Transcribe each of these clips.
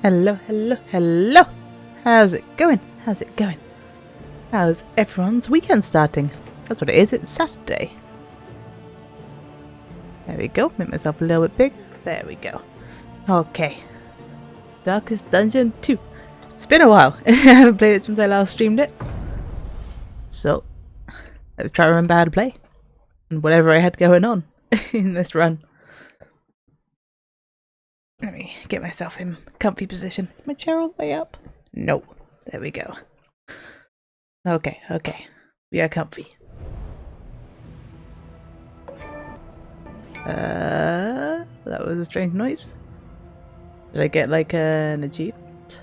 Hello, hello, hello! How's it going? How's it going? How's everyone's weekend starting? That's what it is, it's Saturday. There we go, make myself a little bit bigger. There we go. Okay. Darkest Dungeon 2. It's been a while. I haven't played it since I last streamed it. So, let's try to remember how to play. And whatever I had going on in this run. Let me get myself in comfy position. Is my chair all the way up? No. There we go. Okay, okay. We are comfy. That was a strange noise. Did I get like an achievement?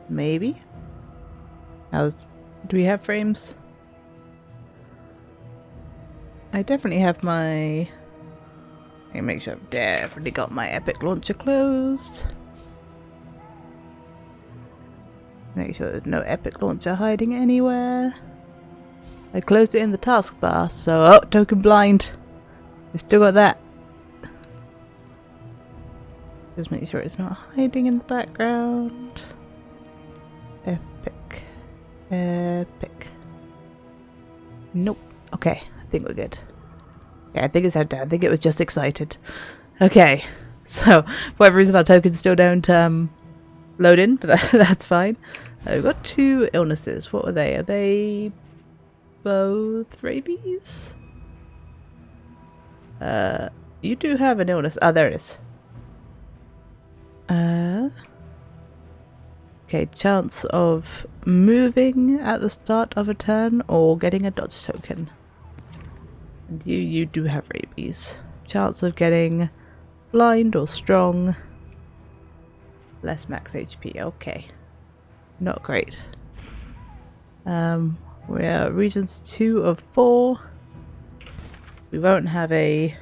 Maybe? Do we have frames? I definitely have my... Let me make sure I've definitely got my Epic Launcher closed. Make sure there's no Epic Launcher hiding anywhere. I closed it in the taskbar, so... Oh, token blind! I still got that. Just make sure it's not hiding in the background. Epic. Epic. Nope. Okay, I think we're good. Yeah, I think it's out down. I think it was just excited. Okay, so for whatever reason our tokens still don't load in, but that's fine. We've got two illnesses. What are they? Are they both rabies? You do have an illness. Ah, there it is. Okay, chance of moving at the start of a turn or getting a dodge token. And you do have rabies. Chance of getting blind or strong. Less max HP. Okay. Not great. We're regions 2 of 4. We won't have a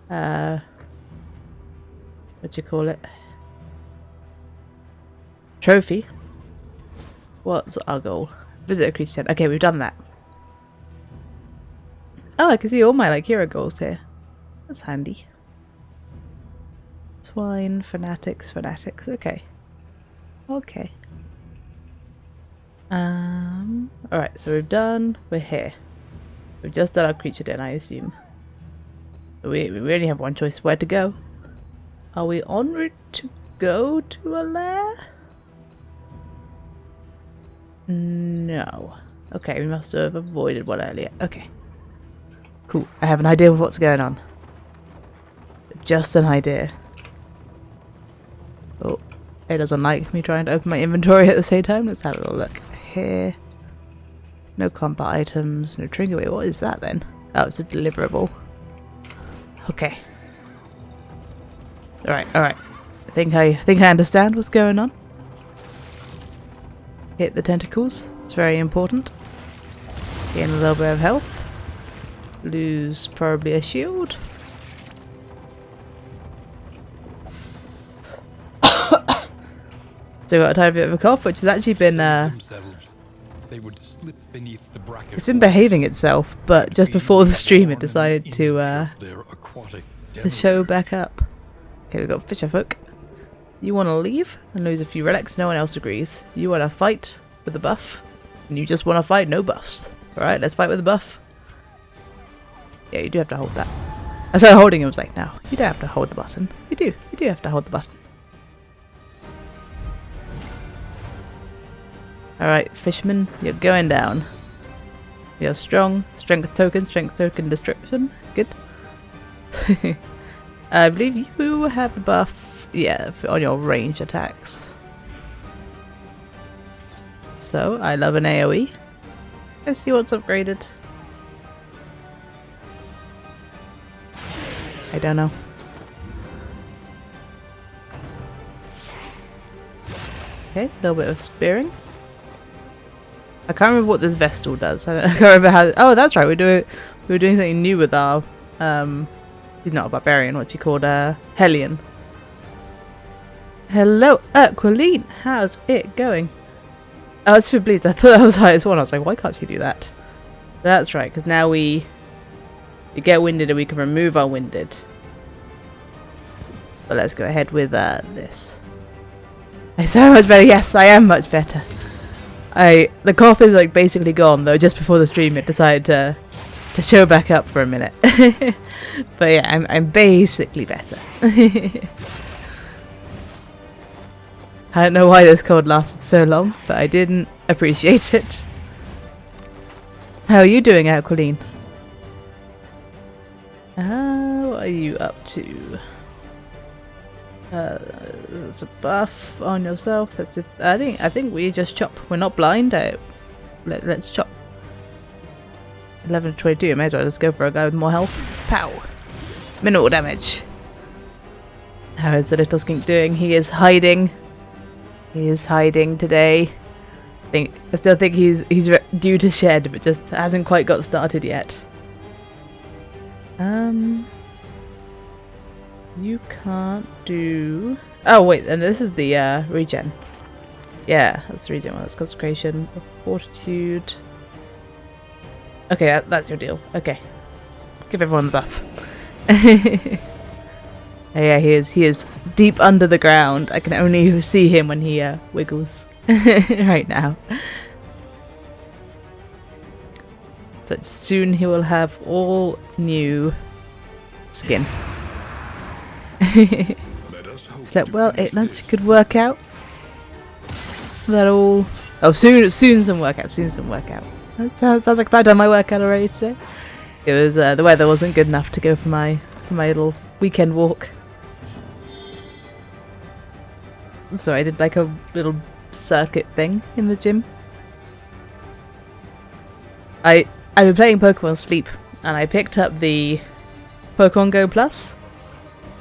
what do you call it? Trophy. What's our goal? Visit a creature. Okay, we've done that. Oh, I can see all my like hero goals here. That's handy. Swine, fanatics. Okay. Okay. Alright, so we're here. We've just done our creature den, I assume. We only have one choice where to go. Are we en route to go to a lair? No. Okay, we must have avoided one earlier. Okay. Cool. I have an idea of what's going on. Just an idea. Oh, it doesn't like me trying to open my inventory at the same time. Let's have a little look. Here. No combat items, no trinket. Wait, what is that then? Oh, it's a deliverable. Okay. Alright, alright. I think I understand what's going on. Hit the tentacles. It's very important. Gain a little bit of health. Lose probably a shield. Still got a tiny bit of a cough, which has actually been it's been behaving itself, but just before the stream it decided to show back up. Okay, we've got Fisherfolk. You want to leave and lose a few relics? No one else agrees. You want to fight with a buff, and you just want to fight no buffs. Alright, let's fight with a buff. Yeah, you do have to hold that. I started holding it, I was like, no, you don't have to hold the button. You do have to hold the button. Alright, Fishman, you're going down. You're strong. Strength token destruction. Good. I believe you have a buff, yeah, on your range attacks. So, I love an AoE. Let's see what's upgraded. I don't know. Okay, a little bit of spearing. I can't remember what this Vestal does. I can't remember how. Oh, that's right. We were doing something new with our. He's not a barbarian. What's he called? Hellion. Hello, Aqualine. How's it going? Oh, it's for bleeds. I thought that was highest one. I was like, why can't she do that? That's right, because now we get winded and we can remove our winded. But let's go ahead with this. I sound much better. Yes, I am much better. The cough is like basically gone though. Just before the stream, it decided to show back up for a minute. But yeah, I'm basically better. I don't know why this cold lasted so long, but I didn't appreciate it. How are you doing, Aqualine? What are you up to? There's a buff on yourself. That's it. I think we just chop. We're not blind. Let's chop. 11 to 22. May as well just go for a guy with more health. Pow! Minimal damage. How is the little skink doing? He is hiding. He is hiding today. I still think he's due to shed, but just hasn't quite got started yet. You can't do. Oh wait, and this is the regen. Yeah, that's the regen one. That's concentration, fortitude. Okay, that's your deal. Okay, give everyone the buff. Oh, yeah, he is deep under the ground. I can only see him when he wiggles right now. But soon he will have all new skin. Slept well, ate lunch, good workout. That all. Oh, soon some workout. Soon some workout. That sounds like I've done my workout already today. It was the weather wasn't good enough to go for my little weekend walk. So I did like a little circuit thing in the gym. I've been playing Pokemon Sleep, and I picked up the Pokemon Go Plus,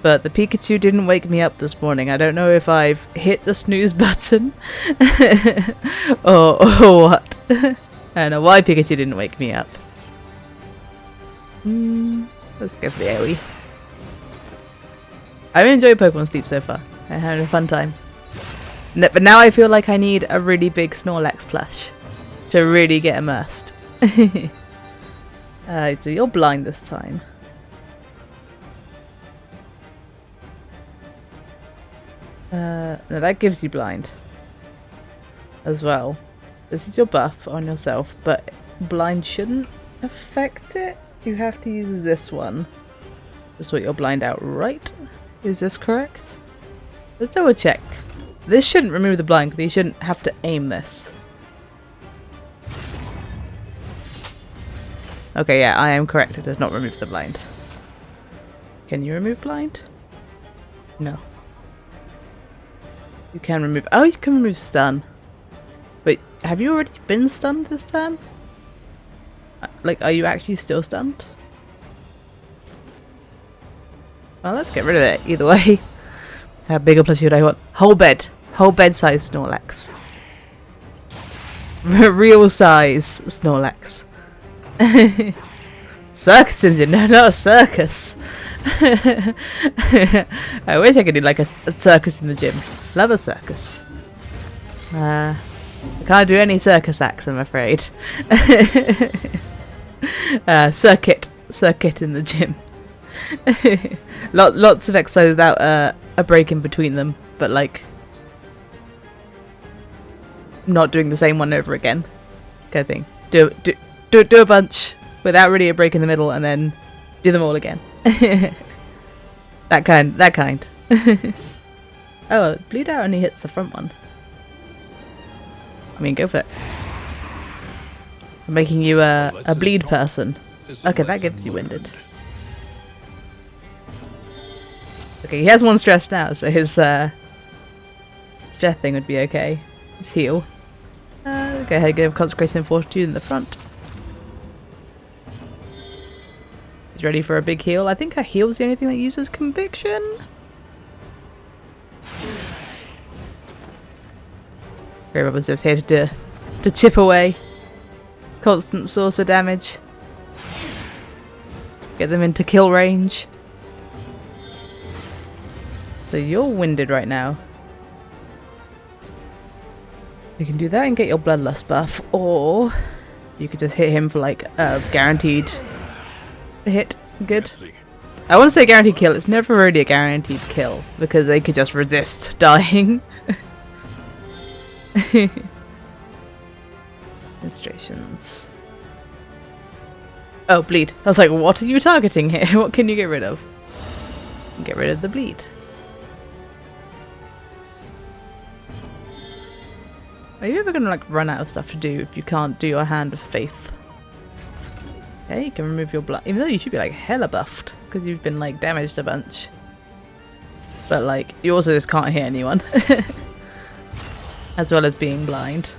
but the Pikachu didn't wake me up this morning. I don't know if I've hit the snooze button or what. I don't know why Pikachu didn't wake me up. Let's go for the AoE. I've enjoyed Pokemon Sleep so far. I had a fun time. No, but now I feel like I need a really big Snorlax plush to really get immersed. So you're blind this time. No, that gives you blind as well. This is your buff on yourself, but blind shouldn't affect it. You have to use this one to sort your blind out, right? Is this correct? Let's double check. This shouldn't remove the blind because you shouldn't have to aim this. Okay, yeah, I am correct. It does not remove the blind. Can you remove blind? No. You can remove... Oh, you can remove stun. Wait, have you already been stunned this turn? Like, are you actually still stunned? Well, let's get rid of it either way. How big a plushie would I want? Whole bed. Whole bed size Snorlax. Real size Snorlax. Circus engine, no, not a circus. I wish I could do like a circus in the gym. Love a circus. I can't do any circus acts, I'm afraid. Circuit in the gym. Lots of exercise without a break in between them, but like not doing the same one over again, kind of thing. Do a bunch without really a break in the middle, and then do them all again. That kind. Oh, bleed out only hits the front one. I mean, go for it. I'm making you a bleed person. Okay, that gives you winded. Okay, he has one stress now, so his stress thing would be okay. His heal. Go ahead, give concentration and fortitude in the front. He's ready for a big heal. I think a heal's the only thing that uses conviction. Grey Robber's just here to chip away. Constant source of damage. Get them into kill range. So you're winded right now. You can do that and get your Bloodlust buff, or you could just hit him for like a guaranteed hit. Good. I want to say guaranteed kill. It's never really a guaranteed kill because they could just resist dying. Illustrations. Oh, bleed. I was like, what are you targeting here? What can you get rid of? Get rid of the bleed. Are you ever gonna like run out of stuff to do if you can't do your hand of faith? Okay, you can remove your blood, even though you should be like hella buffed because you've been like damaged a bunch. But like, you also just can't hit anyone, as well as being blind.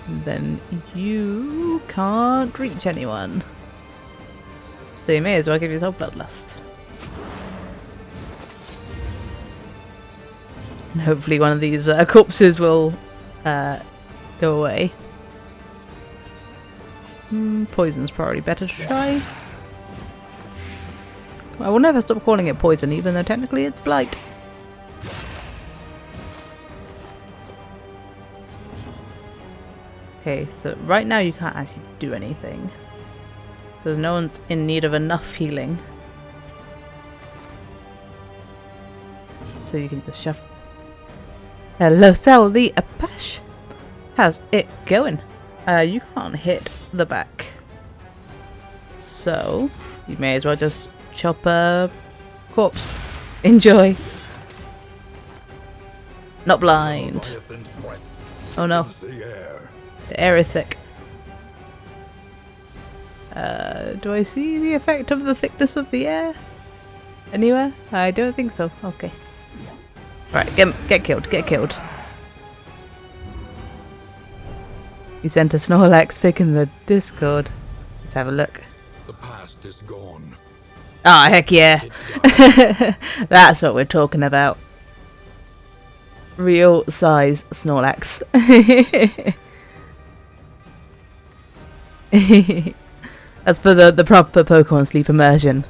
And then you can't reach anyone, so you may as well give yourself bloodlust. And hopefully one of these corpses will go away. Poison's probably better to try. I will never stop calling it poison, even though technically it's blight. Okay, so right now you can't actually do anything. Because no one's in need of enough healing. So you can just shove. Hello, Sally Apache. How's it going? You can't hit the back. So, you may as well just chop a corpse. Enjoy. Not blind. Oh no. The air is thick. Do I see the effect of the thickness of the air? Anywhere? I don't think so. Okay. Right, get killed, get killed. You sent a Snorlax pic in the Discord. Let's have a look. The past is gone. Ah, heck yeah. That's what we're talking about. Real size Snorlax. That's for the proper Pokemon sleep immersion.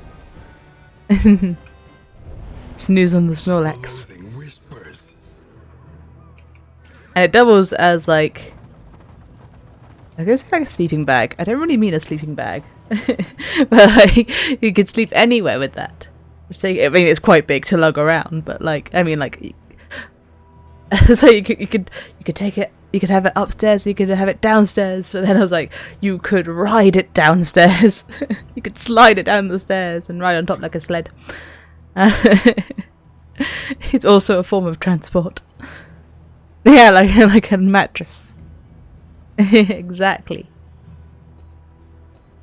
Snooze on the Snorlax. And it doubles as like, I guess like a sleeping bag. I don't really mean a sleeping bag. But like, you could sleep anywhere with that. Just take, I mean, it's quite big to lug around, but like, I mean, like, so you could take it, you could have it upstairs, you could have it downstairs, but then I was like, you could ride it downstairs. You could slide it down the stairs and ride on top like a sled. It's also a form of transport. Yeah, like a mattress. Exactly.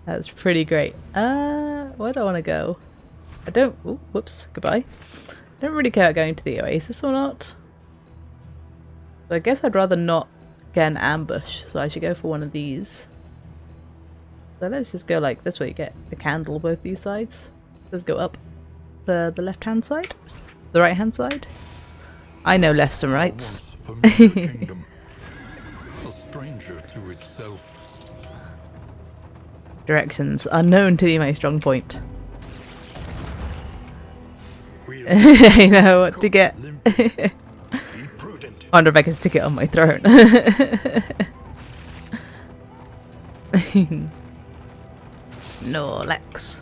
That's pretty great. Where do I want to go? I don't. Ooh, whoops. Goodbye. I don't really care about going to the oasis or not. So I guess I'd rather not get an ambush. So I should go for one of these. So let's just go like this way. You get a candle both these sides. Let's go up the left hand side, the right hand side. I know lefts and rights. Kingdom, a stranger to itself. Directions are known to be my strong point. I know what to get. I wonder if I can stick it on my throne. Snorlax.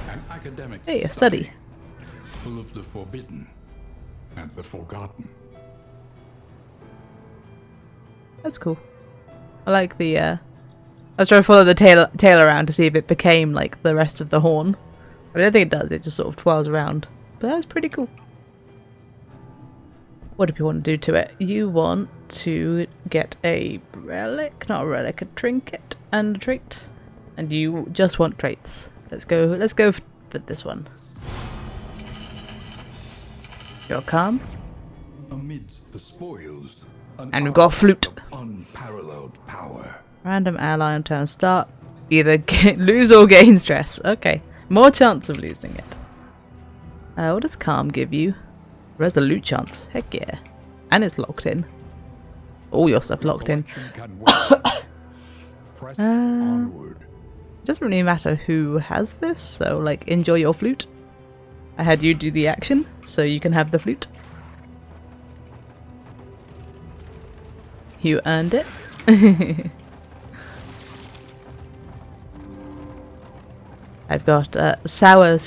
An academic Hey, a study. full of the forbidden and the forgotten. That's cool. I like the I was trying to follow the tail around to see if it became like the rest of the horn. I don't think it does, it just sort of twirls around. But that's pretty cool. What do you want to do to it? You want to get a relic, not a relic, a trinket and a trait. And you just want traits. Let's go for this one. You're calm. Amidst the spoils, And we've got a flute. Unparalleled power. Random ally on turn start. Either lose or gain stress. Okay. More chance of losing it. What does calm give you? Resolute chance. Heck yeah. And it's locked in. All your stuff locked in. Press onward. It doesn't really matter who has this, so like enjoy your flute. I had you do the action, so you can have the flute. You earned it. I've got sour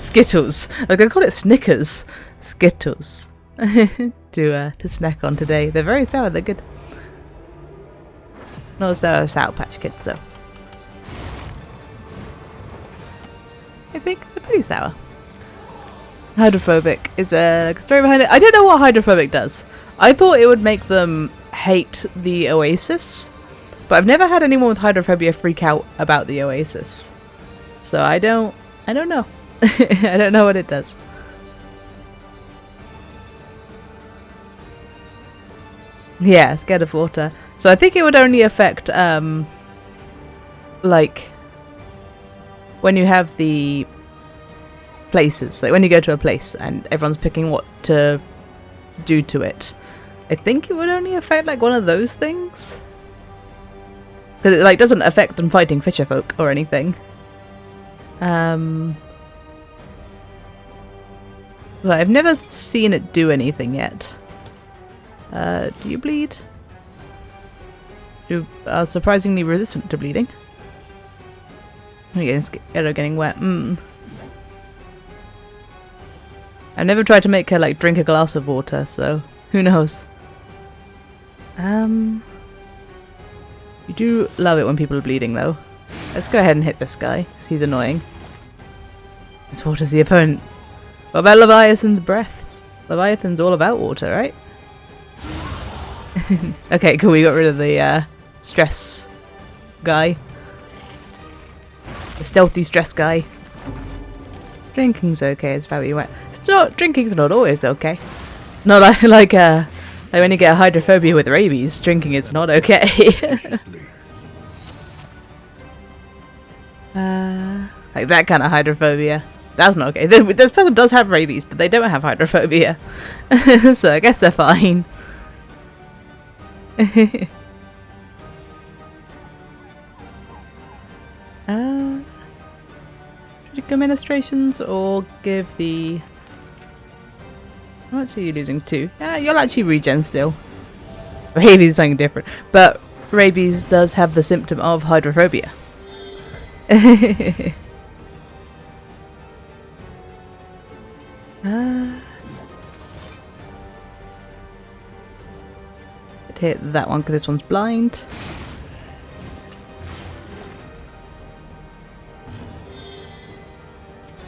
Skittles. I'm gonna call it Snickers. Skittles to snack on today. They're very sour. They're good. Not as sour as Sour Patch Kids though. I think they're pretty sour. Hydrophobic is a story behind it. I don't know what hydrophobic does. I thought it would make them hate the Oasis, but I've never had anyone with hydrophobia freak out about the Oasis. So I don't know. I don't know what it does. Yeah, scared of water. So I think it would only affect like when you have the places, like when you go to a place and everyone's picking what to do to it. I think it would only affect like one of those things, because it like doesn't affect them fighting fisher folk or anything. But I've never seen it do anything yet. Do you bleed? You are surprisingly resistant to bleeding. Getting wet. I've never tried to make her like drink a glass of water, so who knows. You do love it when people are bleeding though. Let's go ahead and hit this guy, because he's annoying. This water's the opponent. What about Leviathan's breath? Leviathan's all about water, right? Okay, cool, we got rid of the stress guy. The stealthy stress guy. Drinking's okay, it's very wet. Drinking's not always okay. Not like when you get hydrophobia with rabies, drinking is not okay. Like that kind of hydrophobia. That's not okay. This person does have rabies, but they don't have hydrophobia. So I guess they're fine. Administrations or give the... How much are you losing? 2? Yeah, you'll actually regen still. Rabies is something different. But rabies does have the symptom of hydrophobia. I'd hit that one because this one's blind.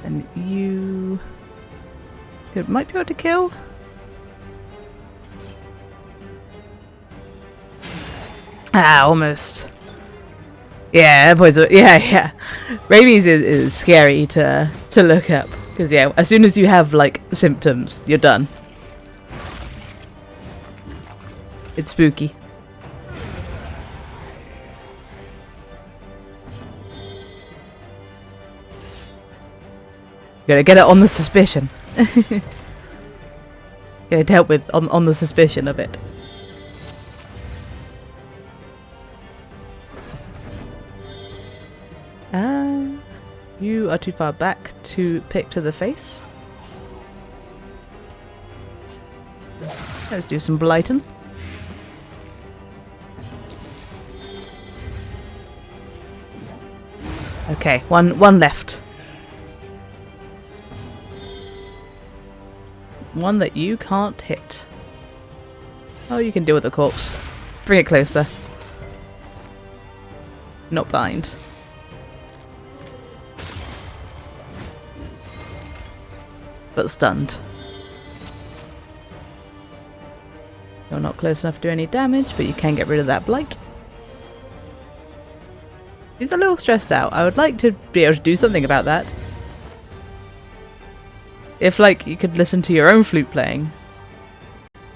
And you might be able to kill. Ah, almost. Yeah, poison. Yeah. Rabies is scary to look up, because yeah, as soon as you have like symptoms, you're done. It's spooky. Gotta get it on the suspicion. Get it dealt with on the suspicion of it. You are too far back to pick to the face. Let's do some blighting. Okay, one left. One that you can't hit. Oh, you can deal with the corpse. Bring it closer. Not blind. But stunned. You're not close enough to do any damage, but you can get rid of that blight. He's a little stressed out. I would like to be able to do something about that. If, like, you could listen to your own flute playing.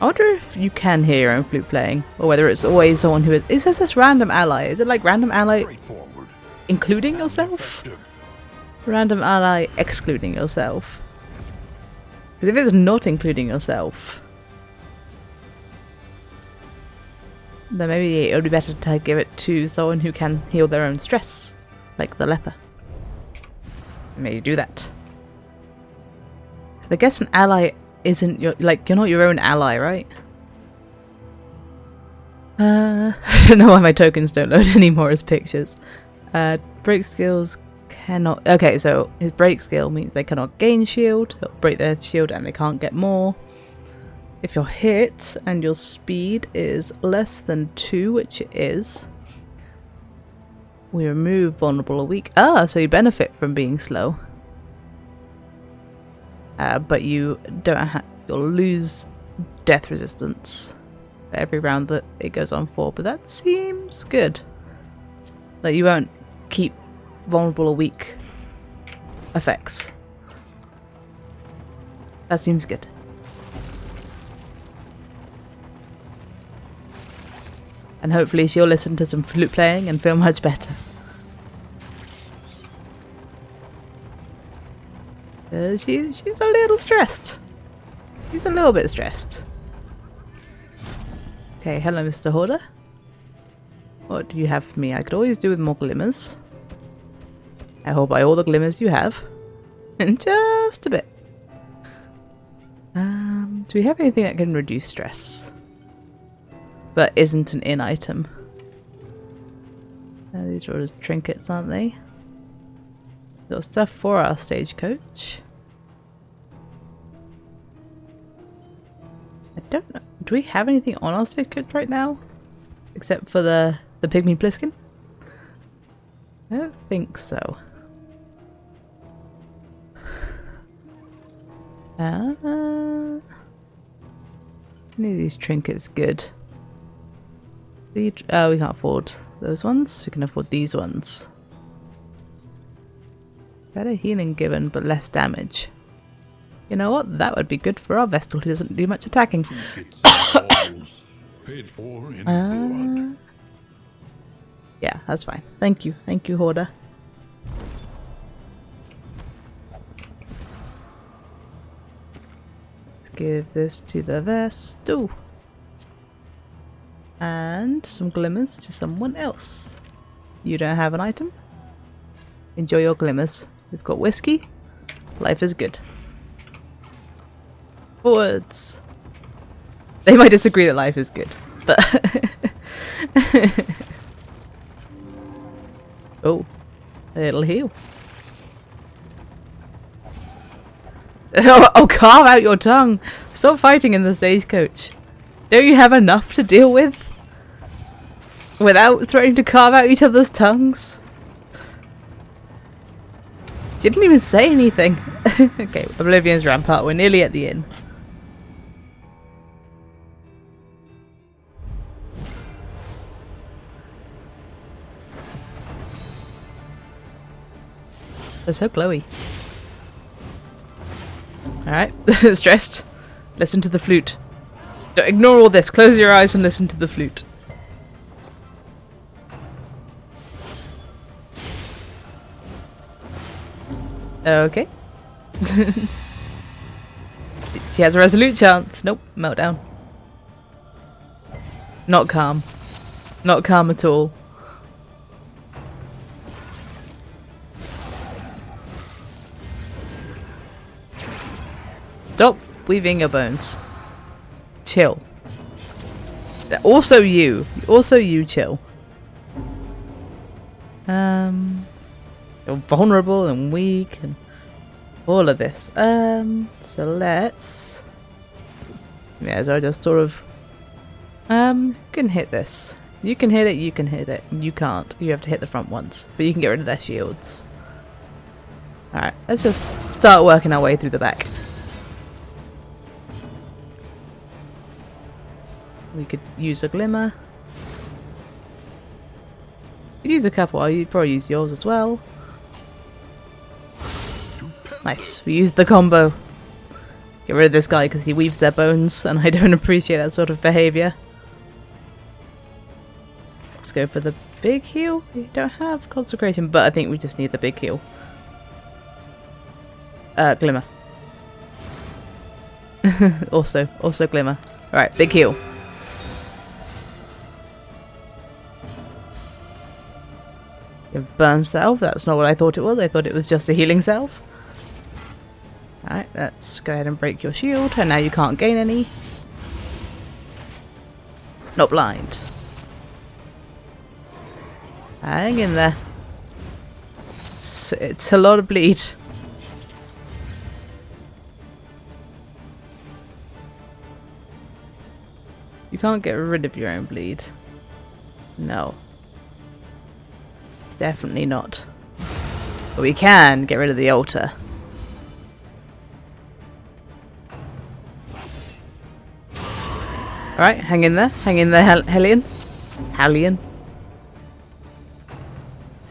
I wonder if you can hear your own flute playing, or whether it's always someone who is... It says this random ally. Is it like random ally including yourself? Random ally excluding yourself. Because if it's not including yourself, then maybe it would be better to give it to someone who can heal their own stress, like the leper. Maybe do that. I guess an ally isn't your... Like, you're not your own ally, right? I don't know why my tokens don't load anymore as pictures. Break skills cannot... Okay, so his break skill means they cannot gain shield. They'll break their shield and they can't get more. If you're hit and your speed is less than 2, which it is, we remove vulnerable a week. Ah, so you benefit from being slow. But you don't you'll lose death resistance for every round that it goes on for. But that seems good. That you won't keep vulnerable a week effects. That seems good. And hopefully she'll listen to some flute playing and feel much better. She's a little stressed. She's a little bit stressed. Okay, hello Mr. Hoarder. What do you have for me? I could always do with more glimmers. I will buy all the glimmers you have. In just a bit. Do we have anything that can reduce stress? But isn't an in item. These are all just trinkets, aren't they? Got stuff for our stagecoach. I don't know. Do we have anything on our stagecoach right now? Except for the pygmy pliskin? I don't think so. Any of these trinkets good? We can't afford those ones. We can afford these ones. Better healing given, but less damage. You know what? That would be good for our Vestal who doesn't do much attacking. Paid for in blood. Yeah, that's fine. Thank you. Thank you, Hoarder. Let's give this to the Vestal. And some glimmers to someone else. You don't have an item? Enjoy your glimmers. We've got whiskey. Life is good. Forwards. They might disagree that life is good, but... Oh, it'll heal. Oh, carve out your tongue. Stop fighting in the stagecoach. Don't you have enough to deal with? Without threatening to carve out each other's tongues? She didn't even say anything. Okay, Oblivion's Rampart. We're nearly at the inn. They're so glowy. Alright, stressed. Listen to the flute. Don't ignore all this. Close your eyes and listen to the flute. Okay. She has a resolute chance. Nope, meltdown. Not calm. Not calm at all. Stop weaving your bones. Chill. Also you. Also you chill. You're vulnerable and weak and all of this. So let's... Yeah, so I just sort of... You can hit this. You can hit it, you can hit it. You can't. You have to hit the front ones. But you can get rid of their shields. Alright, let's just start working our way through the back. We could use a glimmer. You'd use a couple. You'd probably use yours as well. Nice. We used the combo. Get rid of this guy because he weaves their bones, and I don't appreciate that sort of behaviour. Let's go for the big heal. We don't have consecration, but I think we just need the big heal. Glimmer. also glimmer. Alright, big heal. Burn salve. That's not what I thought it was. I thought it was just a healing salve. Alright, let's go ahead and break your shield. And now you can't gain any. Not blind. Hang in there. It's a lot of bleed. You can't get rid of your own bleed. No. Definitely not. But we can get rid of the altar. Alright, hang in there, Hellion. Hallion.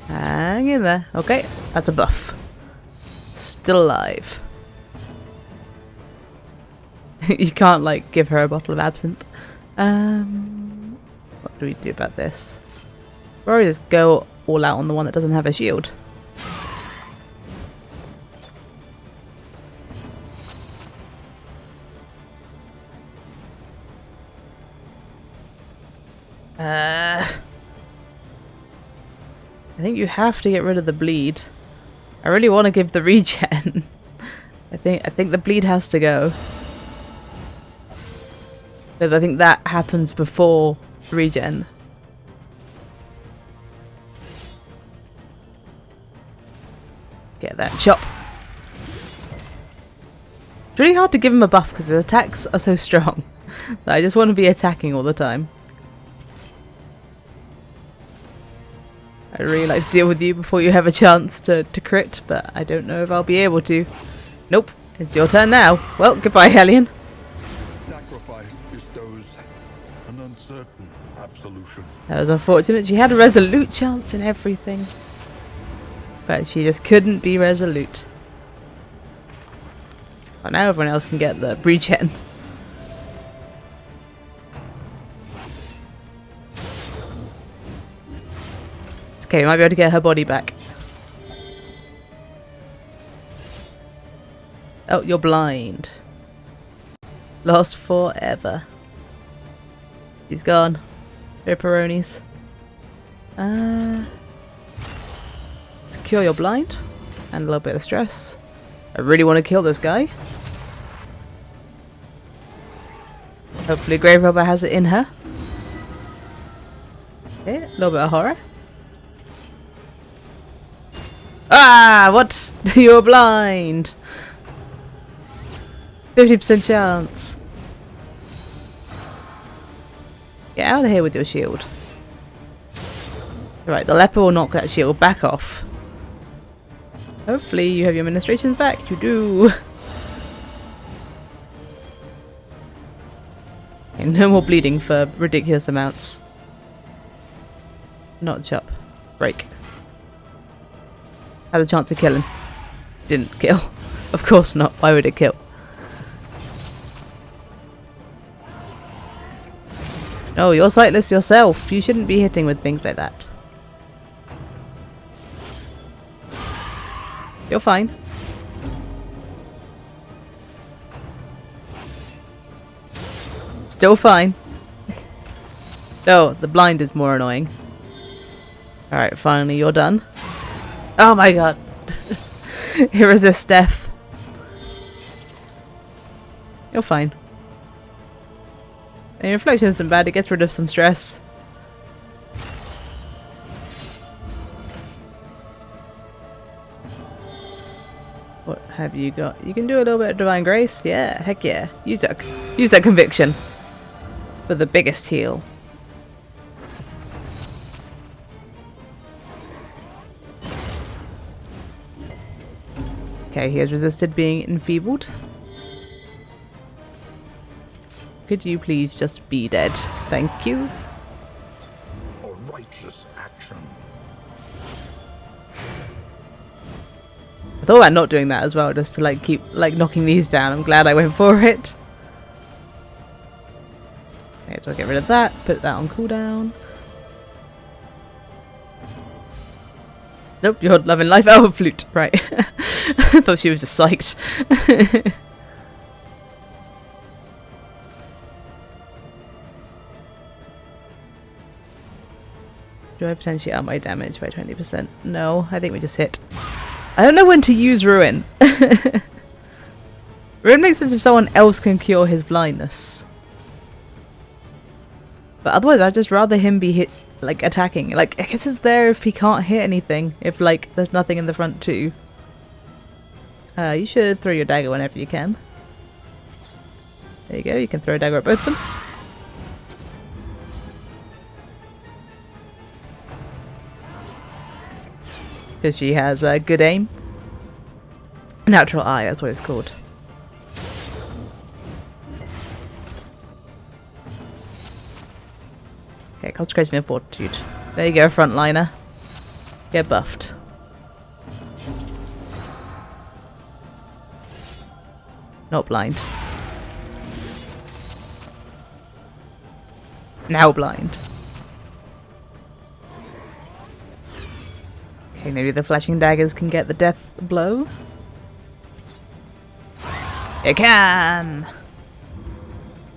Hang in there. Okay, that's a buff. Still alive. You can't, like, give her a bottle of absinthe. What do we do about this? Or just go all out on the one that doesn't have a shield. I think you have to get rid of the bleed. I really want to give the regen. I think the bleed has to go. Because I think that happens before regen. Get that chop. It's really hard to give him a buff because his attacks are so strong that I just want to be attacking all the time. I'd really like to deal with you before you have a chance to crit, but I don't know if I'll be able to. Nope, it's your turn now. Well, goodbye, Hellion. Sacrifice bestows an uncertain absolution. That was unfortunate. She had a resolute chance in everything. But she just couldn't be resolute. But now everyone else can get the regen. It's okay, we might be able to get her body back. Oh, you're blind. Lost forever. He's gone. Ripperonis. Cure your blind. And a little bit of stress. I really want to kill this guy. Hopefully Grave Robber has it in her. Okay, a little bit of horror. Ah, what? You're blind. 50% chance. Get out of here with your shield. Right, the leper will knock that shield back off. Hopefully you have your ministrations back. You do. Okay, no more bleeding for ridiculous amounts. Not chop. Break. Had a chance of killing. Didn't kill. Of course not. Why would it kill? No, you're sightless yourself. You shouldn't be hitting with things like that. You're fine. Still fine. No, the blind is more annoying. Alright, finally you're done. Oh my god. He resists death. You're fine. And reflection isn't bad, it gets rid of some stress. What have you got? You can do a little bit of Divine Grace? Yeah, heck yeah. Use that conviction. For the biggest heal. Okay, he has resisted being enfeebled. Could you please just be dead? Thank you. A righteous action. I thought about not doing that as well, just to like keep like knocking these down. I'm glad I went for it. Okay, so I'll get rid of that, put that on cooldown. Nope, you're loving life. Oh, flute, right. I thought she was just psyched. Do I potentially up my damage by 20%? No, I think we just hit. I don't know when to use Ruin. Ruin makes sense if someone else can cure his blindness. But otherwise, I'd just rather him be hit, like, attacking. Like, I guess it's there if he can't hit anything. If, like, there's nothing in the front too. You should throw your dagger whenever you can. There you go, you can throw a dagger at both of them. Because she has a good aim. Natural eye, that's what it's called. Okay, concentration and fortitude. There you go, frontliner. Get buffed. Not blind. Now blind. Okay, maybe the flashing daggers can get the death blow. It can!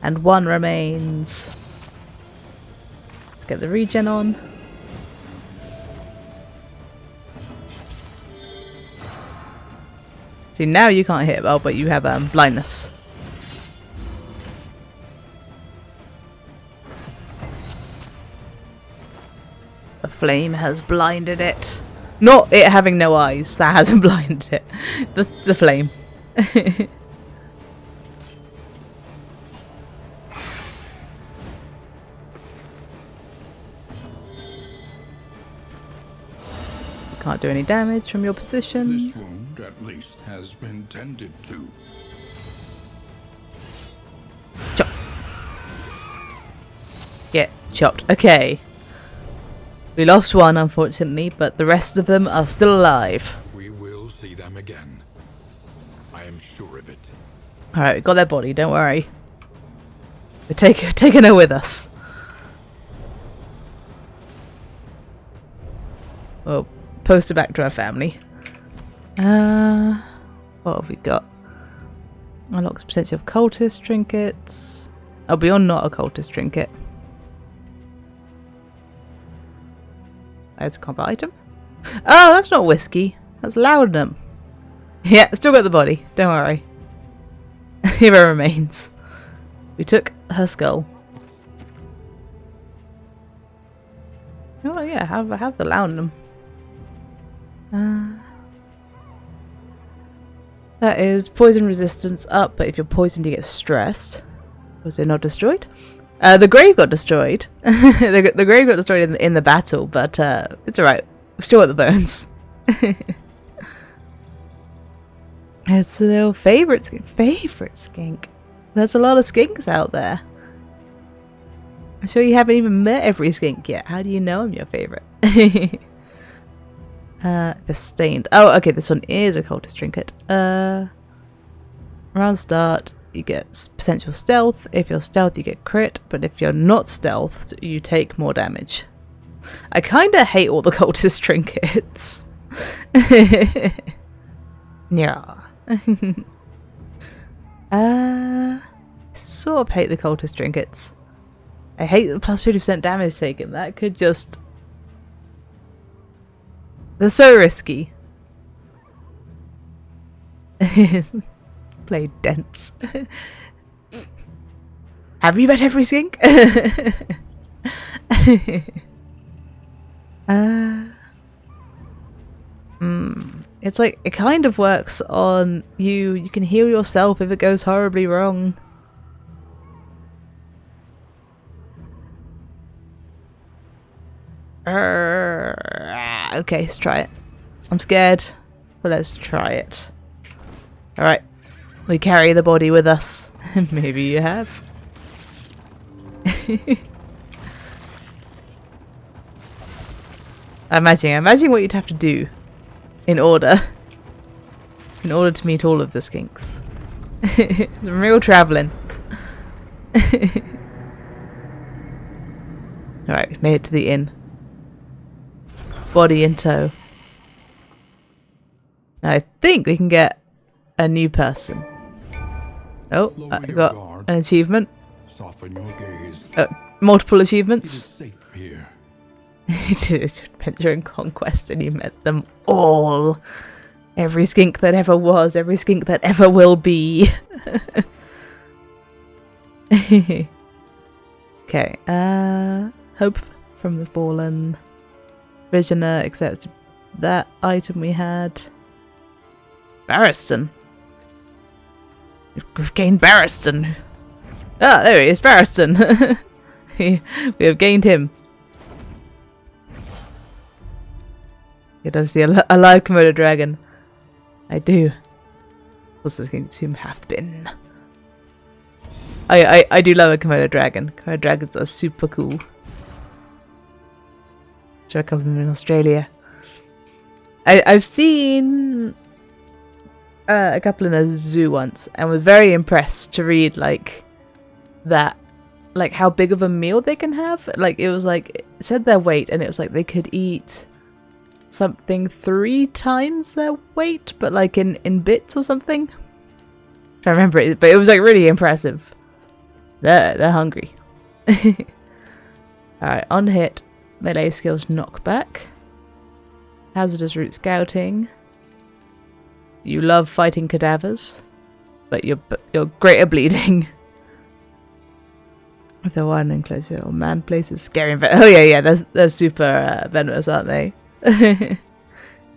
And one remains. Let's get the regen on. See, now you can't hit well, but you have blindness. The flame has blinded it. Not it having no eyes, that hasn't blinded it. The flame. Can't do any damage from your position. This wound, at least, has been tended to. Chop. Get chopped. Okay. We lost one, unfortunately, but the rest of them are still alive. We will see them again. I am sure of it. Alright, we got their body, don't worry. We're taking her with us. Well, post her back to her family. What have we got? Unlocks potential of cultist trinkets. Oh, beyond not a cultist trinket. There's a combat item. Oh, that's not whiskey. That's laudanum. Yeah, still got the body. Don't worry. Here it remains. We took her skull. Oh yeah, have the laudanum. That is poison resistance up, but if you're poisoned you get stressed. Was it not destroyed? The grave got destroyed. the grave got destroyed in the battle, but it's alright. We've still got the bones. It's a little favourite skink. Favorite skink. There's a lot of skinks out there. I'm sure you haven't even met every skink yet. How do you know I'm your favourite? The stained. Oh, okay, this one is a cultist trinket. Round start, you get potential stealth. If you're stealth, you get crit. But if you're not stealthed, you take more damage. I kinda hate all the cultist trinkets. Yeah. Sort of hate the cultist trinkets. I hate the plus 50% damage taken. That could just... They're so risky. Play dense. Have you met every skink? It's like, it kind of works on you. You can heal yourself if it goes horribly wrong. Okay, let's try it. I'm scared, but let's try it. Alright, we carry the body with us. Maybe you have. Imagine what you'd have to do in order to meet all of the skinks. It's real travelling. Alright, we've made it to the inn. Body in tow. Now I think we can get a new person. Oh, I got an achievement. Soften your gaze. Multiple It is achievements. safe here. You did adventure and conquest and you met them all. Every skink that ever was, every skink that ever will be. Okay, Hope from the Fallen. Visioner accepts that item we had. Barristan. We've gained Barristan. Ah, there he is, Barristan. we have gained him. You don't see a live Komodo dragon. I do. What's this thing? Whom hath been? I do love a Komodo dragon. Komodo dragons are super cool. Sure, a couple of them in Australia. I've seen a couple in a zoo once and was very impressed to read like that, like how big of a meal they can have. Like it was like it said their weight and it was like they could eat something 3 times their weight, but like in bits or something. I don't remember it, but it was like really impressive. They're hungry. Alright, on hit, melee skills knockback. Hazardous route scouting. You love fighting cadavers, but you're great at bleeding. If they're one enclosure or man places scary oh yeah, they're super venomous, aren't they?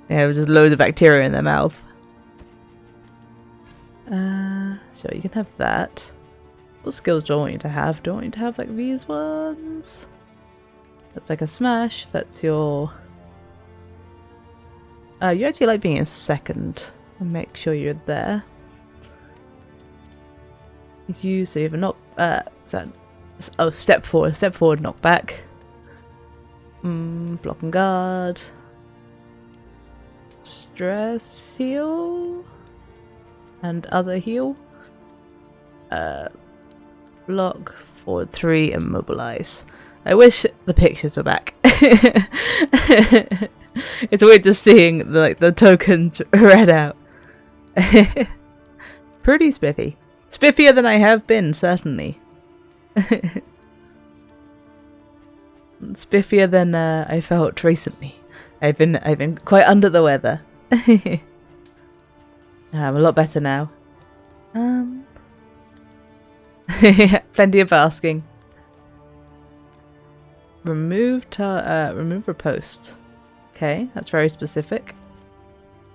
Yeah, with just loads of bacteria in their mouth. Sure, you can have that. What skills do I want you to have? Do I want you to have like these ones? That's like a smash. That's your... you actually like being in second. I'll make sure you're there. So you have a knock... step forward. Step forward, knock back. Block and guard. Stress heal. And other heal. Block, forward 3, and mobilize. I wish the pictures were back. It's weird just seeing the tokens read out. Pretty spiffy. Spiffier than I have been, certainly. Spiffier than I felt recently. I've been quite under the weather. I'm a lot better now. Plenty of asking. Remove riposte. Okay, that's very specific.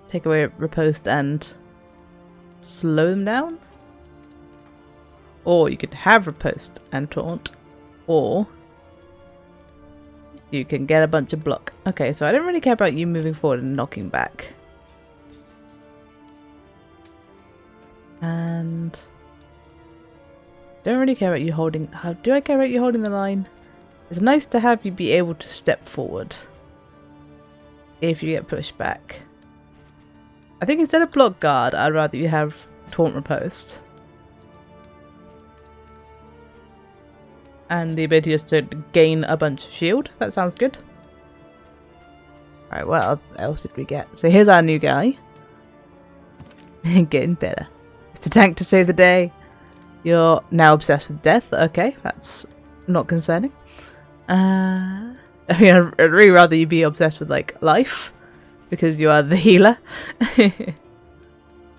Take away riposte and slow them down. Or you can have riposte and taunt. Or you can get a bunch of block. Okay, so I don't really care about you moving forward and knocking back. And don't really care about you holding... do I care about you holding the line? It's nice to have you be able to step forward if you get pushed back. I think instead of block guard, I'd rather you have taunt riposte. And the ability just to gain a bunch of shield. That sounds good. Alright, what else did we get? So here's our new guy. Getting better. It's the tank to save the day. You're now obsessed with death. Okay, that's not concerning. I mean, I'd really rather you be obsessed with, like, life. Because you are the healer. I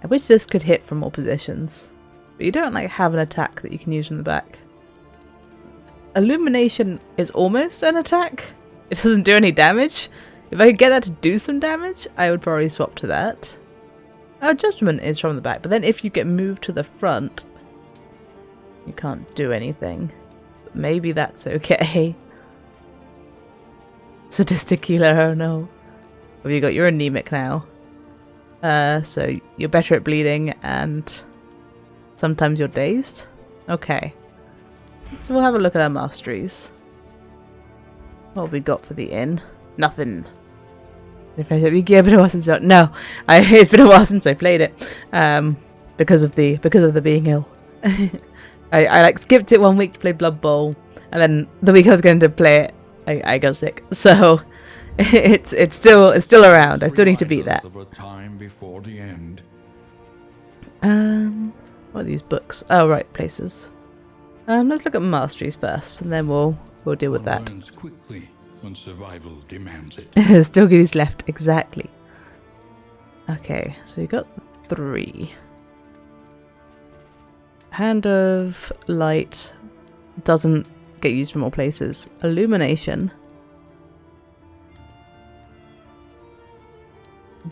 wish this could hit from all positions. But you don't, like, have an attack that you can use from the back. Illumination is almost an attack. It doesn't do any damage. If I could get that to do some damage, I would probably swap to that. Judgment is from the back, but then if you get moved to the front, you can't do anything. But maybe that's okay. Sadistic healer, oh no. What have you got? You're anemic now. So you're better at bleeding and sometimes you're dazed. Okay. So we'll have a look at our masteries. What have we got for the inn? Nothing. Have you given a while since no, it's been a while since I played it. Because of the being ill. I like skipped it 1 week to play Blood Bowl, and then the week I was going to play it, I got sick. So it's still around. I still need to beat that. What are these books? Oh right, places. Let's look at masteries first, and then we'll deal with that. Quickly when survival demands it. There's still goodies left, exactly. Okay, so we got 3. Hand of Light doesn't get used from more places. Illumination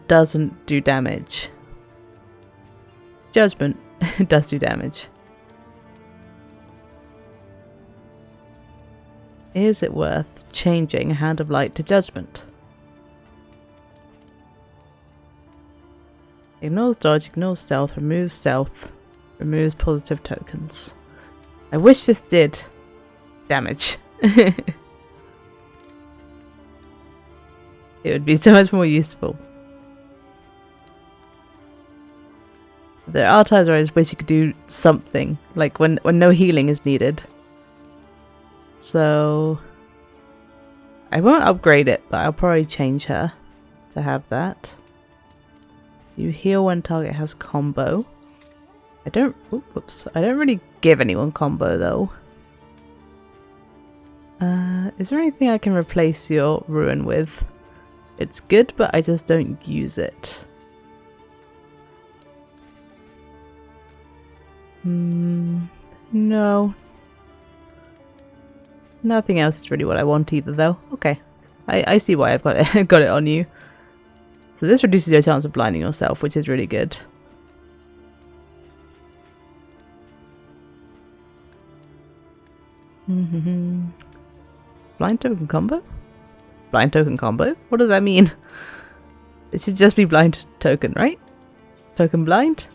doesn't do damage. Judgment does do damage. Is it worth changing Hand of Light to Judgment? Ignores dodge, ignores stealth, removes positive tokens. I wish this did damage. It would be so much more useful. There are times where I just wish you could do something, like when no healing is needed. So I won't upgrade it, but I'll probably change her to have that. You heal when target has combo. I don't really give anyone combo though. Is there anything I can replace your ruin with? It's good, but I just don't use it. No. Nothing else is really what I want either though. Okay. I see why I've got it got it on you. So this reduces your chance of blinding yourself, which is really good. Blind token combo? Blind token combo? What does that mean? It should just be blind token, right? Token blind?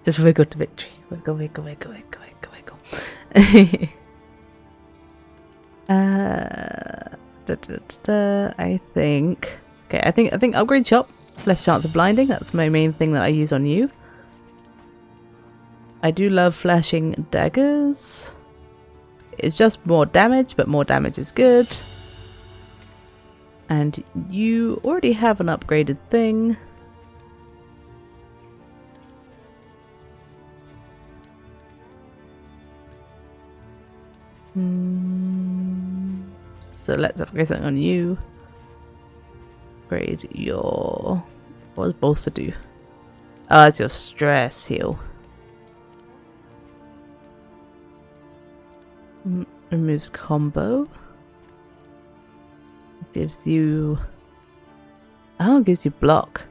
Just wiggle to victory. Wiggle, wiggle, wiggle, wiggle, wiggle, wiggle. I think... Okay, I think upgrade shop, less chance of blinding. That's my main thing that I use on you. I do love flashing daggers. It's just more damage, but more damage is good. And you already have an upgraded thing. So let's upgrade something on you. Upgrade your... What does bolster do? Oh, it's your stress heal. Removes combo. Gives you... Oh, it gives you block.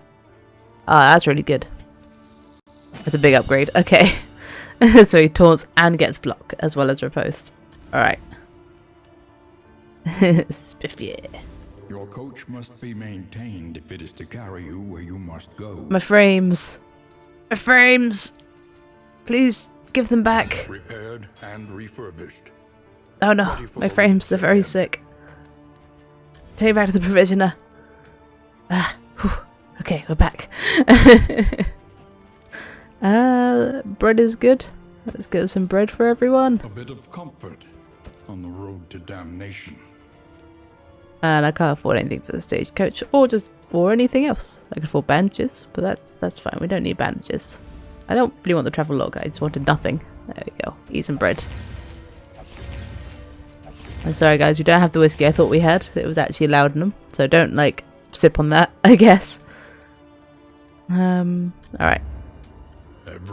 Ah, that's really good. That's a big upgrade. Okay. So he taunts and gets block as well as riposte. Alright. Spiffy. Your coach must be maintained if it is to carry you where you must go. My frames. My frames! Please give them back. Repaired and refurbished. Oh no, my frames, they're very sick. Take me back to the provisioner. Okay, we're back. Bread is good. Let's get some bread for everyone. A bit of comfort on the road to damnation. And I can't afford anything for the stagecoach or anything else. I can afford bandages, but that's fine. We don't need bandages. I don't really want the travel log. I just wanted nothing. There we go. Eat some bread. I'm sorry guys, we don't have the whiskey I thought we had. It was actually laudanum, so don't like sip on that, I guess. Alright.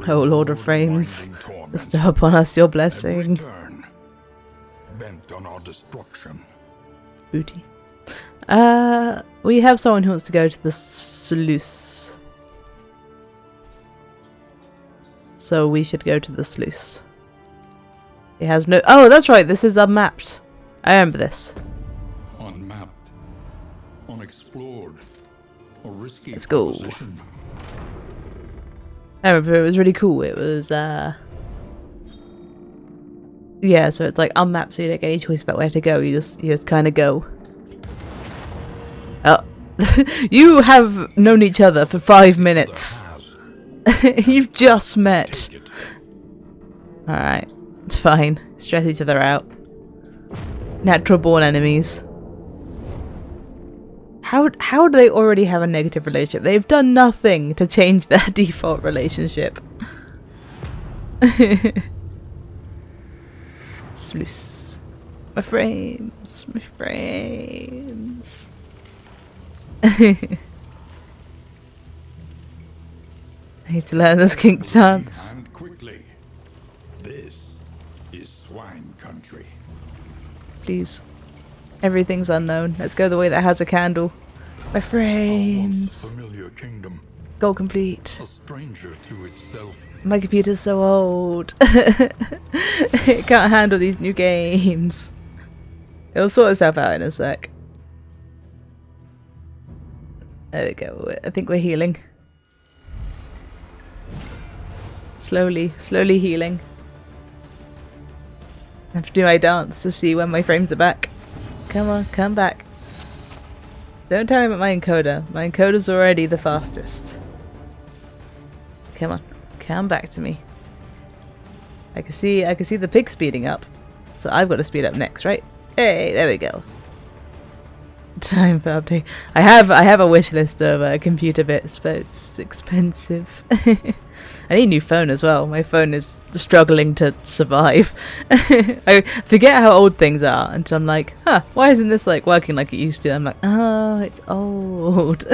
Oh Lord of Frames, bestow upon us your blessing. Turn, bent on our destruction. Booty. We have someone who wants to go to the sluice. So we should go to the sluice. It has no... Oh, that's right, this is unmapped. I remember this. Unmapped, unexplored, a risky Let's go. proposition. I remember it was really cool. It was, yeah, so it's like unmapped, so you don't get any choice about where to go. You just kind of go. Oh. You have known each other for 5 minutes. You've just met. Alright, it's fine. Stress each other out. Natural born enemies. How do they already have a negative relationship? They've done nothing to change their default relationship. Sluice. My frames. My frames. I need to learn this kink dance. And quickly. This is swine country. please. Everything's unknown. Let's go the way that has a candle. My frames. Familiar kingdom, Goal complete. a stranger to itself. My computer's so old. It can't handle these new games. It'll sort itself out in a sec. There we go. I think we're healing. Slowly healing. I have to do my dance to see when my frames are back. Come on, come back. Don't tell me about my encoder. My encoder's already the fastest. Come on, come back to me. I can see the pig speeding up. So I've got to speed up next, right? Hey, there we go. Time for update. I have a wish list of computer bits, but it's expensive. I need a new phone as well. My phone is struggling to survive. I forget how old things are until I'm like, huh, why isn't this like working like it used to? I'm like, oh, it's old.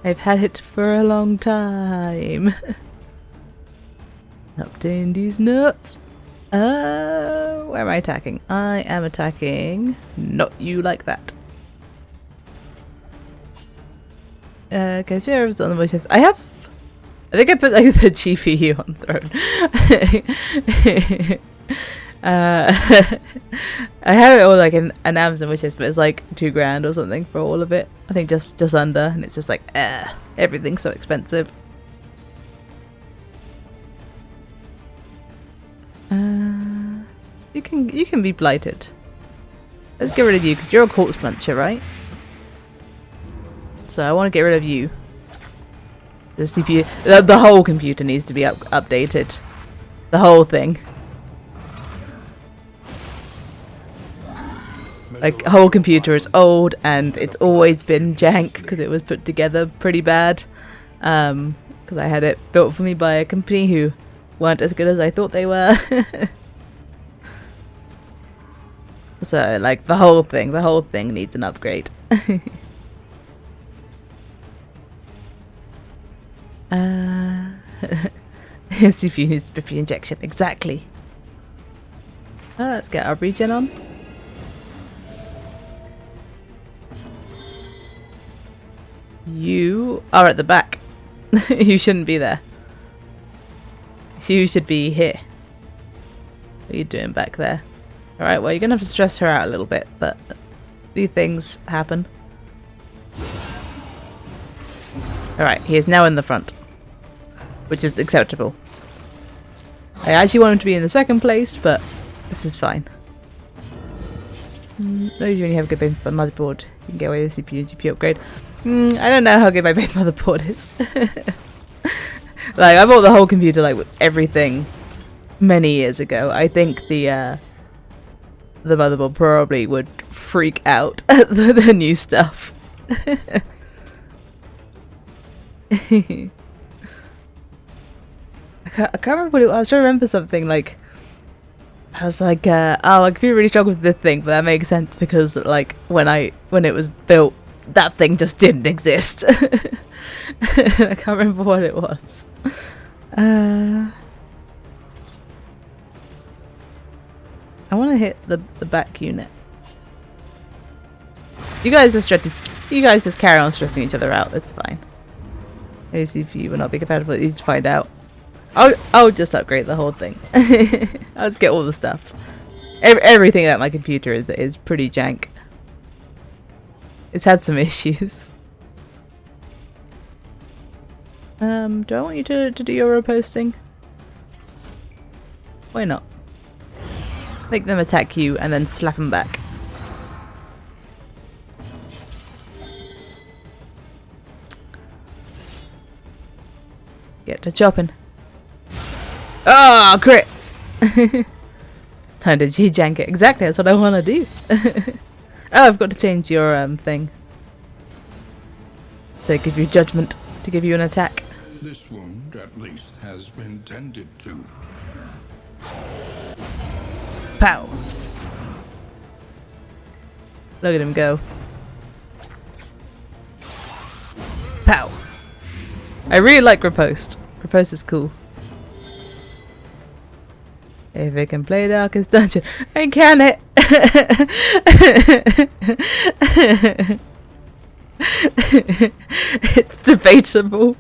I've had it for a long time. Updating these nuts. Where am I attacking? I am attacking not you like that. Okay, sheriff's on the voices. I think I put like the GPU on throne. I have it all like an Amazon wishes, but it's like $2,000 or something for all of it. I think just under, and it's just like, everything's so expensive. You can be blighted. Let's get rid of you because you're a corpse muncher, right? So I want to get rid of you. The CPU, the whole computer needs to be updated. The whole thing. Like, whole computer is old and it's always been jank because it was put together pretty bad. Because I had it built for me by a company who weren't as good as I thought they were. So, like, the whole thing needs an upgrade. CPU needs spiffy injection, exactly. Let's get our regen on. You are at the back. You shouldn't be there. You should be here. What are you doing back there? Alright, well, you're gonna have to stress her out a little bit, but these things happen. Alright, he is now in the front, which is acceptable. I actually want him to be in the second place, but this is fine. Those when you have a good motherboard, you can get away with CPU and GPU upgrade. I don't know how good my base motherboard is. Like, I bought the whole computer like with everything many years ago. I think the motherboard probably would freak out at the new stuff. I can't remember what it was. I was trying to remember something like, I was like, oh, I could be really struggle with this thing, but that makes sense because like when it was built, that thing just didn't exist. I can't remember what it was. I want to hit the back unit. You guys are stressing. You guys just carry on stressing each other out. That's fine. ACP will not be compatible. It's easy to find out. I'll just upgrade the whole thing. I'll just get all the stuff. Everything about my computer is pretty jank. It's had some issues. Do I want you to do your reposting? Why not? Make them attack you and then slap them back. Get to chopping. Oh, crit! Time to G-jank it. Exactly, that's what I want to do. Oh, I've got to change your thing. To give you judgment. To give you an attack. This wound, at least, has been tended to. Pow! Look at him go. Pow! I really like riposte. Riposte is cool. If it can play Darkest Dungeon, and can it? It's debatable.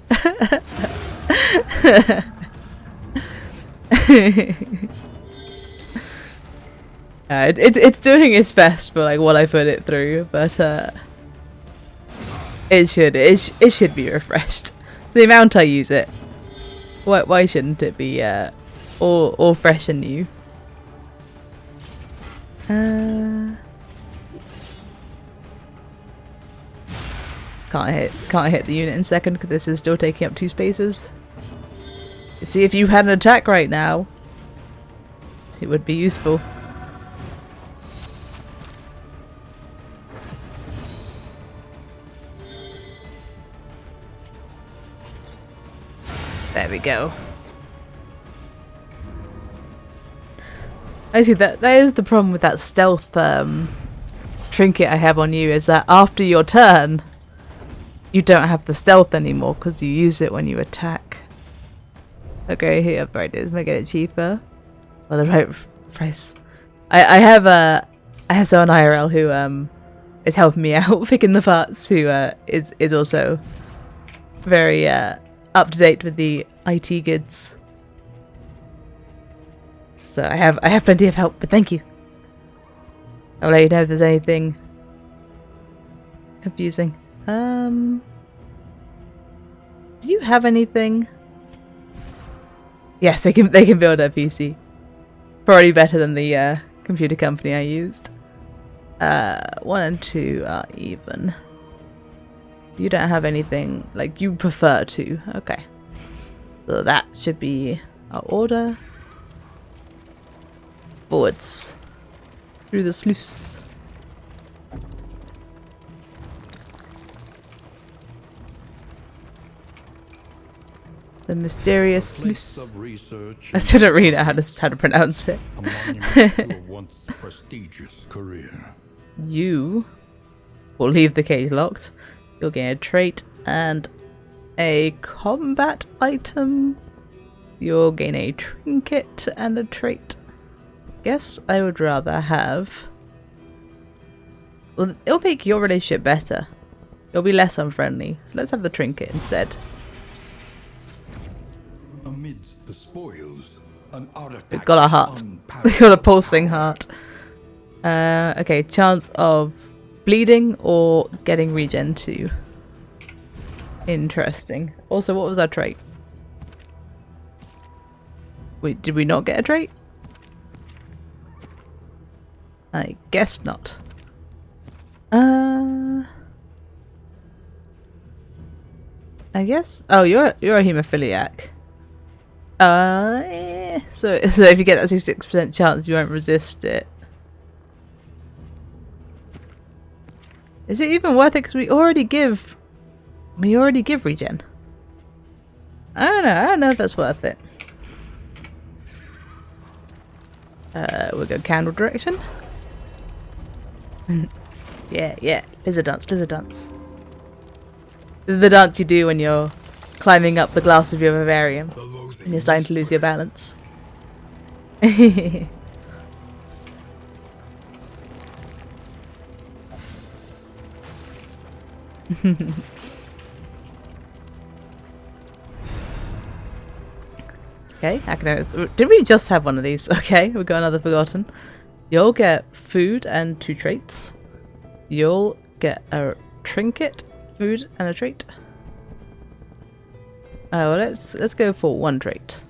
It's doing its best for like what I put it through, but it should be refreshed. The amount I use it, why shouldn't it be all fresh and new? Can't hit the unit in second because this is still taking up 2 spaces. See, if you had an attack right now, it would be useful. There we go. I see that is the problem with that stealth trinket I have on you, is that after your turn you don't have the stealth anymore because you use it when you attack. Okay, here upgrade is make it cheaper. Or the right price. I have someone IRL who is helping me out picking the parts, who is also very up to date with the IT goods. So I have plenty of help, but thank you. I'll let you know if there's anything confusing. Do you have anything? Yes, they can build a PC. Probably better than the computer company I used. 1 and 2 are even. You don't have anything like you prefer to. Okay. So that should be our order. Forwards. Through the sluice. The mysterious sluice. I still don't really know how to pronounce it. A monument to a once prestigious career. You will leave the cage locked. You'll gain a trait and a combat item. You'll gain a trinket and a trait. Guess I would rather have... Well, it'll make your relationship better. It'll be less unfriendly. So let's have the trinket instead. Amidst the spoils, an artifact. We've got a heart. We've got a pulsing heart. Okay, chance of bleeding or getting regen 2. Interesting. Also, what was our trait? Wait, did we not get a trait? I guess not. I guess. Oh, you're a hemophiliac. So if you get that 66% chance, you won't resist it. Is it even worth it? Because we already give regen. I don't know if that's worth it. We'll go candle direction. yeah. Lizard dance. This is the dance you do when you're climbing up the glass of your vivarium and you're starting to lose your balance. Okay, academics. Did we just have one of these? Okay, we got another forgotten. You'll get food and 2 traits. You'll get a trinket, food, and a trait. Oh, well, let's go for 1 trait.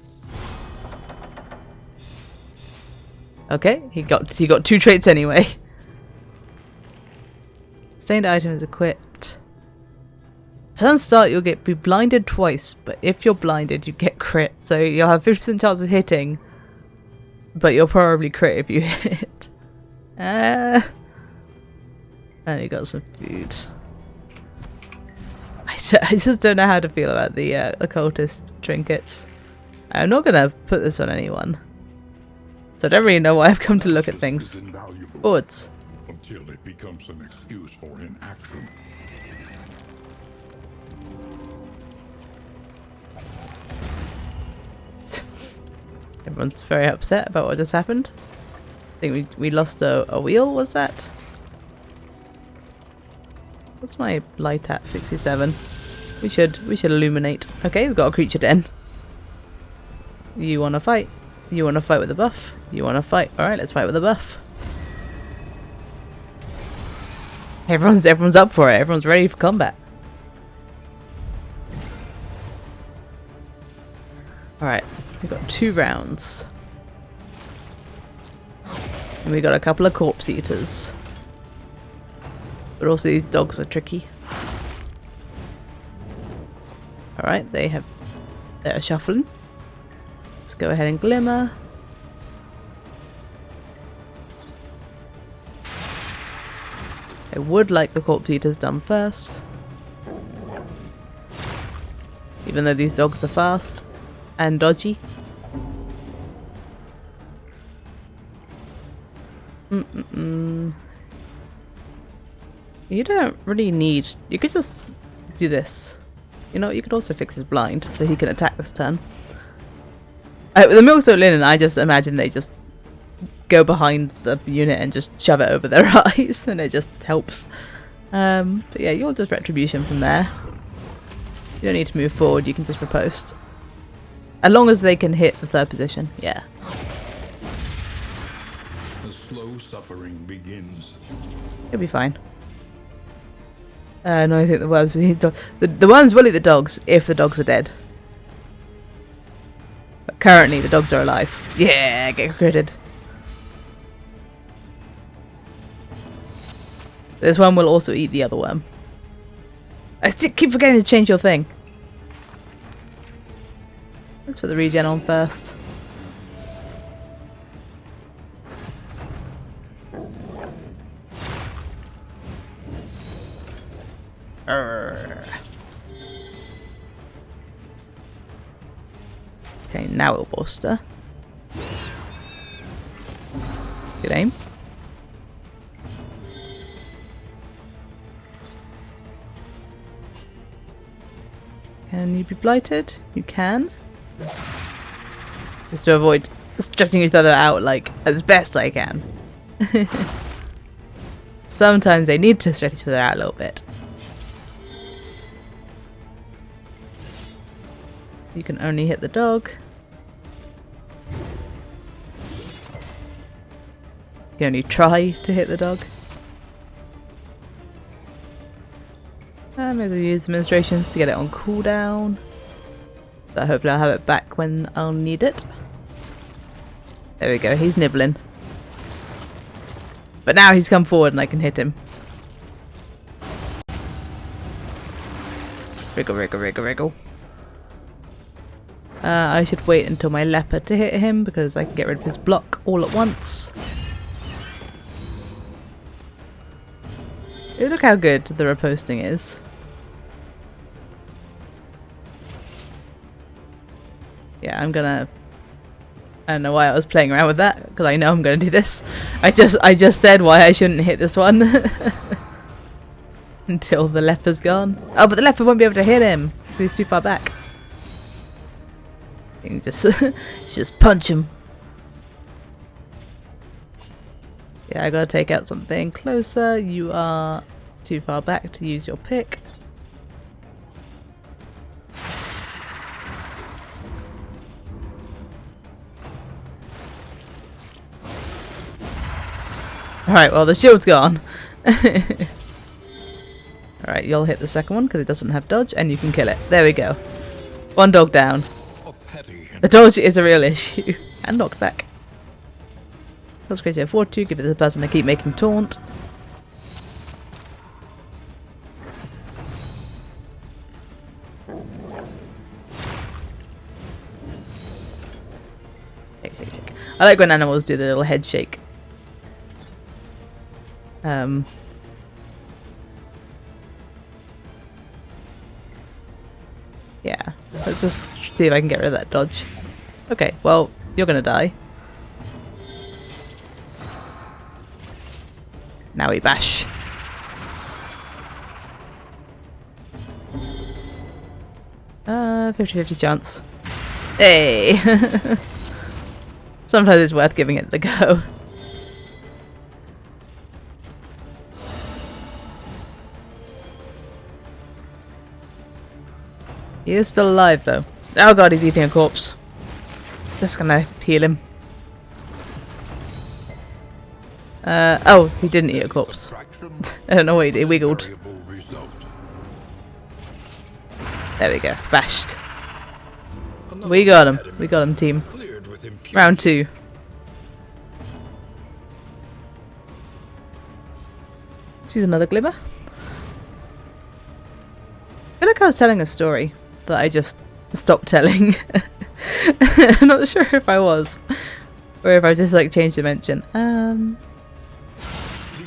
Okay, he got 2 traits anyway. Stained item is equipped. Turn start, you'll be blinded twice, but if you're blinded, you get crit. So you'll have 50% chance of hitting, but you'll probably crit if you hit. And we got some food. I just don't know how to feel about the occultist trinkets. I'm not gonna put this on anyone, so I don't really know why I've come to look at things. Forwards. Until it becomes an excuse for inaction. Everyone's very upset about what just happened. I think we lost a wheel, was that? What's my light at? 67. We should illuminate. Okay, we've got a creature den. You wanna fight? You wanna fight with a buff? You wanna fight? Alright, let's fight with a buff. Everyone's up for it. Everyone's ready for combat. Alright, we've got 2 rounds. And we got a couple of corpse eaters. But also these dogs are tricky. Alright, they're shuffling. Let's go ahead and glimmer. I would like the corpse eaters done first. Even though these dogs are fast and dodgy. You don't really need... You could just do this. You know, you could also fix his blind so he can attack this turn. With the Milkstone Linen, I just imagine they just go behind the unit and just shove it over their eyes and it just helps. But yeah, you'll just Retribution from there. You don't need to move forward, you can just riposte. As long as they can hit the 3rd position, yeah. The slow suffering begins. It'll be fine. No, I think the worms will eat dogs. The worms will eat the dogs if the dogs are dead. But currently the dogs are alive. Yeah, get critted. This one will also eat the other worm. I still keep forgetting to change your thing. Let's put the regen on first. Okay, now it'll bolster. Good aim. Can you be blighted? You can. Just to avoid stretching each other out like as best I can. Sometimes they need to stretch each other out a little bit. You can only hit the dog. You can only try to hit the dog. Maybe use administrations to get it on cooldown. But hopefully I'll have it back when I'll need it. There we go, he's nibbling. But now he's come forward and I can hit him. Wriggle, wriggle, wriggle, wriggle. I should wait until my leopard to hit him because I can get rid of his block all at once. Ooh, look how good the riposting is. Yeah, I'm gonna... I don't know why I was playing around with that, because I know I'm gonna do this. I just said why I shouldn't hit this one. Until the leopard's gone. Oh, but the leopard won't be able to hit him. He's too far back. You can just punch him. Yeah, I gotta take out something closer. You are too far back to use your pick. Alright, well the shield's gone. Alright, you'll hit the second one because it doesn't have dodge and you can kill it. There we go. One dog down. The dodge is a real issue. And knocked back. Let's create a fortitude, give it to the person to keep making taunt. Shake, shake, shake. I like when animals do the little head shake. Yeah, let's just see if I can get rid of that dodge. Okay, well, you're gonna die. Now we bash. Uh, 50-50 chance. Hey! Sometimes it's worth giving it the go. He is still alive though. Oh god, he's eating a corpse. Just gonna heal him. Oh, he didn't eat a corpse. I don't know what he wiggled. There we go. Bashed. We got him. We got him, team. Round 2. Let's use another glimmer. I feel like I was telling a story that I just stopped telling. I'm not sure if I was. Or if I just like changed dimension.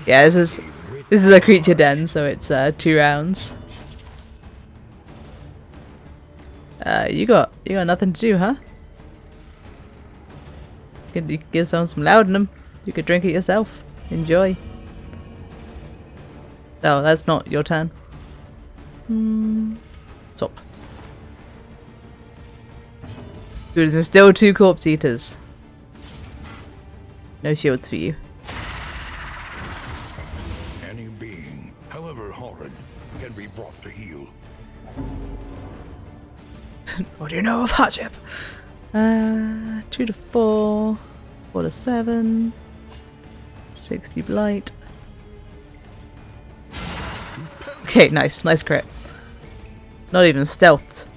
Yeah, this is a creature den, so it's 2 rounds. You got nothing to do, huh? You could give someone some laudanum. You could drink it yourself. Enjoy. Oh, that's not your turn. Stop. Good, there's still 2 corpse eaters. No shields for you. Any being, however horrid, can be brought to heel. What do you know of hardship? 2 to 4, 4 to 7, 60 blight. Okay, nice crit. Not even stealthed,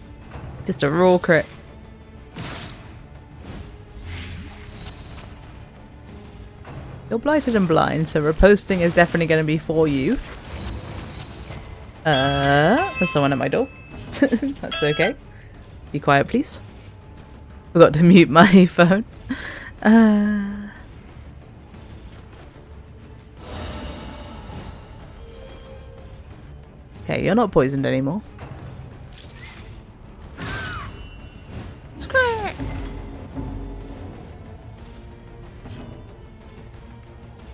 just a raw crit. You're blighted and blind, so reposting is definitely going to be for you. There's someone at my door. That's okay. Be quiet, please. Forgot to mute my phone. Okay, you're not poisoned anymore.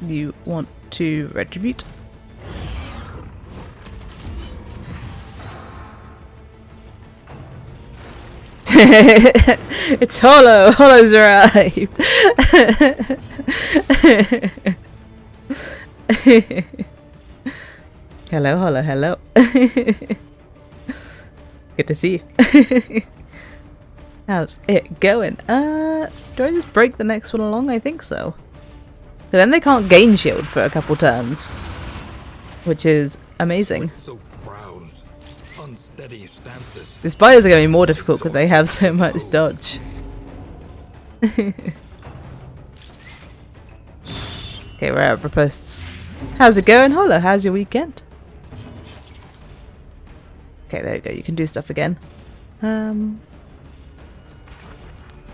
You want to retribute? It's Hollow! Hollow's arrived! Hello, Hollow, hello. Good to see you. How's it going? Do I just break the next one along? I think so. But then they can't gain shield for a couple turns, which is amazing. The spiders are going to be more difficult because they have so much dodge. Okay, we're out of reposts. How's it going, Hollow? How's your weekend? Okay, there you go. You can do stuff again. Go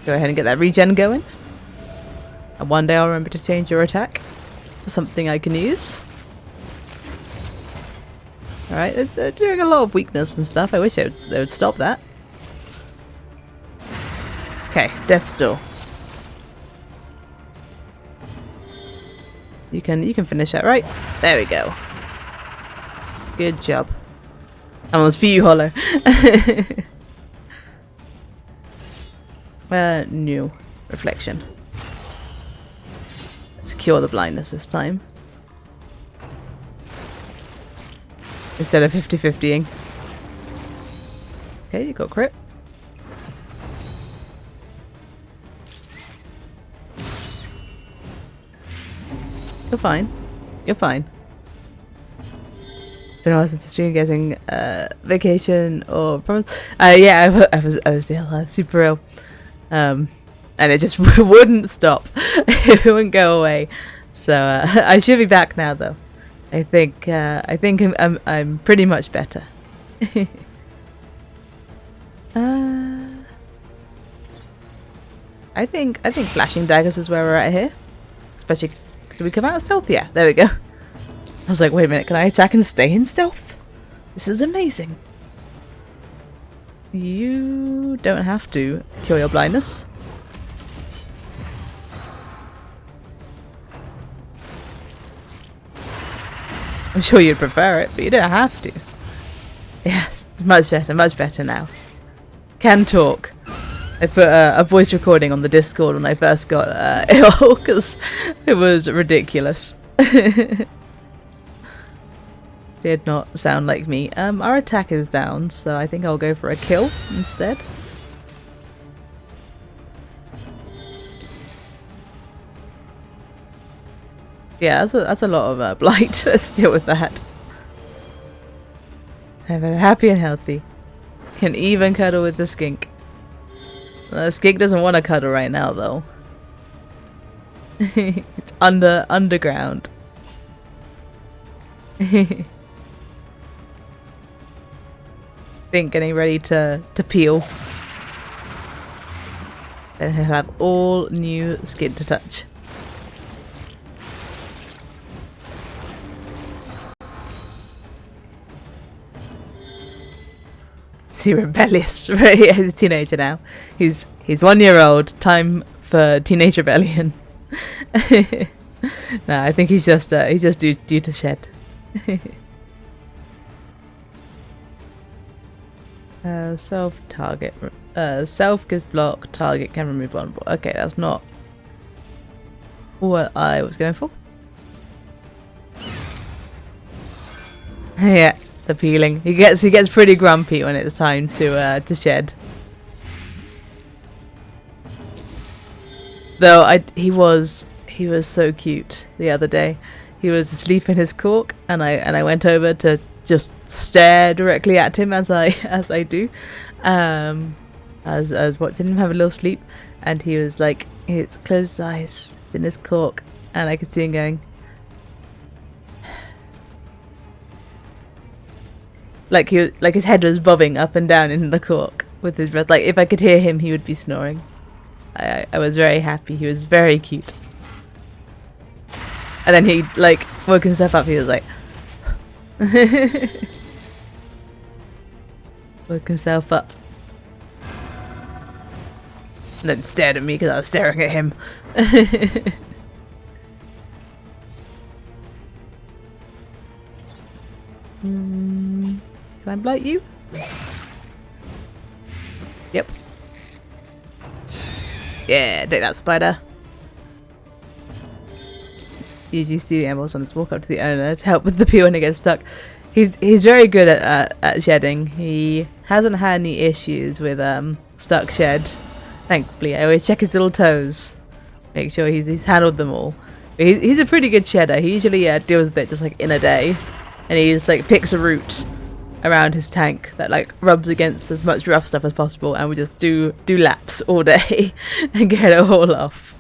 ahead and get that regen going. And one day I'll remember to change your attack for something I can use. Alright, they're doing a lot of weakness and stuff. I wish they would stop that. Okay, Death's Door. You can finish that, right? There we go. Good job. That one's for you, Hollow. New reflection. Let's cure the blindness this time. Instead of 50-50ing. Okay, you got crit. You're fine. You're fine. It's been a while since the stream getting vacation or promise. Yeah, I was ill, super ill. And it just wouldn't stop. It wouldn't go away. So I should be back now though. I think I'm pretty much better. I think flashing daggers is where we're at here. Especially, can we come out of stealth? Yeah, there we go. I was like, wait a minute, can I attack and stay in stealth? This is amazing. You don't have to cure your blindness. I'm sure you'd prefer it, but you don't have to. Yes, it's much better now. Can talk. I put a voice recording on the Discord when I first got ill because it was ridiculous. Did not sound like me. Our attack is down, so I think I'll go for a kill instead. Yeah, that's a lot of blight. Let's deal with that. Have it happy and healthy. Can even cuddle with the skink. The skink doesn't want to cuddle right now, though. It's underground. Think getting ready to peel. Then he'll have all new skin to touch. Is he rebellious? Yeah, he's a teenager now. He's 1 year old. Time for teenage rebellion. No, I think he's just due to shed. Self target. Self gives block. Target can remove one. Okay, that's not what I was going for. Yeah, the peeling. He gets pretty grumpy when it's time to shed. Though he was so cute the other day. He was asleep in his cork, and I went over to just stare directly at him as I do. I was watching him have a little sleep, and he was like, he closed his eyes, it's in his cork, and I could see him going. Like his head was bobbing up and down in the cork with his breath. Like if I could hear him, he would be snoring. I was very happy. He was very cute. And then he like woke himself up. He was like, woke himself up, and then stared at me because I was staring at him. Can I blight you? Yep. Yeah, take that, spider. Usually see the animals on walk up to the owner to help with the peel when it gets stuck. He's very good at shedding. He hasn't had any issues with stuck shed. Thankfully, I always check his little toes, make sure he's handled them all. He's a pretty good shedder. He usually deals with it just like in a day, and he just like picks a root around his tank that like rubs against as much rough stuff as possible, and we just do laps all day and get it all off.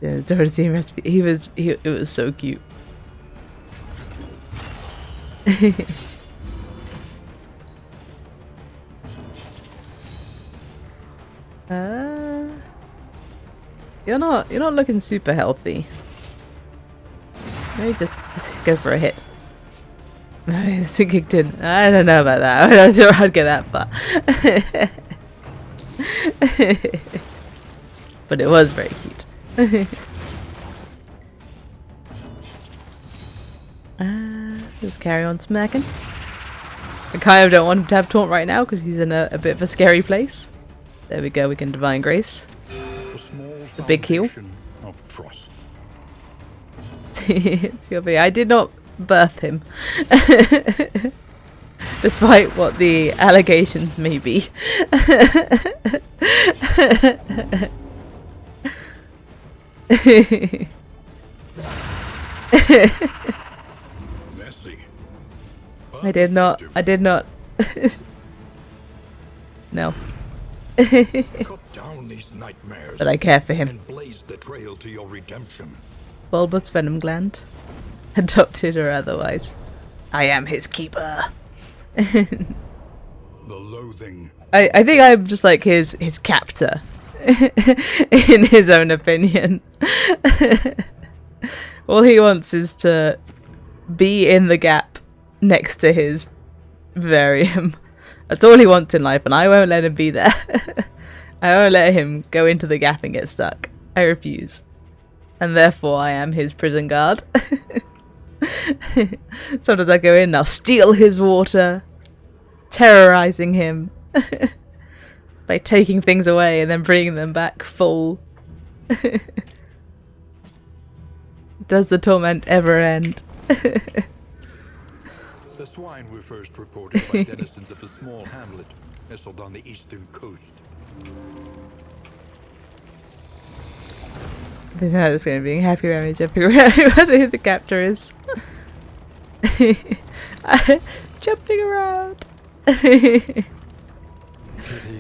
Yeah, Dorothy recipe. It was so cute. You're not looking super healthy. Maybe just go for a hit. No, it's kicked in. I don't know about that. I'm not sure I'd get that far. But it was very cute. Just carry on smacking. I kind of don't want him to have taunt right now because he's in a bit of a scary place. There we go, we can Divine Grace. The big heal. I did not birth him. Despite what the allegations may be. Messy. I did not. No. Cut down these nightmares. But I care for him. And blaze the trail to your redemption. Bulbous venom gland. Adopted or otherwise. I am his keeper. The loathing. I think I'm just like his captor. In his own opinion. All he wants is to be in the gap next to his Vivarium. That's all he wants in life, and I won't let him be there. I won't let him go into the gap and get stuck. I refuse. And therefore I am his prison guard. Sometimes I go in, I'll steal his water, terrorizing him. by taking things away and then bringing them back full. Does the torment ever end? The swine were first reported by denizens of a small hamlet nestled on the eastern coast. This is how it's going to be. Happy memory jumping around. I wonder who the captor is. Jumping around.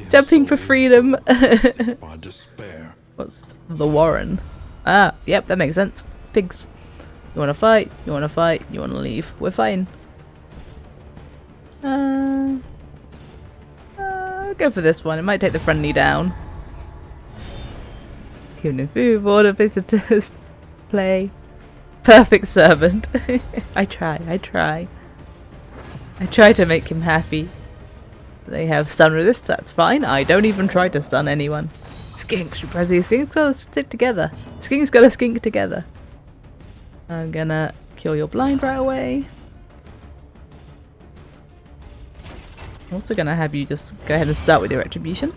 Jumping for freedom. By despair. What's the Warren? Ah, yep, that makes sense. Pigs. You want to fight? You want to fight? You want to leave? We're fine. I'll go for this one. It might take the friendly down. Giving food, water, visitors, play. Perfect servant. I try to make him happy. They have stun resist, that's fine. I don't even try to stun anyone. Skinks, you press these skinks gotta stick together. Skinks gotta skink together. I'm gonna kill your blind right away. I'm also gonna have you just go ahead and start with your retribution.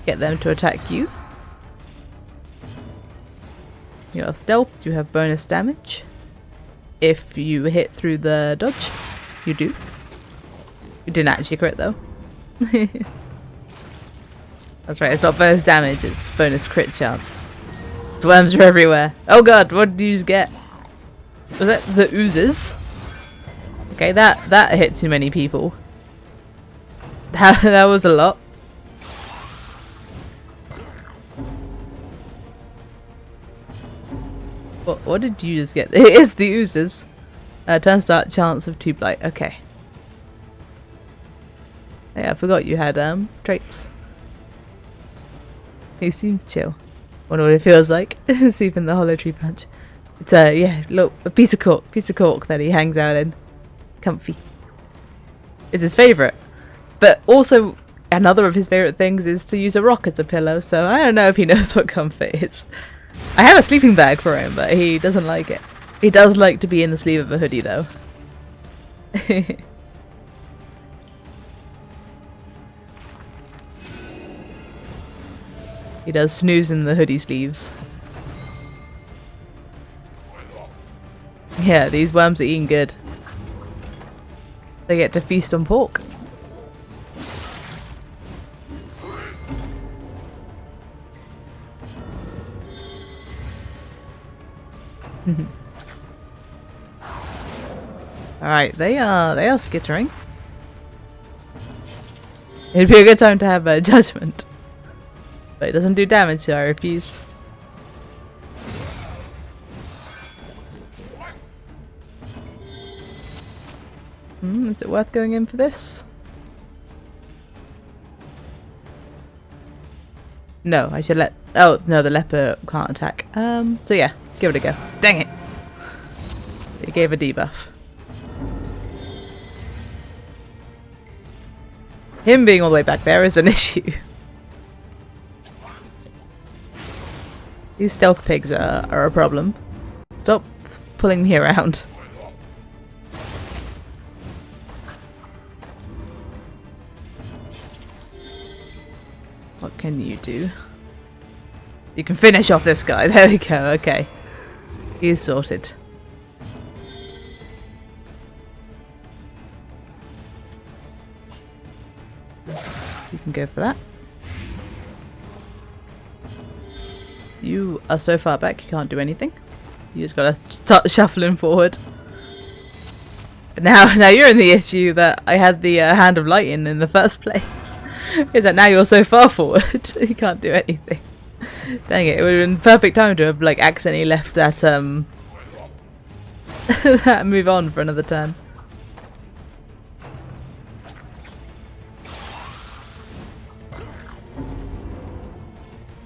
Get them to attack you. You have stealth, you have bonus damage. If you hit through the dodge, you do. You didn't actually crit though. That's right, it's not bonus damage, it's bonus crit chance. The worms are everywhere. Oh god, what did you just get? Was that the oozes? Okay, that hit too many people. That was a lot. What did you just get? It is the oozes. Turn start, chance of 2 blight. Okay. Yeah, I forgot you had traits. He seems chill. Wonder what it feels like. Sleeping the hollow tree branch. It's yeah, look, a piece of cork that he hangs out in. Comfy. It's his favourite. But also another of his favourite things is to use a rock as a pillow, so I don't know if he knows what comfort is. I have a sleeping bag for him, but he doesn't like it. He does like to be in the sleeve of a hoodie though. He does snooze in the hoodie sleeves. Yeah, these worms are eating good. They get to feast on pork. Alright, they are skittering. It'd be a good time to have a judgment. But it doesn't do damage, so I refuse. Is it worth going in for this? No, I should let... Oh, no, the leper can't attack. So yeah, give it a go. Dang it! It gave a debuff. Him being all the way back there is an issue. These stealth pigs are a problem. Stop pulling me around. What can you do? You can finish off this guy. There we go. Okay. He's sorted. You can go for that. You are so far back you can't do anything. You just gotta start shuffling forward. Now you're in the issue that I had the Hand of Light in the first place. Is that now you're so far forward you can't do anything. Dang it, it would have been perfect time to have like accidentally left that that move on for another turn.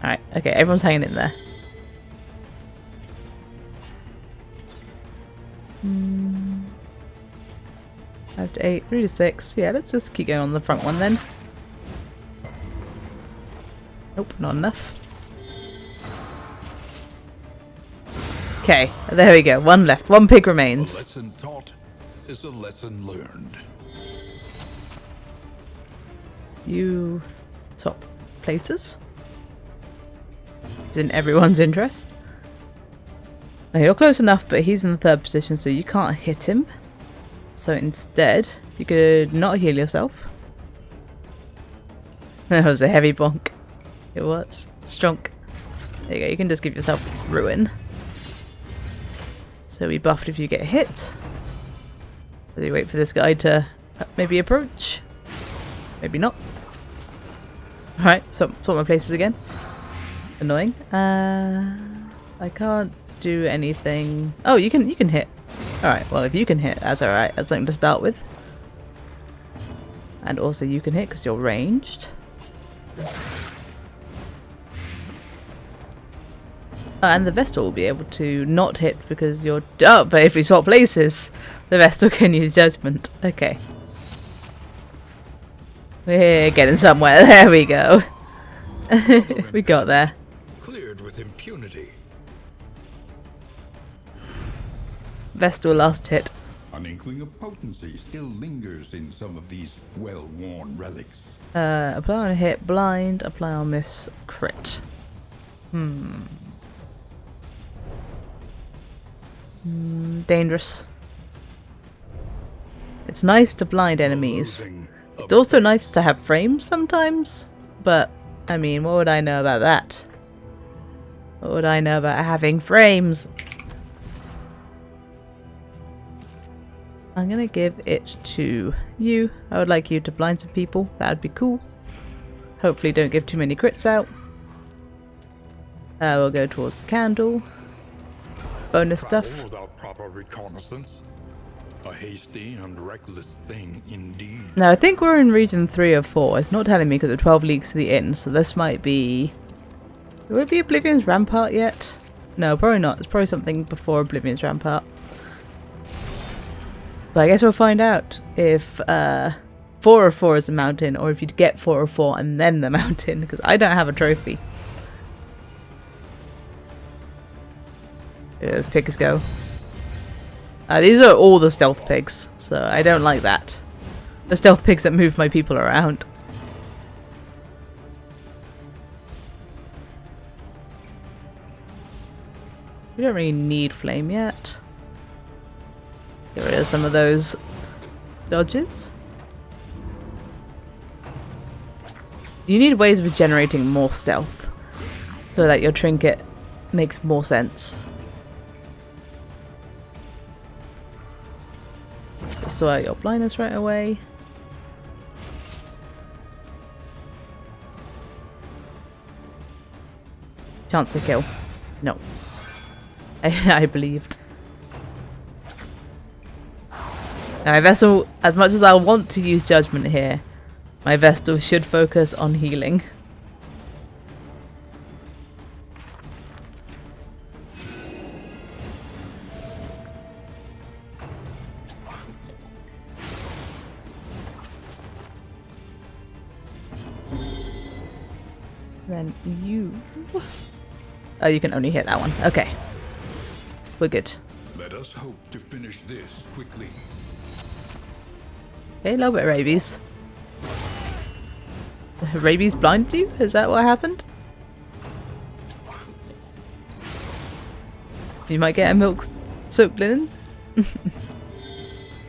Alright, okay, everyone's hanging in there. 5 to 8, 3 to 6. Yeah, let's just keep going on the front one then. Nope, not enough. Okay, there we go. One left. One pig remains. A lesson taught is a lesson learned. You Swap places. It's in everyone's interest. Now you're close enough, but he's in the 3rd position, so you can't hit him. So instead, you could not heal yourself. That was a heavy bonk. It was. Strong. There you go, you can just give yourself ruin. So we buffed if you get hit. So you wait for this guy to maybe approach. Maybe not. Alright, swap my places again. Annoying. I can't do anything. Oh, you can hit. Alright, well if you can hit, that's alright. That's something to start with. And also you can hit because you're ranged. And the Vestal will be able to not hit because you're... Oh, but if we swap places, the Vestal can use Judgment. Okay. We're getting somewhere. There we go. We got there. Cleared with impunity. Vestal last hit. An inkling of potency still lingers in some of these well-worn relics. Apply on hit, blind, apply on miss, crit. Dangerous. It's nice to blind enemies. It's also nice to have frames sometimes, but I mean, what would I know about that? What would I know about having frames? I'm gonna give it to you. I would like you to blind some people. That would be cool. Hopefully don't give too many crits out. We'll go towards the candle. Bonus stuff. Without proper reconnaissance. A hasty and reckless thing indeed. Now I think we're in region 3 or 4. It's not telling me because of 12 leagues to the inn, so this might be... Will it be Oblivion's Rampart yet? No, probably not. It's probably something before Oblivion's Rampart. But I guess we'll find out if 404 is the mountain, or if you'd get 404 and then the mountain, because I don't have a trophy. Yeah, let's pick us go. These are all the stealth pigs, so I don't like that. The stealth pigs that move my people around. We don't really need flame yet. Get rid of some of those dodges. You need ways of generating more stealth so that your trinket makes more sense. Just sort out your blindness right away. Chance to kill. No. I believed. Now my Vestal, as much as I want to use Judgment here, my Vestal should focus on healing. Then you... Oh, you can only hit that one. Okay. We're good. Let us hope to finish this quickly. Okay, a little bit of rabies. The rabies blinded you? Is that what happened? You might get a milk-soaked linen?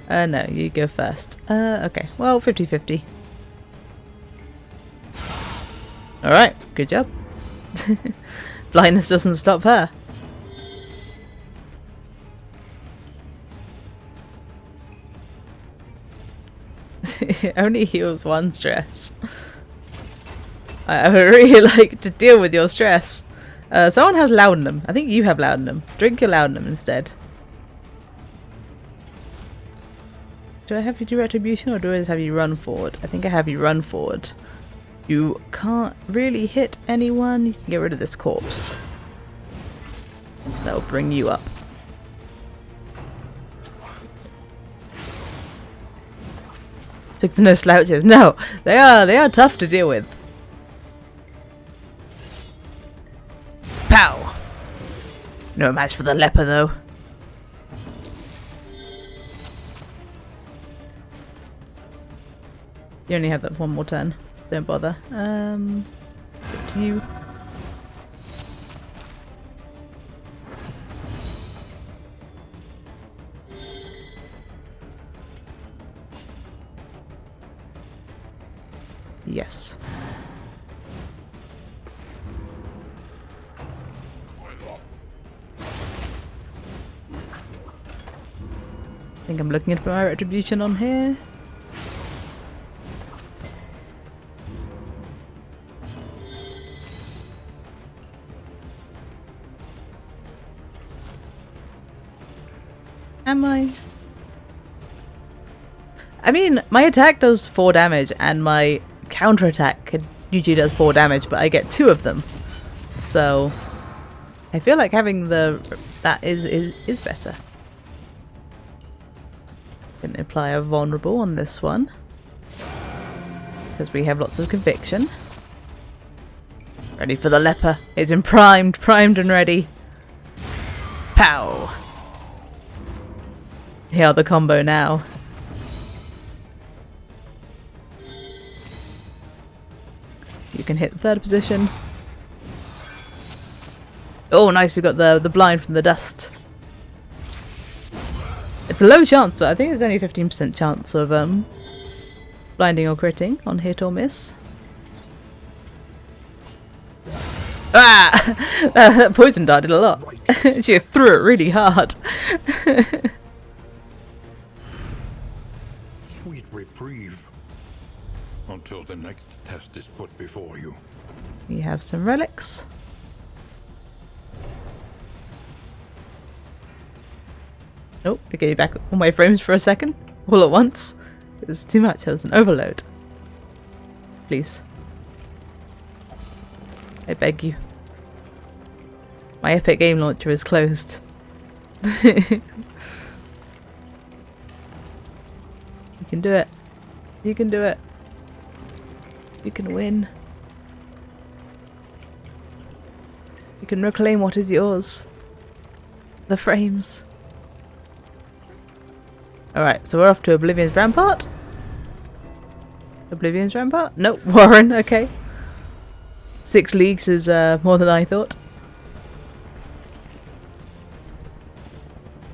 No, you go first. Okay, well, 50-50. Alright, good job. Blindness doesn't stop her. It only heals one stress. I would really like to deal with your stress. Someone has laudanum. I think you have laudanum. Drink your laudanum instead. Do I have you do retribution or do I just have you run forward? I think I have you run forward. You can't really hit anyone. You can get rid of this corpse. That'll bring you up. Pigs are no slouches. No, they are tough to deal with. Pow! No match for the leper though. You only have that for one more turn. Don't bother. Up to you. Yes. I think I'm looking at my retribution on here. Am I? I mean, my attack does 4 damage and my counterattack usually does 4 damage, but I get 2 of them. So I feel like having that is better. Can apply a vulnerable on this one because we have lots of conviction. Ready for the leper. It's in primed and ready. Pow! Here the combo now. You can hit the 3rd position. Oh, nice! We got the blind from the dust. It's a low chance, but I think there's only 15% chance of blinding or critting on hit or miss. Ah! That poison dart did a lot. She threw it really hard. Sweet reprieve. Until the next test is put before you. We have some relics. Oh, okay, back on my frames for a second. All at once. It was too much. It was an overload. Please. I beg you. My Epic Game Launcher is closed. You can do it. You can do it. You can win. You can reclaim what is yours. The frames. Alright, so we're off to Oblivion's Rampart. Oblivion's Rampart? Nope, Warren, okay. 6 leagues is more than I thought.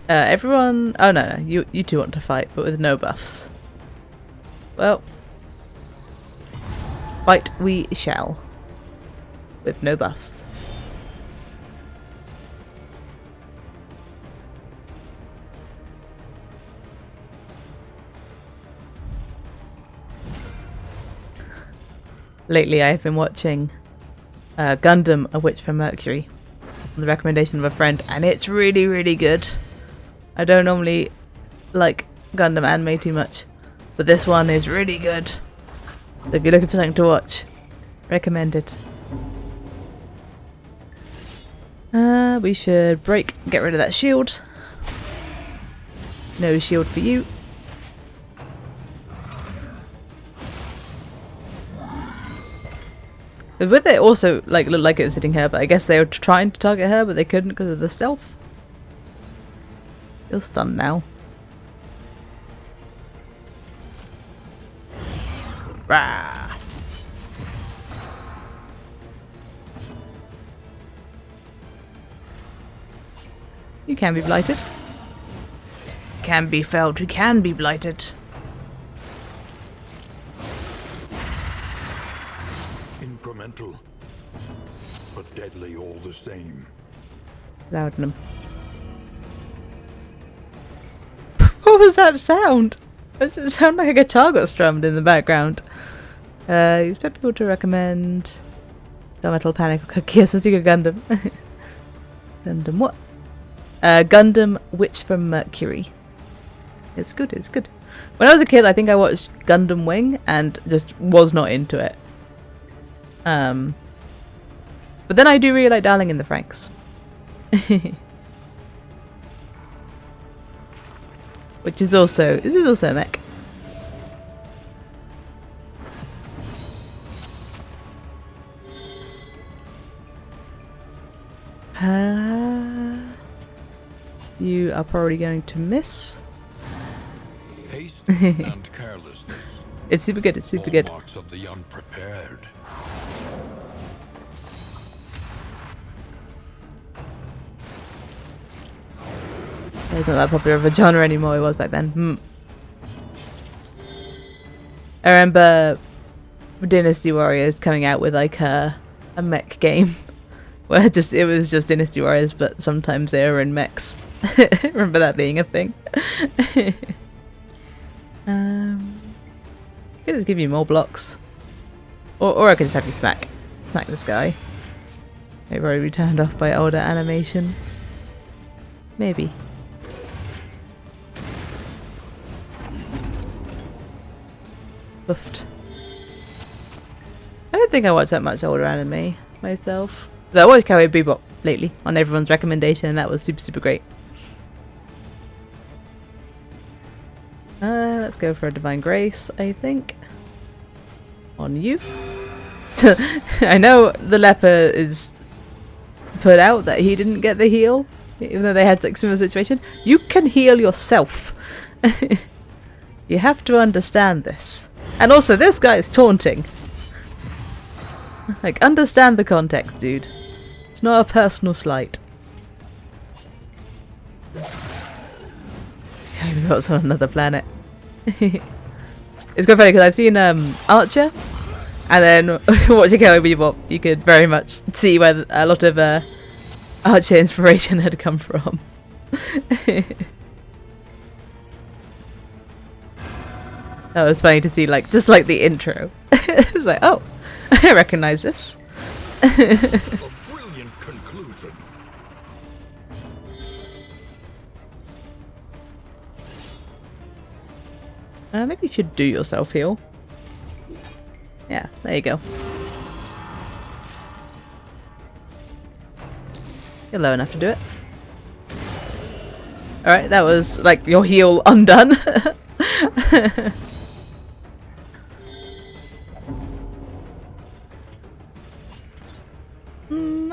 Everyone... Oh no, you two want to fight, but with no buffs. Well... Fight we shall. With no buffs. Lately I've been watching Gundam, A Witch from Mercury on the recommendation of a friend, and it's really, really good. I don't normally like Gundam anime too much, but this one is really good. So if you're looking for something to watch, recommended. We should get rid of that shield. No shield for you. With it also looked like it was hitting her, but I guess they were trying to target her, but they couldn't because of the stealth. You're stunned now. Rah! You can be blighted. Can be felled. Who can be blighted? Incremental, but deadly all the same. Loudenham. What was that sound? Does it sound like a guitar got strummed in the background? You expect people to recommend Metal Panic or Cookie. Yes, let's do Gundam. Gundam what? Gundam Witch from Mercury. It's good, it's good. When I was a kid, I think I watched Gundam Wing and just was not into it. But then I do really like Darling in the Franxx. Which is also, this is also a mech. You are probably going to miss. Haste and carelessness It's super good. It's super good. Hallmarks of the unprepared. It's not that popular of a genre anymore. It was back then. I remember Dynasty Warriors coming out with like a mech game where it was just Dynasty Warriors, but sometimes they were in mechs. Remember that being a thing. I could just give you more blocks, or I could just have you smack this guy. Maybe probably be turned off by older animation. Maybe. Buffed. I don't think I watch that much older anime myself. Though I watched Cowboy Bebop lately on everyone's recommendation, and that was super great. Let's go for a Divine Grace, I think. On you. I know the leper is put out that he didn't get the heal, even though they had like similar situation. You can heal yourself. You have to understand this. And also, this guy is taunting. Like, understand the context, dude. It's not a personal slight. Yeah, we got on another planet. It's quite funny because I've seen Archer, and then watching Cowboy Bebop, you could very much see where a lot of Archer inspiration had come from. That was funny to see, like, just like the intro. It was like, oh, I recognize this. A brilliant conclusion. Maybe you should do your self-heal. Yeah, there you go. You're low enough to do it. Alright, that was like your heal undone.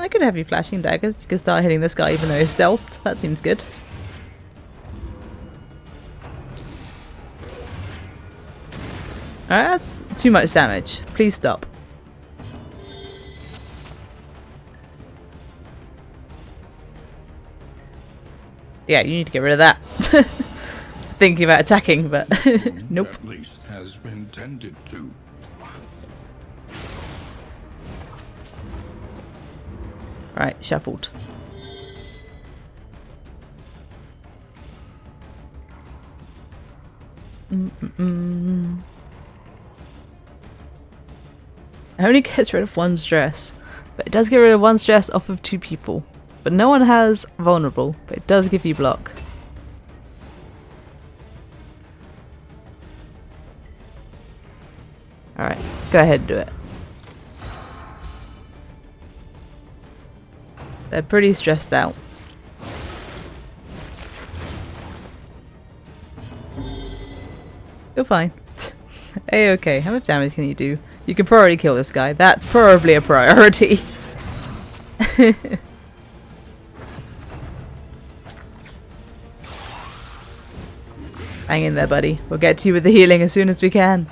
I could have you flashing daggers. You could start hitting this guy even though he's stealthed. That seems good. Alright, that's too much damage. Please stop. Yeah, you need to get rid of that. Thinking about attacking, but nope. At least has been tended to. Right, shuffled. It only gets rid of one stress, but it does get rid of one stress off of two people. But no one has vulnerable, but it does give you block. Alright, go ahead and do it. They're pretty stressed out. You're fine. A-okay, how much damage can you do? You can probably kill this guy. That's probably a priority. Hang in there, buddy. We'll get to you with the healing as soon as we can.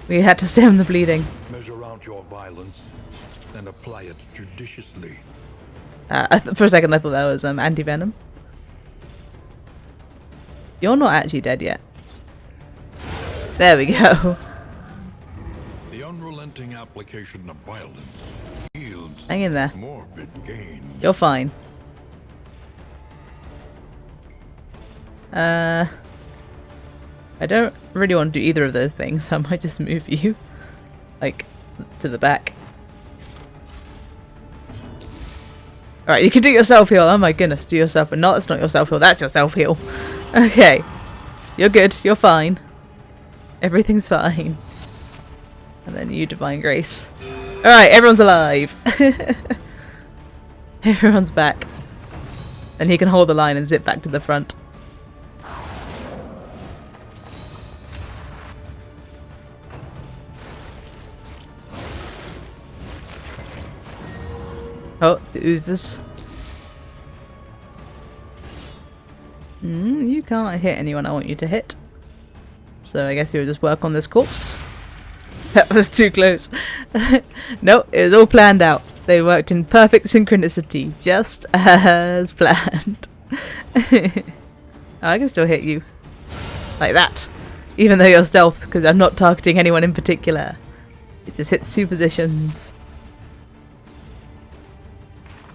We had to stem the bleeding. Measure out your violence and apply it judiciously. For a second I thought that was anti-venom. You're not actually dead yet. There we go. The unrelenting application of violence yields Hang in there. morbid gain. You're fine. I don't really want to do either of those things, so I might just move you, like, to the back. Alright, you can do your self-heal. Oh my goodness, do yourself, but no, that's not your self-heal, that's your self-heal. Okay. You're good, you're fine. Everything's fine. And then you Divine Grace. Alright, everyone's alive. Everyone's back. And he can hold the line and zip back to the front. Oh, who's this? You can't hit anyone I want you to hit. So I guess you'll just work on this corpse. That was too close. No, it was all planned out. They worked in perfect synchronicity, just as planned. I can still hit you. Like that. Even though you're stealth, because I'm not targeting anyone in particular. It just hits 2 positions.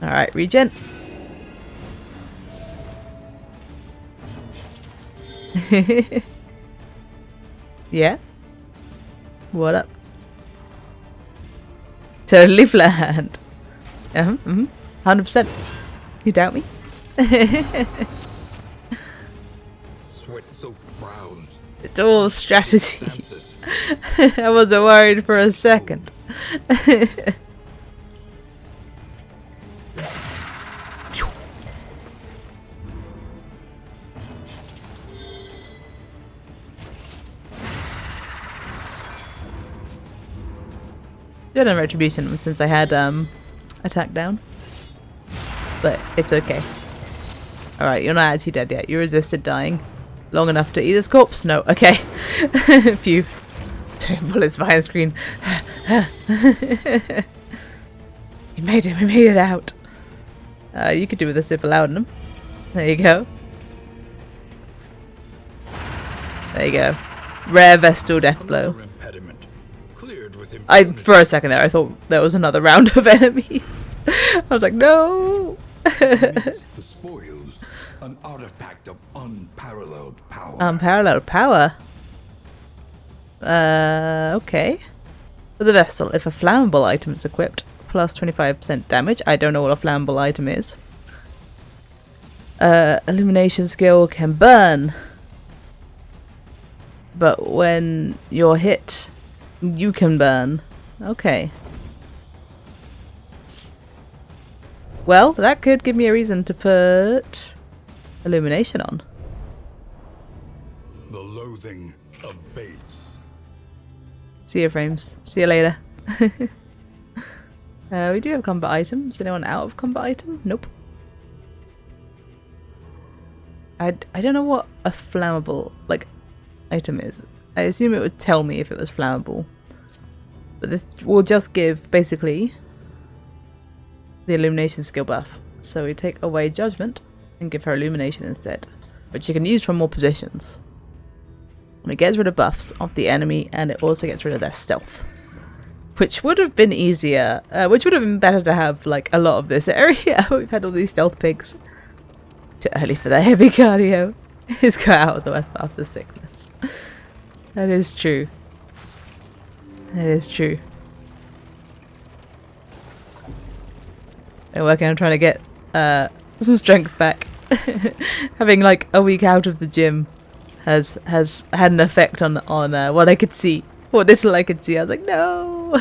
Alright, regen. Yeah? What up? Totally planned. 100%. You doubt me? Sweat-soaked brows. It's all strategy. I wasn't worried for a second. Did a retribution since I had attack down, but it's okay. All right, you're not actually dead yet. You resisted dying long enough to eat this corpse. No, okay. Phew. 2 bullets behind screen. You made it. We made it out. You could do with a sip of laudanum. There you go. There you go. Rare Vestal death blow. For a second there, I thought there was another round of enemies. I was like, no. The spoils, an artifact of unparalleled power. Unparalleled power. Okay. For the Vestal, if a flammable item is equipped, plus 25% damage. I don't know what a flammable item is. Illumination skill can burn. But when you're hit, you can burn. Okay. Well, that could give me a reason to put illumination on. The loathing abates. See you, frames. See you later. We do have combat items. Is anyone out of combat item? Nope. I don't know what a flammable item is. I assume it would tell me if it was flammable. But this will just give basically the illumination skill buff. So we take away judgment and give her illumination instead, which you can use from more positions. And it gets rid of buffs of the enemy, and it also gets rid of their stealth, which would have been easier, which would have been better to have a lot of this area. We've had all these stealth pigs. Too early for that heavy cardio. It's got out of the worst part of the sickness. That is true. That is true. I'm working on trying to get some strength back. Having a week out of the gym has had an effect on what I could see. What little I could see. I was like, no!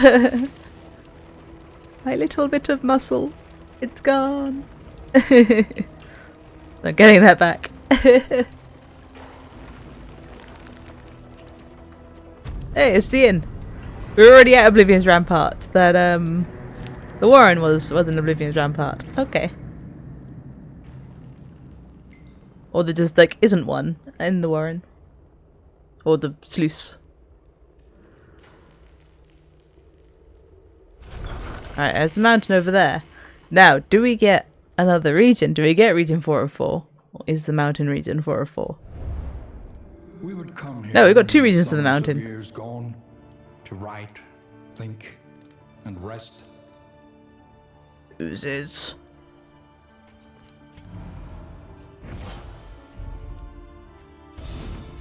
My little bit of muscle. It's gone. I'm getting that back. Hey, it's Ian. We're already at Oblivion's Rampart. That the Warren was an Oblivion's Rampart. Okay. Or there just isn't one in the Warren. Or the sluice. Alright, there's a mountain over there. Now, do we get another region? Do we get region 404? Or is the mountain region 404? We would come here. No, we've got 2 regions in the mountain. Years gone to write, think, and rest. Oozes.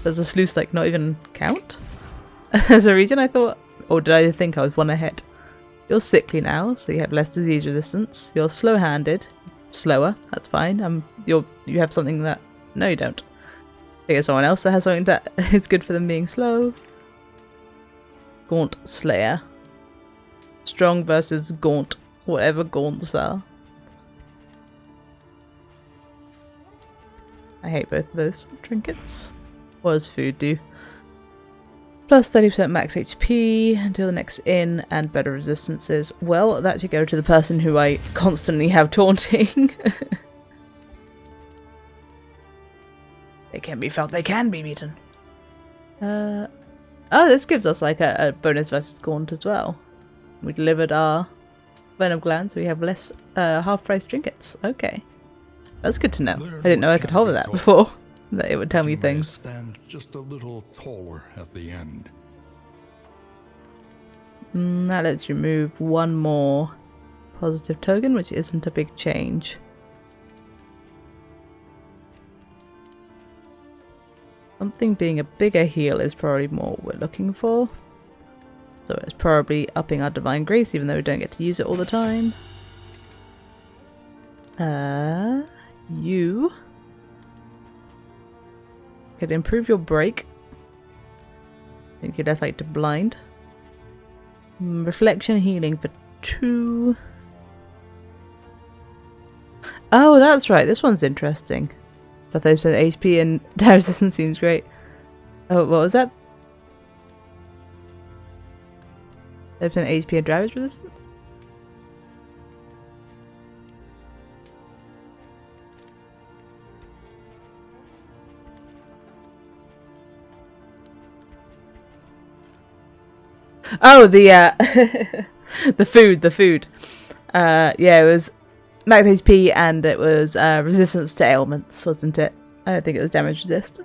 Does the sluice not even count as a region? I thought, or did I think I was one ahead? You're sickly now, so you have less disease resistance. You're slow-handed, slower. That's fine. You have something that no, you don't. I think someone else that has something that is good for them being slow. Gaunt Slayer. Strong versus Gaunt, whatever Gaunts are. I hate both of those trinkets. What does food do? Plus 30% max HP until the next inn and better resistances. Well, that should go to the person who I constantly have taunting. They can be felt, they can be beaten. Oh, this gives us like a bonus versus Gaunt as well. We delivered our venom glands, we have less half-price trinkets. Okay. That's good to know. I didn't know I could hover that before. That it would tell me things. Stand just a little taller at the end. That lets you remove one more positive token, which isn't a big change. Something being a bigger heal is probably more what we're looking for. So it's probably upping our Divine Grace, even though we don't get to use it all the time. You could improve your break. I think you'd less like to blind. Reflection healing for 2. Oh, that's right. This one's interesting. But they've said HP and damage resistance seems great. Oh, what was that? They've said HP and damage resistance? Oh, the the food. Yeah, it was max HP and it was resistance to ailments, wasn't it? I don't think it was damage resist.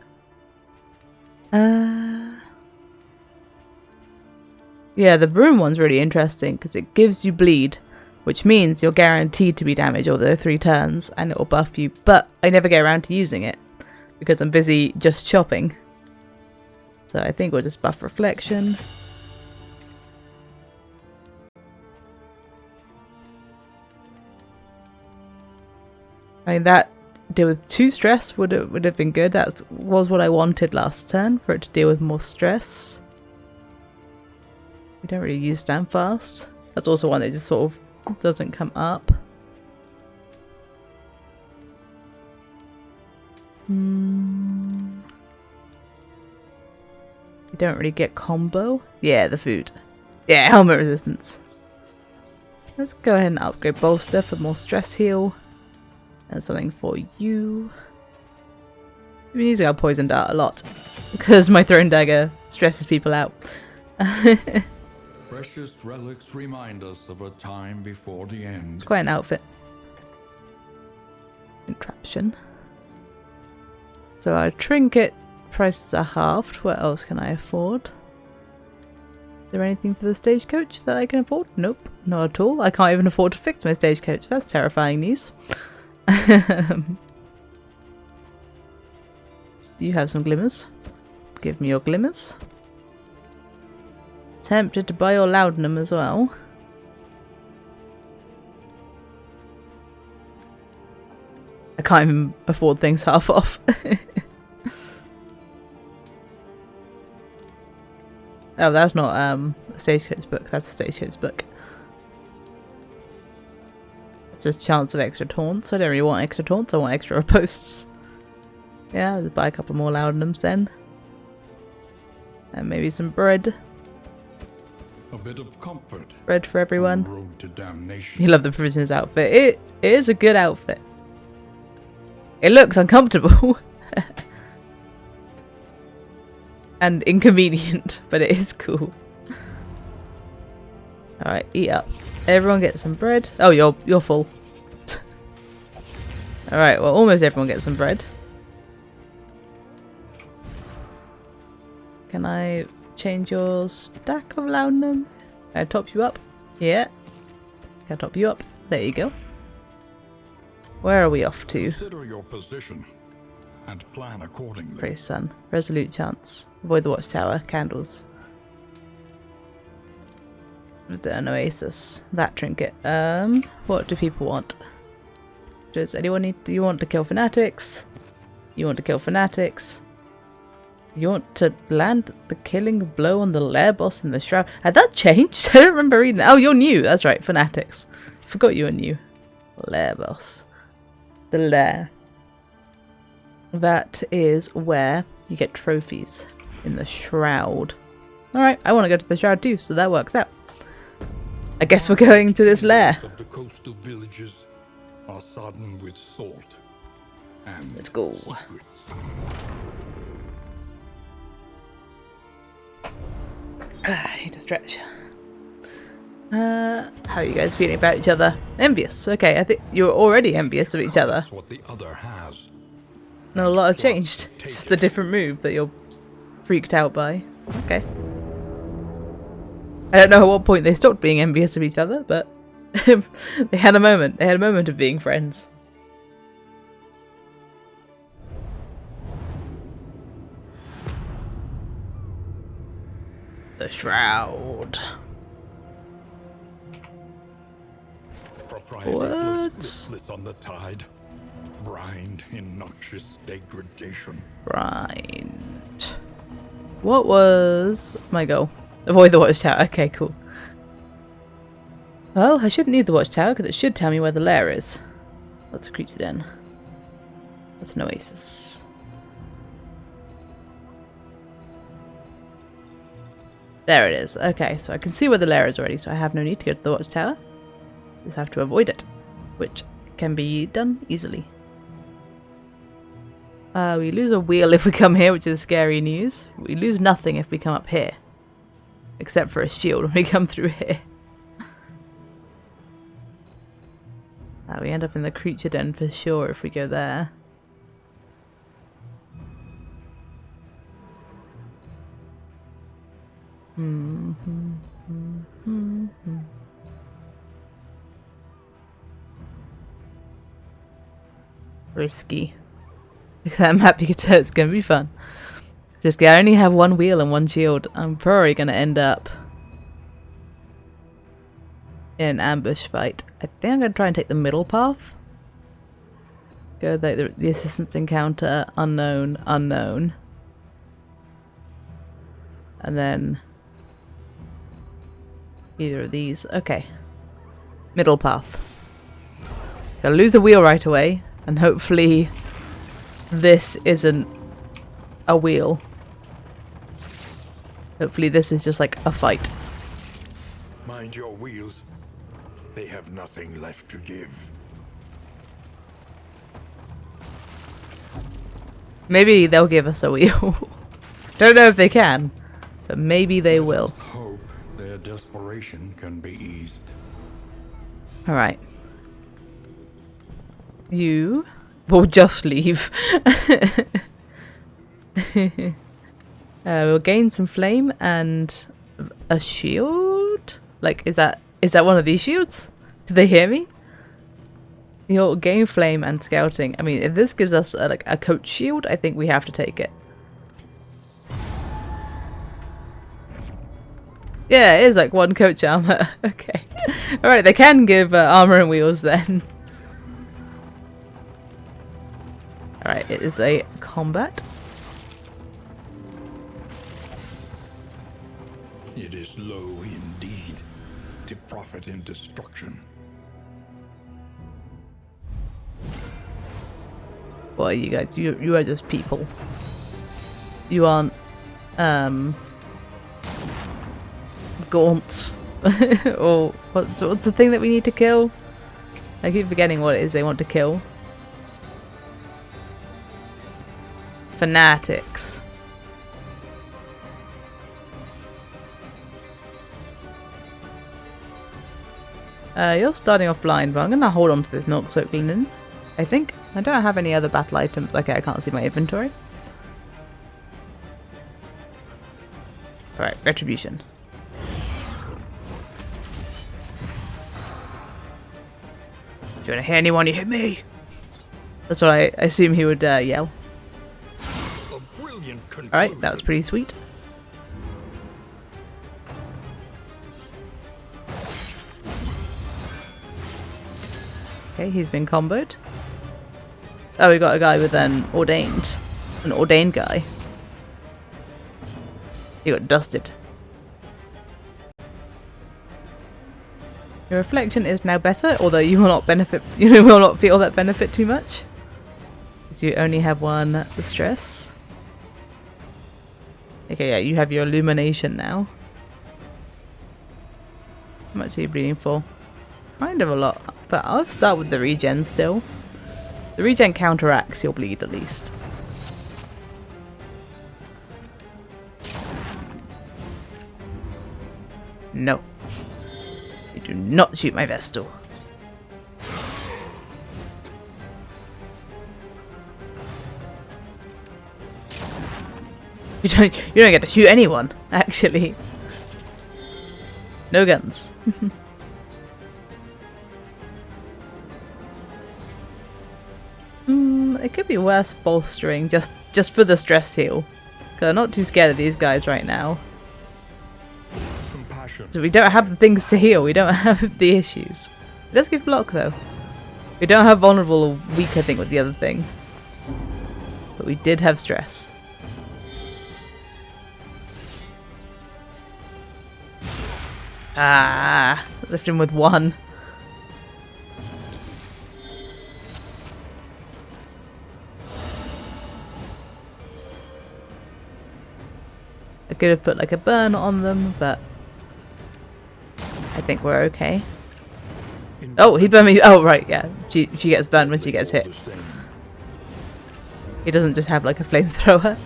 Yeah, the room one's really interesting because it gives you bleed, which means you're guaranteed to be damaged all the 3 turns and it will buff you, but I never get around to using it because I'm busy just chopping. So I think we'll just buff reflection. I mean, that deal with 2 stress would have been good. That was what I wanted last turn, for it to deal with more stress. We don't really use stand fast. That's also one that just sort of doesn't come up. You don't really get combo. Yeah, the food. Yeah, helmet resistance. Let's go ahead and upgrade bolster for more stress heal. And something for you. I've been using our poison dart a lot because my throne dagger stresses people out. Precious relics remind us of a time before the end. It's quite an outfit. Contraption. So our trinket prices are halved. What else can I afford? Is there anything for the stagecoach that I can afford? Nope, not at all. I can't even afford to fix my stagecoach. That's terrifying news. You have some glimmers. Give me your glimmers. Tempted to buy your laudanum as well. I can't even afford things half off. Oh, that's not a stagecoach book. That's a stagecoach book. Just chance of extra taunts. I don't really want extra taunts, I want extra posts. Yeah, I'll just buy a couple more laudanums then. And maybe some bread. A bit of comfort. Bread for everyone. Road to damnation. You love the provisions outfit. It is a good outfit. It looks uncomfortable. And inconvenient, but it is cool. Alright, eat up. Everyone gets some bread. Oh, you're full. Alright, well, almost everyone gets some bread. Can I change your stack of laudanum? Can I top you up? Yeah. Can I top you up? There you go. Where are we off to? Consider your position and plan accordingly. Praise Sun. Resolute chance. Avoid the watchtower. Candles. An oasis. That trinket. What do people want? Does anyone need? Do you want to kill fanatics? You want to kill fanatics? You want to land the killing blow on the lair boss in the shroud? Had that changed? I don't remember reading that. Oh, you're new. That's right. Fanatics. Forgot you were new. Lair boss. The lair. That is where you get trophies. In the shroud. Alright, I want to go to the shroud too, so that works out. I guess we're going to this lair. Of the coastal villages are sodden with salt and Let's go. secrets. to stretch. How are you guys feeling about each other? Envious. Okay, I think you're already envious of each other. That's what the other has. No, a lot have changed. Just a different move that you're freaked out by. Okay. I don't know at what point they stopped being envious of each other, but they had a moment. They had a moment of being friends. The Shroud. Propriety What? floats listless on the tide. Grind in noxious degradation. Right. What was my goal? Avoid the watchtower. Okay, cool. Well, I shouldn't need the watchtower because it should tell me where the lair is. That's a creature den. That's an oasis. There it is. Okay, so I can see where the lair is already, so I have no need to go to the watchtower. Just have to avoid it, which can be done easily. We lose a wheel if we come here, which is scary news. We lose nothing if we come up here. Except for a shield when we come through here. We end up in the creature den for sure if we go there. Risky. Look at that map, you can tell it's gonna be fun. Just I only have one wheel and one shield. I'm probably gonna end up in an ambush fight. I think I'm gonna try and take the middle path. Go the assistance encounter, unknown, unknown. And then either of these. Okay. Middle path. Gotta lose a wheel right away, and hopefully this isn't a wheel. Hopefully this is just like a fight. Mind your wheels. They have nothing left to give. Maybe they'll give us a wheel. Don't know if they can, but maybe they will. Let's hope their desperation can be eased. Alright. You will just leave. We'll gain some flame and a shield? Like, is that one of these shields? Do they hear me? You'll gain flame and scouting. I mean, if this gives us like a coach shield, I think we have to take it. Yeah, it is like one coach armor. Okay. Alright, they can give armor and wheels then. Alright, it is a combat. It is low indeed to profit in destruction. What are you guys? You are just people. You aren't gaunts. Or what's the thing that we need to kill? I keep forgetting what it is they want to kill. Fanatics. You're starting off blind, but I'm gonna hold on to this milk soaked linen. I think. I don't have any other battle items. Okay, I can't see my inventory. Alright, retribution. Do you want to hear anyone? You hit me! That's what I assume he would yell. Alright, that was pretty sweet. Okay, he's been comboed. Oh, we got a guy with an ordained guy. He got dusted. Your reflection is now better, although you will not benefit. You will not feel that benefit too much, because you only have one stress. Okay, yeah, you have your illumination now. How much are you bleeding for? Kind of a lot, but I'll start with the regen still. The regen counteracts your bleed at least. No. You do not shoot my Vestal. You don't get to shoot anyone, actually. No guns. It could be worth bolstering just for the stress heal. Because I'm not too scared of these guys right now. Compassion. So we don't have the things to heal, we don't have the issues. It does give block though. We don't have vulnerable or weak, I think, with the other thing. But we did have stress. Ah, let's lift him with one. I could have put like a burn on them, but I think we're okay. Oh, he burned me. Oh, right, yeah. She gets burned when she gets hit. He doesn't just have like a flamethrower.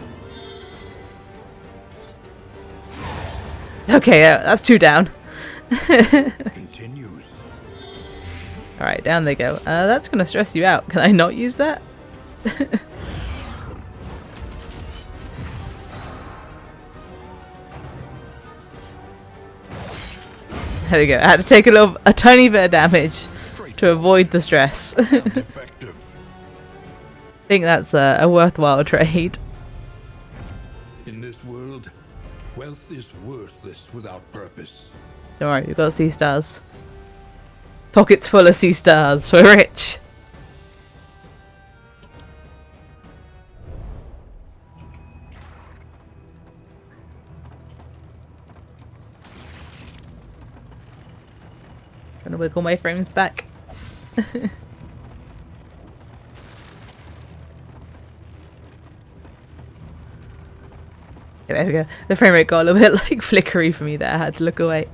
Okay, that's 2 down. Continues. Alright, down they go. That's gonna stress you out. Can I not use that? There we go. I had to take a tiny bit of damage to avoid the stress. I Effective. think that's a worthwhile trade. In this world, wealth is worthless without purpose. Don't worry, we've got sea stars. Pockets full of sea stars. We're rich. Trying to wiggle my frames back. There we go. The frame rate got a little bit like flickery for me there. I had to look away.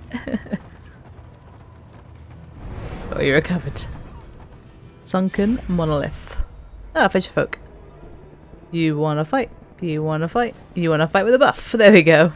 Oh, you recovered. Sunken monolith. Ah, fisher folk. You wanna fight? You wanna fight? You wanna fight with a buff? There we go.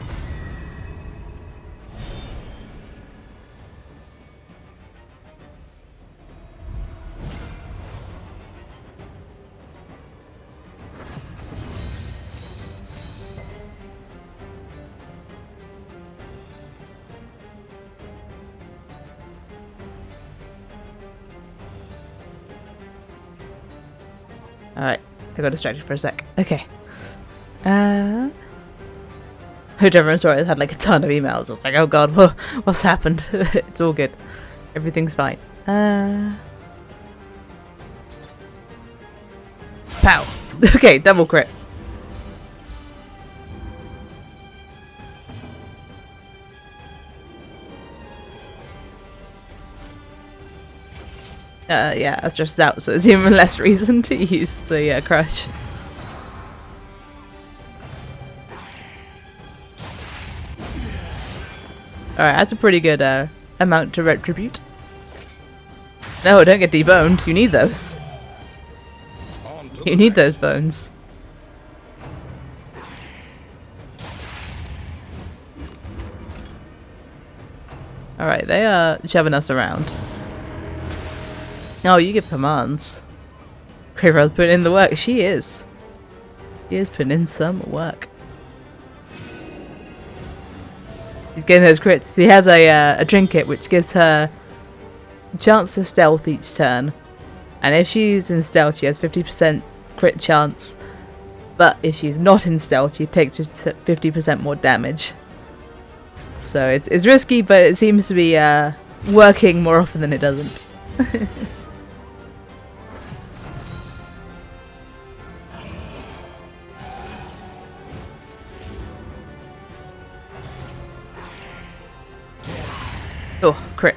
Alright, I got distracted for a sec. Okay. Hope everyone's sorry, I had like a ton of emails. I was like, oh god, what's happened? It's all good. Everything's fine. Pow! Okay, double crit. Yeah, that's just out, so there's even less reason to use the crush. Alright, that's a pretty good amount to retribute. No, don't get deboned. You need those. You need those bones. Alright, they are shoving us around. Oh, you give commands. Craver's putting in the work. She is. She is putting in some work. She's getting those crits. She has a trinket which gives her a chance to stealth each turn. And if she's in stealth, she has 50% crit chance. But if she's not in stealth, she takes just 50% more damage. So it's risky, but it seems to be working more often than it doesn't. Oh, crit.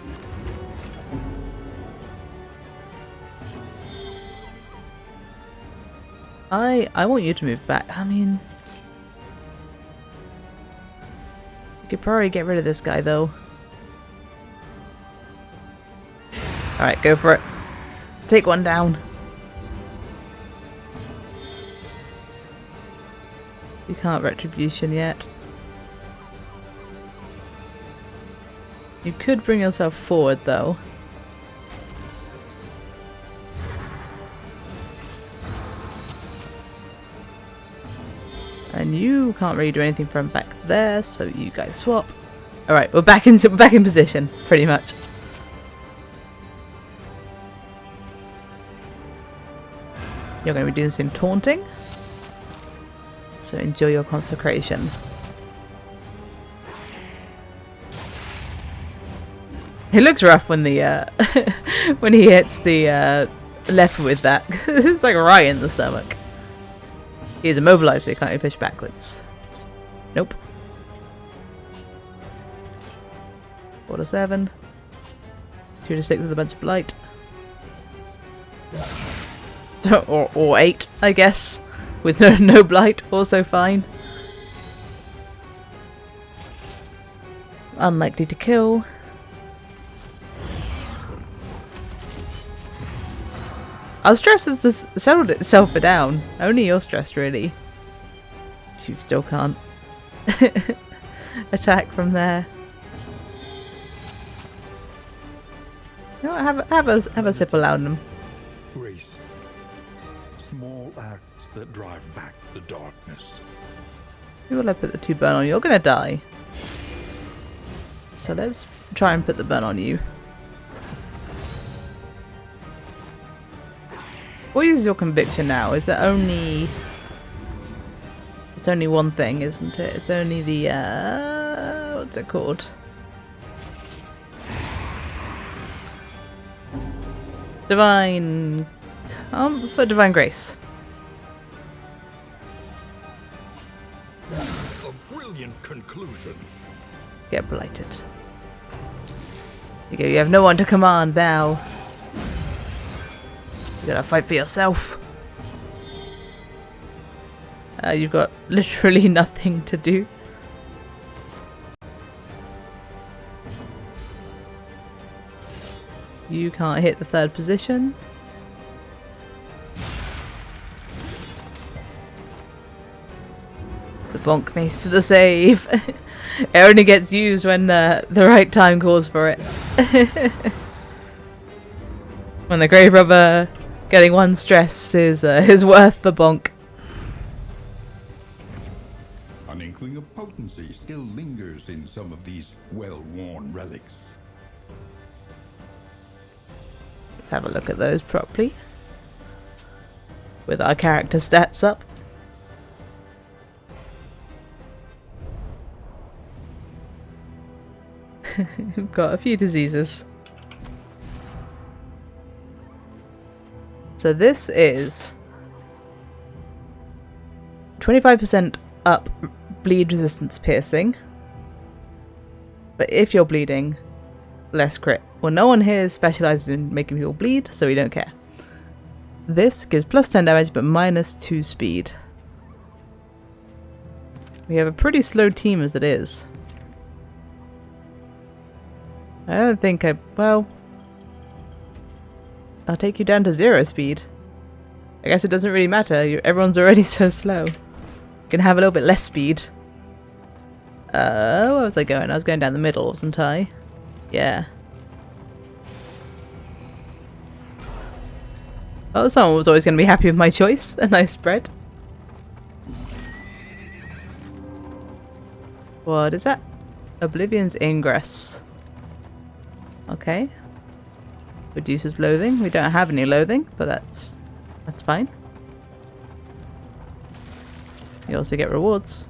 I want you to move back. I mean, you could probably get rid of this guy though. Alright, go for it. Take one down. You can't retribution yet. You could bring yourself forward though. And you can't really do anything from back there, so you guys swap. Alright, we're back in position, pretty much. You're going to be doing some taunting. So enjoy your consecration. It looks rough when the when he hits the left with that. It's like right in the stomach. He's immobilized, so he can't even push backwards. Nope. 4 to 7. 2 to 6 with a bunch of blight. or 8, I guess. With no blight, also fine. Unlikely to kill. Our stress has just settled itself down. Only you're stressed, really. You still can't attack from there. You know what, have a sip of laudanum. Grace. Small acts that drive back the darkness. Who will I put the 2 burn on? You're gonna die. So let's try and put the burn on you. What is your conviction now? Is it only... It's only one thing, isn't it? It's only the, what's it called? Divine... for Divine Grace. A brilliant conclusion. Get blighted. You go, you have no one to command now. You gotta fight for yourself. You've got literally nothing to do. You can't hit the 3rd position. The bonk mace to the save. It only gets used when the right time calls for it. When the grave robber getting 1 stress is worth the bonk. An inkling of potency still lingers in some of these well-worn relics. Let's have a look at those properly. With our character stats up. We've got a few diseases. So this is 25% up bleed resistance piercing. But if you're bleeding, less crit. Well, no one here specializes in making people bleed, so we don't care. This gives plus 10 damage, but minus 2 speed. We have a pretty slow team as it is. I don't think well... I'll take you down to 0 speed. I guess it doesn't really matter. Everyone's already so slow. You can have a little bit less speed. Where was I going? I was going down the middle, wasn't I? Yeah. Oh, someone was always going to be happy with my choice. A nice spread. What is that? Oblivion's Ingress. Okay. Reduces loathing. We don't have any loathing, but that's fine. You also get rewards.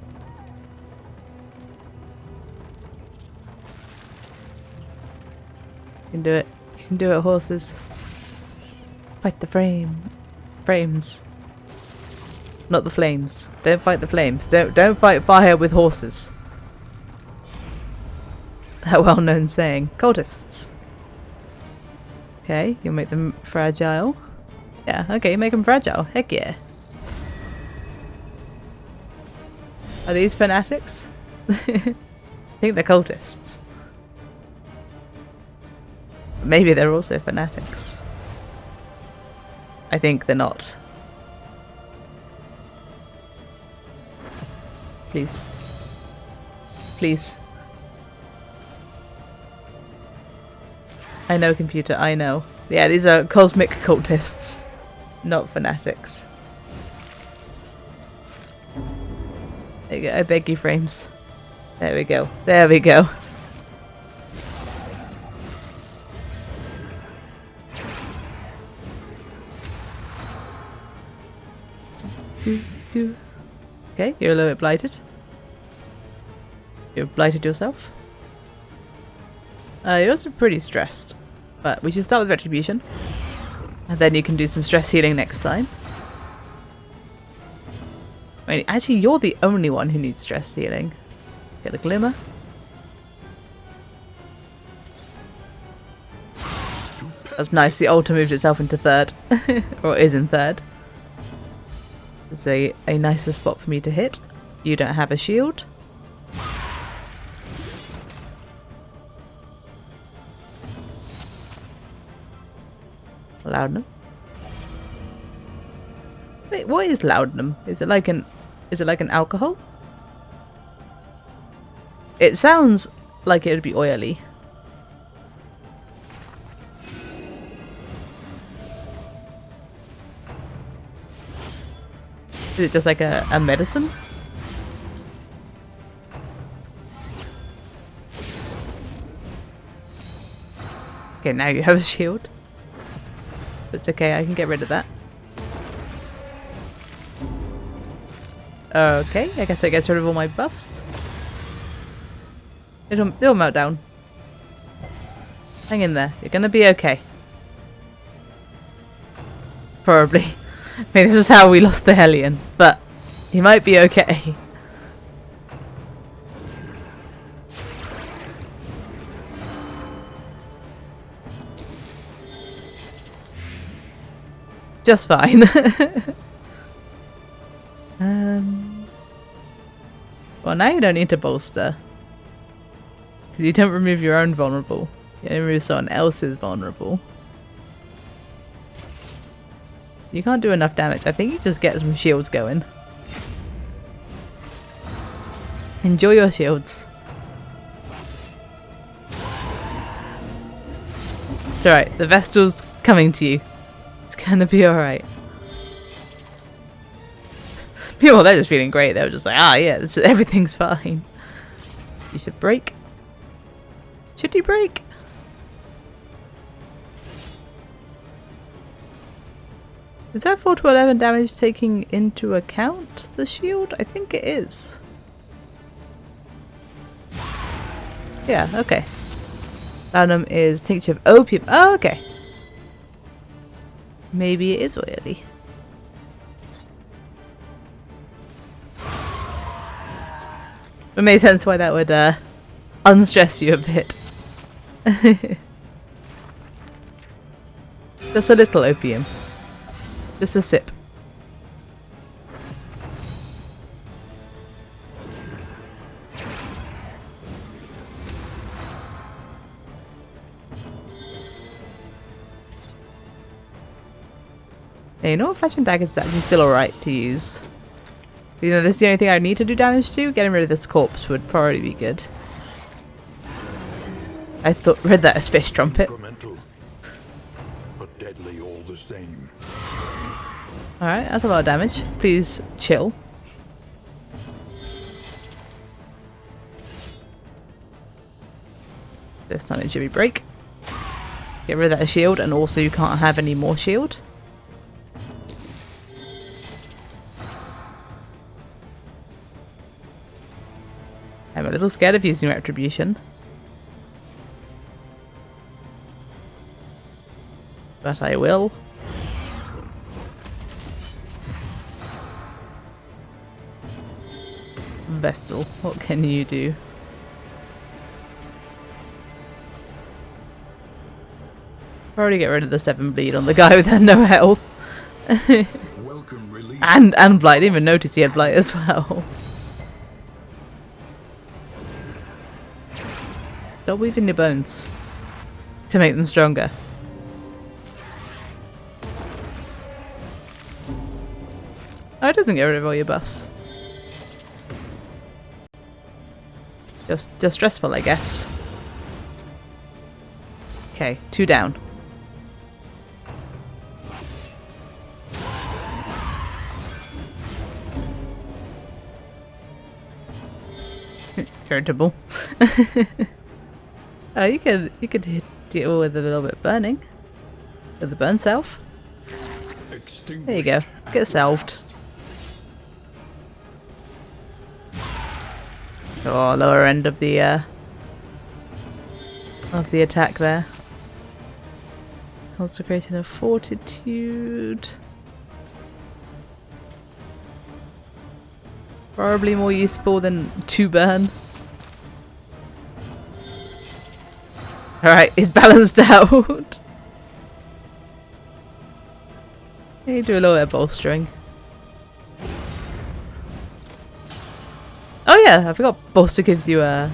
You can do it. You can do it, horses. Fight the frames. Not the flames. Don't fight the flames. Don't fight fire with horses. That well-known saying. Cultists. Okay, you'll make them fragile. Yeah, okay, make them fragile. Heck yeah. Are these fanatics? I think they're cultists. Maybe they're also fanatics. I think they're not. Please. Please. I know, computer, I know. Yeah, these are cosmic cultists, not fanatics. There you go, I beg you, frames. There we go. There we go. Okay, you're a little bit blighted. You've blighted yourself. You're also pretty stressed. But we should start with Retribution. And then you can do some stress healing next time. Wait, actually, you're the only one who needs stress healing. Get a Glimmer. That's nice, the altar moved itself into third. Or is in third. It's a nicer spot for me to hit. You don't have a shield. Laudanum. Wait, what is laudanum? Is it like an alcohol? It sounds like it would be oily. Is it just like a medicine? Okay, now you have a shield. It's okay, I can get rid of that. Okay, I guess that gets rid of all my buffs. It'll melt down. Hang in there, you're gonna be okay. Probably. I mean, this is how we lost the Hellion, but he might be okay. Just fine. Well, now you don't need to bolster. Because you don't remove your own vulnerable. You only remove someone else's vulnerable. You can't do enough damage. I think you just get some shields going. Enjoy your shields. It's alright. The Vestal's coming to you. It's gonna be alright. People, they're just feeling great. They were just like, ah, yeah, everything's fine. You should break. Should you break? Is that 4 to 11 damage taking into account the shield? I think it is. Yeah, okay. Laudanum is tincture of opium. Oh, okay. Maybe it is oily. It makes sense why that would unstress you a bit. Just a little opium. Just a sip. Yeah, you know what? Flash and Dagger is actually still alright to use. You know, this is the only thing I need to do damage to. Getting rid of this corpse would probably be good. I read that as Fish Trumpet. But deadly all the same. Alright, that's a lot of damage. Please chill. This time it should be break. Get rid of that shield, and also you can't have any more shield. I'm a little scared of using Retribution. But I will. Vestal, what can you do? Probably get rid of the 7 bleed on the guy with no health. and blight. I didn't even notice he had blight as well. Stop weaving your bones to make them stronger. Oh, it doesn't get rid of all your buffs. Just stressful, I guess. Okay, 2 down. Irritable. Oh, you could deal with a little bit of burning. With the burn self. There you go. Get salved. Oh, lower end of the attack there. Consecration of Fortitude. Probably more useful than 2 burn. Alright, it's balanced out. You do a little bit of bolstering. Oh yeah, I forgot bolster gives you a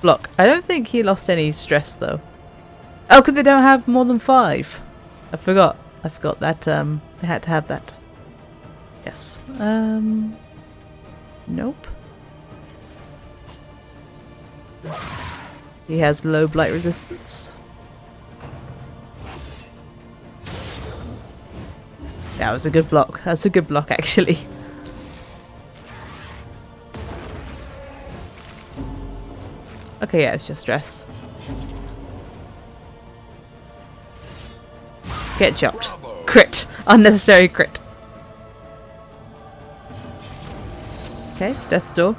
block. I don't think he lost any stress though. Oh, because they don't have more than 5. I forgot that they had to have that. Yes. Nope. He has low blight resistance. That was a good block. That's a good block actually. Okay, yeah, it's just stress. Get chopped. Crit. Unnecessary crit. Okay, death door.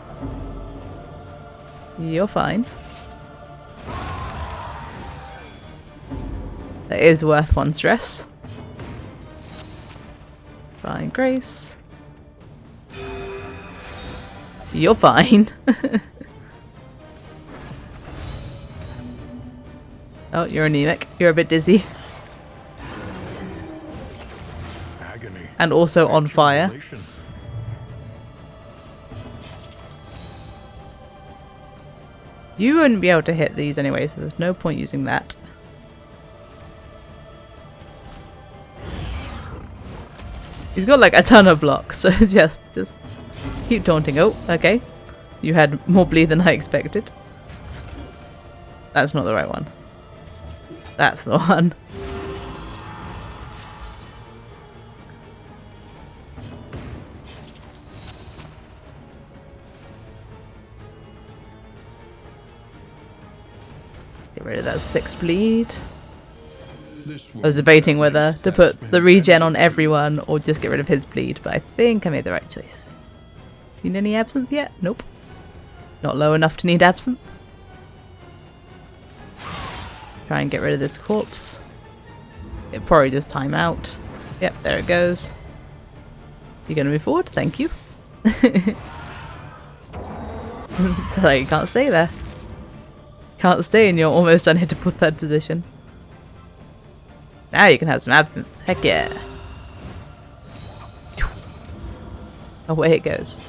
You're fine. That is worth 1 stress. Fine, grace. You're fine. Oh, you're anemic. You're a bit dizzy. Agony. And also on fire. You wouldn't be able to hit these anyway, so there's no point using that. He's got like a ton of blocks, so just keep taunting. Oh, okay. You had more bleed than I expected. That's not the right one. That's the one. Get rid of that 6 bleed. I was debating whether to put the regen on everyone or just get rid of his bleed, but I think I made the right choice. Need any absinthe yet? Nope. Not low enough to need absinthe. Try and get rid of this corpse. It'll probably just time out. Yep, there it goes. You're gonna move forward? Thank you. So you can't stay there. Can't stay in your almost unhittable 3rd position. Now you can have some absinthe. Heck yeah. Away it goes.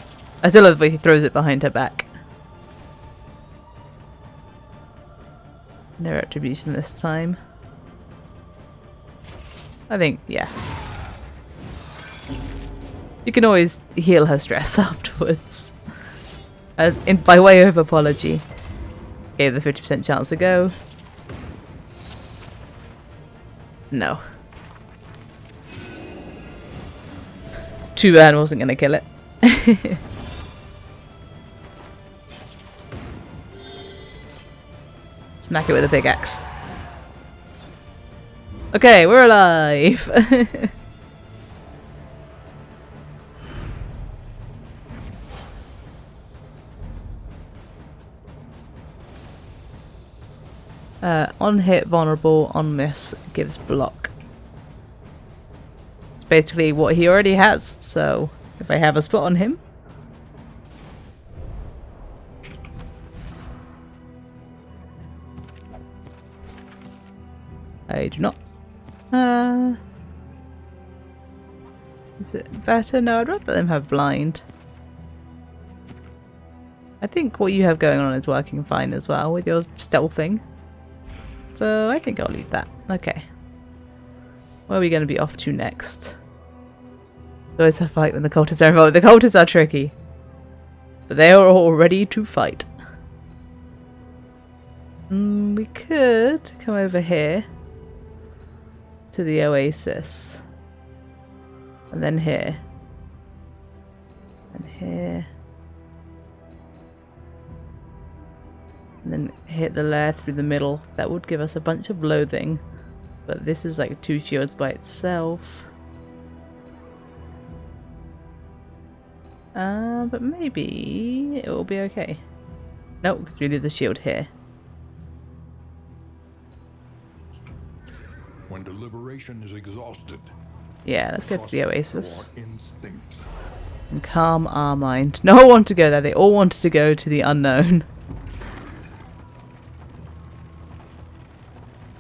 I still love the way he throws it behind her back. No retribution this time. I think, yeah. You can always heal her stress afterwards. By way of apology. Gave the 50% chance to go. No. 2 burn wasn't going to kill it. Smack it with a pickaxe. Okay, we're alive! On hit, vulnerable, on miss, gives block. It's basically what he already has, so if I have a spot on him. I do not. Is it better? No, I'd rather them have blind. I think what you have going on is working fine as well with your stealthing. So I think I'll leave that. Okay. Where are we going to be off to next? Always a fight when the cultists are involved. The cultists are tricky. But they are all ready to fight. We could come over here to the oasis. And then here. And here. And then hit the lair through the middle. That would give us a bunch of loathing. But this is like 2 shields by itself. But maybe it will be okay. Nope, because we do the shield here. When deliberation is exhausted, Yeah, let's go to the oasis. your instincts. And calm our mind. No one wanted to go there. They all wanted to go to the unknown.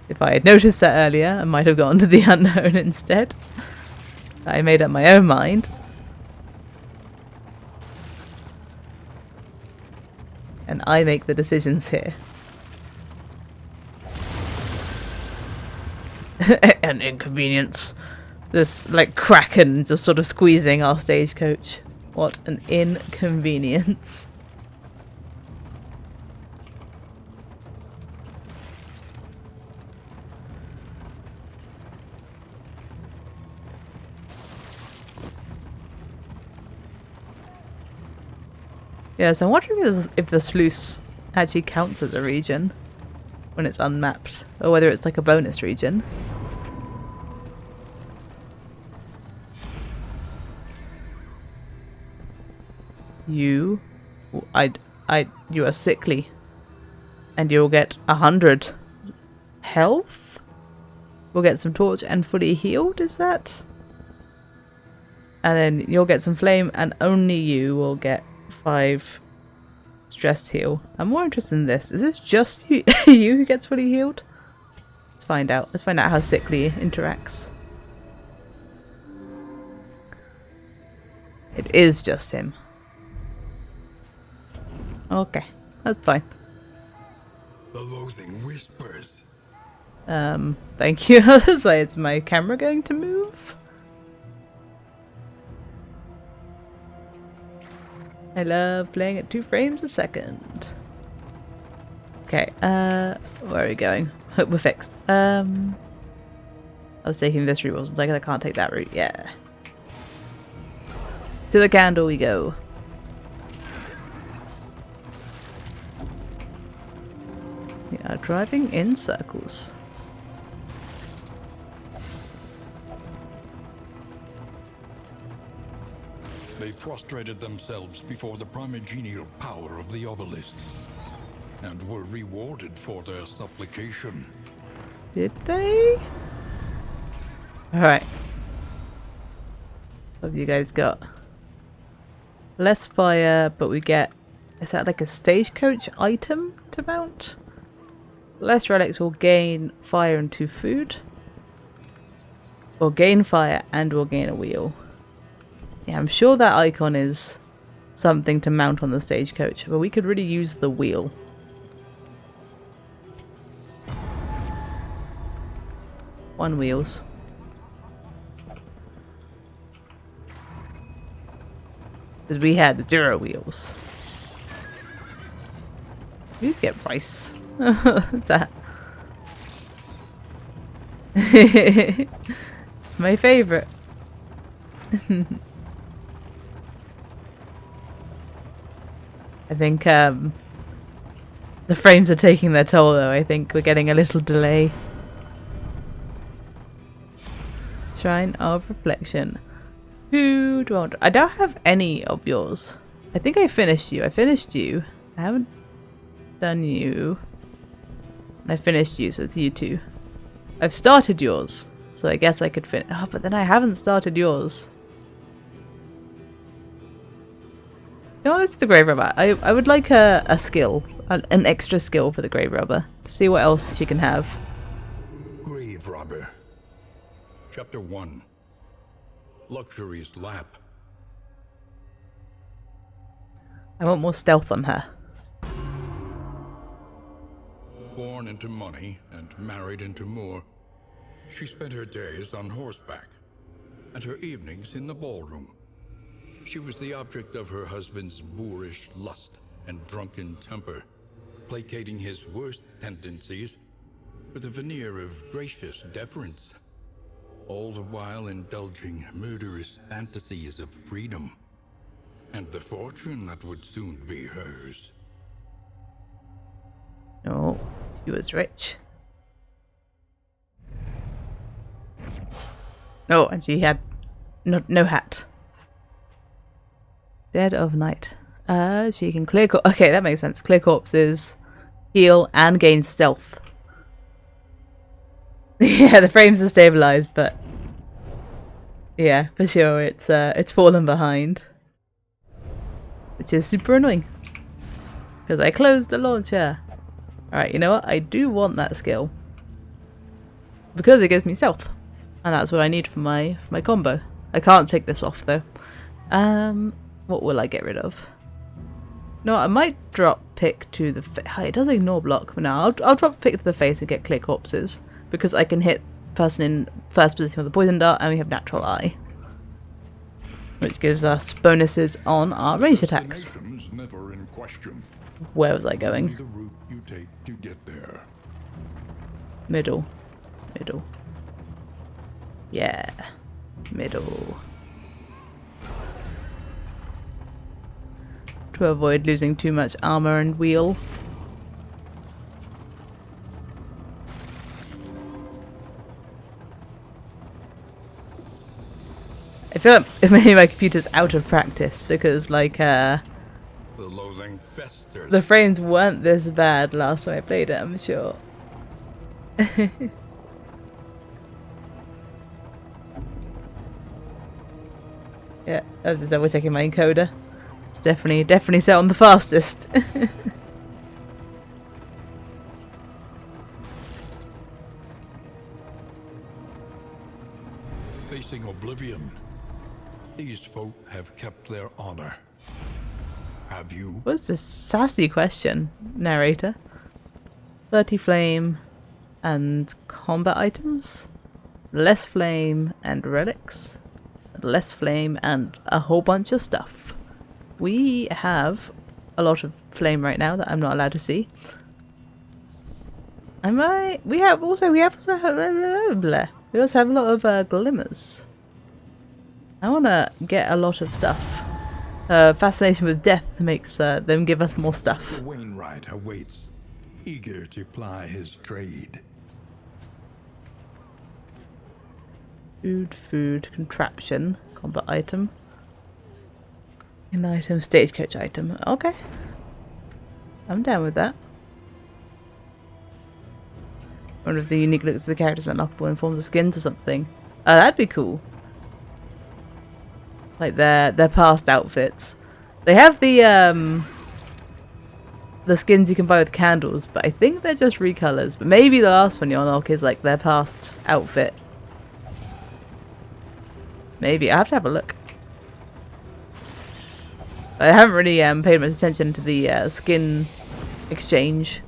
If I had noticed that earlier, I might have gone to the unknown instead. I made up my own mind. And I make the decisions here. An inconvenience. This, like, kraken just sort of squeezing our stagecoach. What an inconvenience. Yes, I'm wondering if the sluice actually counts as a region when it's unmapped, or whether it's like a bonus region. You are sickly, and you'll get 100 health. We'll get some torch and fully healed. Is that? And then you'll get some flame, and only you will get 5 stress heal. I'm more interested in this. Is this just you, you who gets fully healed? Let's find out. Let's find out how sickly interacts. It is just him. Okay, that's fine. The loathing whispers. Thank you. I was like, is my camera going to move? I love playing at 2 frames a second. Okay, where are we going? Hope we're fixed. I was taking this route, wasn't I? I can't take that route. Yeah. To the candle we go. We are driving in circles. They prostrated themselves before the primogenial power of the obelisks, and were rewarded for their supplication. Did they? Alright. What have you guys got? Less fire, but we get... Is that like a stagecoach item to mount? Less relics will gain fire and 2 food. We'll gain fire and we'll gain a wheel. Yeah, I'm sure that icon is something to mount on the stagecoach, but we could really use the wheel. One wheels. Because we had 0 wheels. We just get rice. What's that? It's my favorite. I think the frames are taking their toll though. I think we're getting a little delay. Shrine of Reflection. Who do I want? I don't have any of yours. I think I finished you. I finished you. I haven't done you. And I finished you, so it's you 2. I've started yours, so I guess I could finish. Oh, but then I haven't started yours. No, this is the Grave Robber. I would like a skill, an extra skill for the Grave Robber, to see what else she can have. Grave Robber. Chapter 1. Luxury's Lap. I want more stealth on her. Born into money and married into more, she spent her days on horseback and her evenings in the ballroom. She was the object of her husband's boorish lust and drunken temper, placating his worst tendencies with a veneer of gracious deference, all the while indulging murderous fantasies of freedom and the fortune that would soon be hers. No, she was rich. Oh, and she had no hat. Dead of night. She can clear okay, that makes sense. Clear corpses, heal, and gain stealth. Yeah, the frames are stabilized, but yeah, for sure, it's fallen behind, which is super annoying because I closed the launcher. All right, you know what? I do want that skill because it gives me stealth, and that's what I need for my combo. I can't take this off though. What will I get rid of? No, I might drop pick to the face. It does ignore block, but now I'll drop pick to the face and get clear corpses because I can hit person in first position with a poison dart, and we have natural eye, which gives us bonuses on our ranged attacks. Never in question. Where was I going? The route you take to get there. Middle. Yeah, middle. To avoid losing too much armor and wheel. I feel like maybe my computer's out of practice because like The loathing festers. the frames weren't this bad last time I played it, I'm sure. Yeah, I was just double checking my encoder. It's definitely set on the fastest. Facing oblivion, these folk have kept their honor. Have you? What's this sassy question, narrator? 30 flame and combat items? Less flame and relics? Less flame and a whole bunch of stuff. We have a lot of flame right now that I'm not allowed to see. We also have a lot of glimmers. I want to get a lot of stuff. Fascination with death makes them give us more stuff. The Wainwright awaits, eager to ply his trade. Food, contraption, combat item. An item, stagecoach item. Okay. I'm down with that. One of the unique looks of the characters unlockable in forms of skins or something. That'd be cool. Like their past outfits. They have the skins you can buy with candles, but I think they're just recolors. But maybe the last one you unlock is like their past outfit. Maybe. I have to have a look. I haven't really paid much attention to the skin exchange.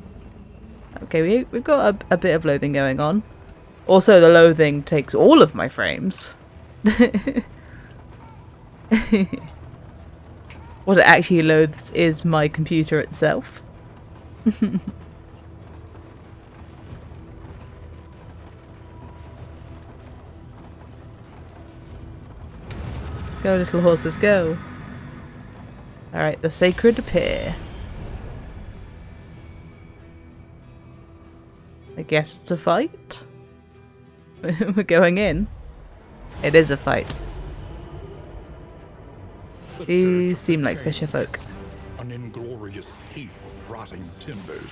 Okay, we've got a bit of loathing going on. Also, the loathing takes all of my frames. What it actually loathes is my computer itself. Go, little horses, go. Alright, the sacred pair. I guess it's a fight. We're going in. It is a fight. These seem like fisher folk. An inglorious heap of rotting timbers.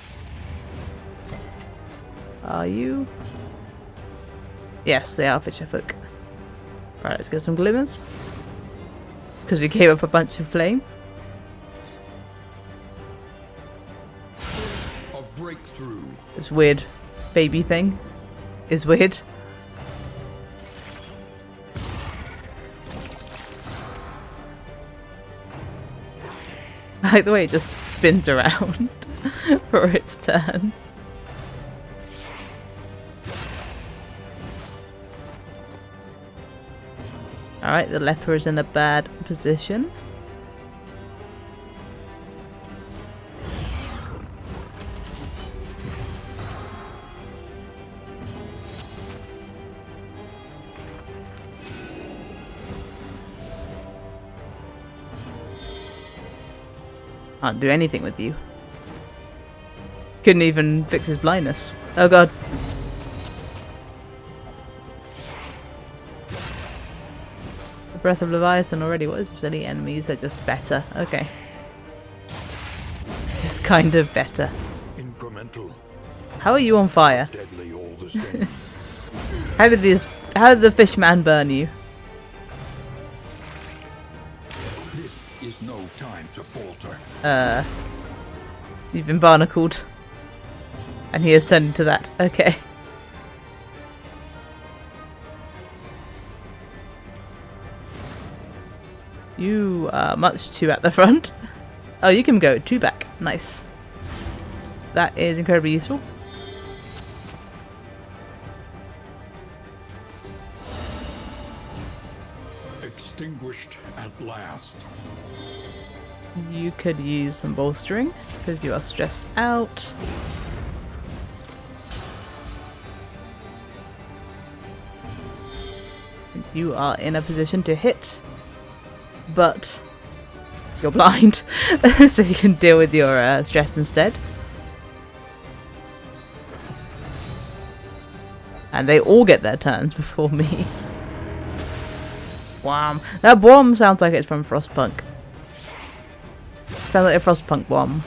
Are you? Yes, they are fisher folk. Right, let's get some glimmers. Because we gave up a bunch of flame. A breakthrough. This weird baby thing is weird. I like the way it just spins around for its turn. Alright, the leper is in a bad position. Can't do anything with you. Couldn't even fix his blindness. Oh god. The Breath of Leviathan already. What is this? Any enemies? They're just better. Okay. Just kind of better. Incremental, How are you on fire? deadly all the same. How did the fishman burn you? This is no time to falter. You've been barnacled. And he has turned into that. Okay. You are much too at the front. Oh, you can go 2 back. Nice. That is incredibly useful. Extinguished at last. You could use some bolstering because you are stressed out. You are in a position to hit, but you're blind, so you can deal with your stress instead. And they all get their turns before me. Wham! That bomb sounds like it's from Frostpunk. Sounds like a Frostpunk bomb.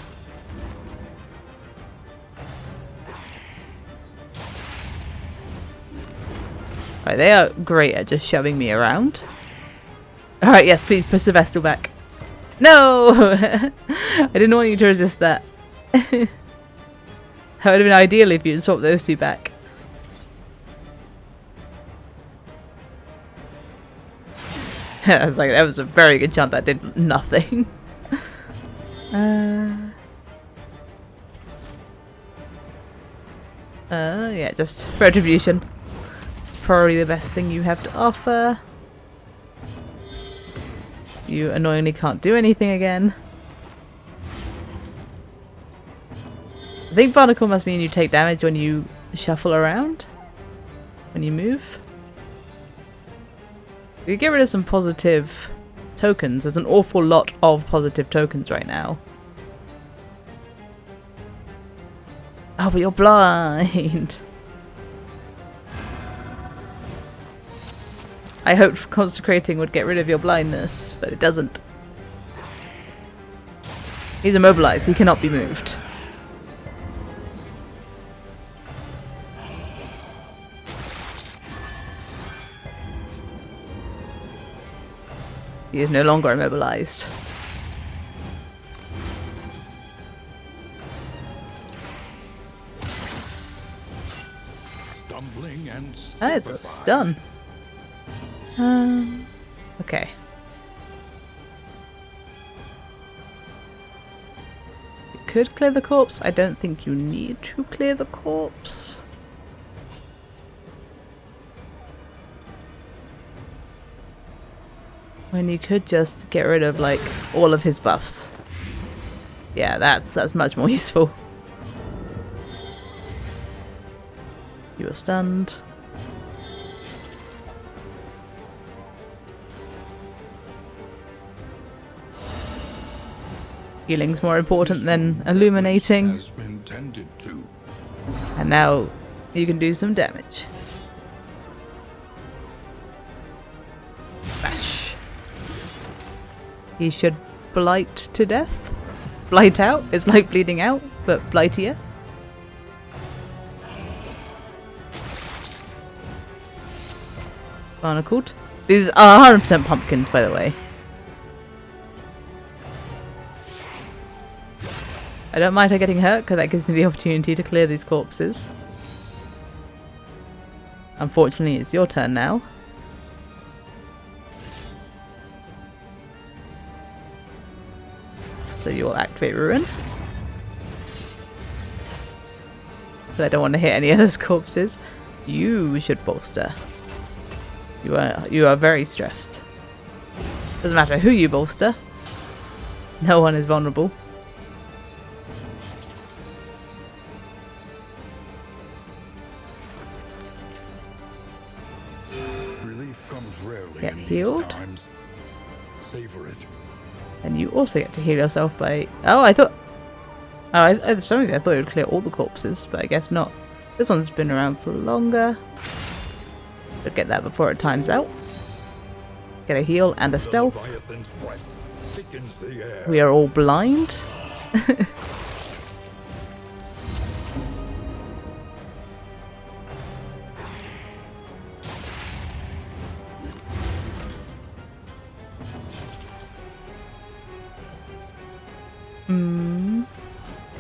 Right, they are great at just shoving me around. Alright, yes, please push the Vestal back. No! I didn't want you to resist that. That would have been ideal if you'd swapped those 2 back. It's like, that was a very good chance that did nothing. Yeah, just retribution. Probably the best thing you have to offer. You annoyingly can't do anything again. I think Barnacle must mean you take damage when you shuffle around. When you move. You could get rid of some positive tokens. There's an awful lot of positive tokens right now. Oh, but you're blind. I hoped consecrating would get rid of your blindness, but it doesn't. He's immobilized. He cannot be moved. He is no longer immobilized. Stumbling and That is a stun. Okay. You could clear the corpse. I don't think you need to clear the corpse. When you could just get rid of like all of his buffs. Yeah, that's much more useful. You are stunned. Healing's more important than illuminating. Has been tended to. And now you can do some damage. Bash. He should blight to death. Blight out? It's like bleeding out, but blightier. Barnacled. These are 100% pumpkins, by the way. I don't mind her getting hurt, because that gives me the opportunity to clear these corpses. Unfortunately, it's your turn now. So you will activate Ruin. But I don't want to hit any of those corpses. You should bolster. You are very stressed. Doesn't matter who you bolster. No one is vulnerable. Relief comes rarely Get in these healed. times. Savor it. And you also get to heal yourself by... Oh, I thought... Oh, for some reason I thought it would clear all the corpses, but I guess not. This one's been around for longer. We'll get that before it times out. Get a heal and a stealth. We are all blind.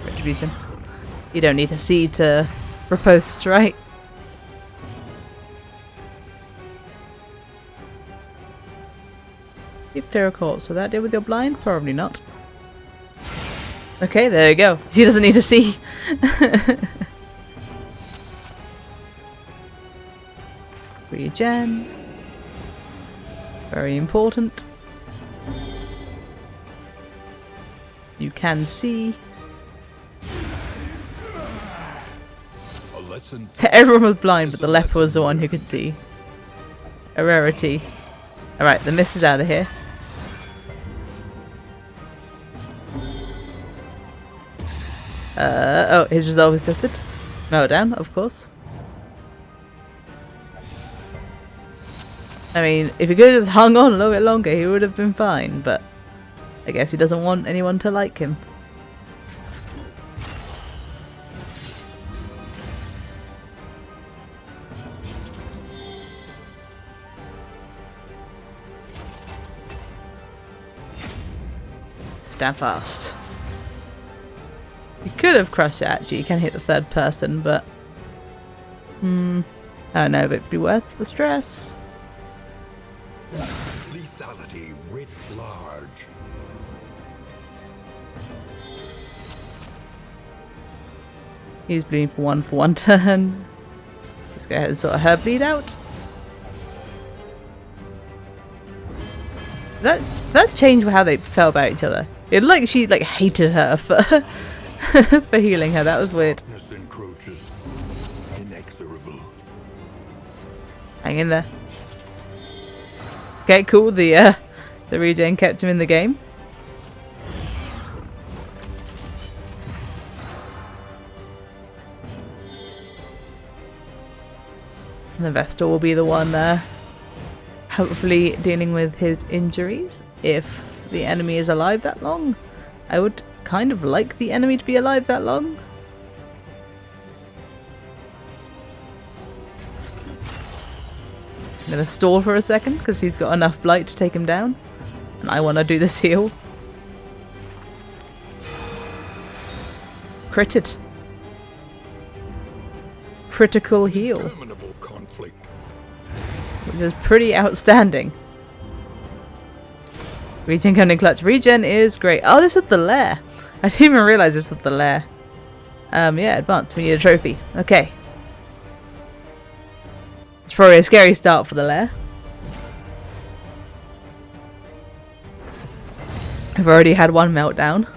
Retribution. You don't need to see to riposte, right? Keep Terra Corpse. Will that deal with your blind? Probably not. Okay, there you go. She doesn't need to see. Regen. Very important. You can see. Everyone was blind, but the leper was the one who could see. A rarity. Alright, the mist is out of here. Oh, his resolve is tested. Meltdown, of course. I mean, if he could have just hung on a little bit longer, he would have been fine, but I guess he doesn't want anyone to like him. Stand fast. You could have crushed it actually, you can hit the third person, but... I don't know, but it'd be worth the stress. Lethality writ large. He's bleeding for one turn. Let's go ahead and sort her bleed out. That changed how they felt about each other. It looked like she hated her for for healing her. That was weird. Inexorable. Hang in there. Okay, cool. The regen kept him in the game. And the Vestal will be the one hopefully dealing with his injuries if the enemy is alive that long. I would kind of like the enemy to be alive that long. I'm gonna stall for a second because he's got enough blight to take him down, and I want to do this heal. Critted. Critical heal. Terminable conflict. Which is pretty outstanding. Regen coming in clutch. Regen is great. Oh, this is the lair. I didn't even realise this was the lair. Yeah, advance. We need a trophy. Okay. It's probably a scary start for the lair. I've already had one meltdown.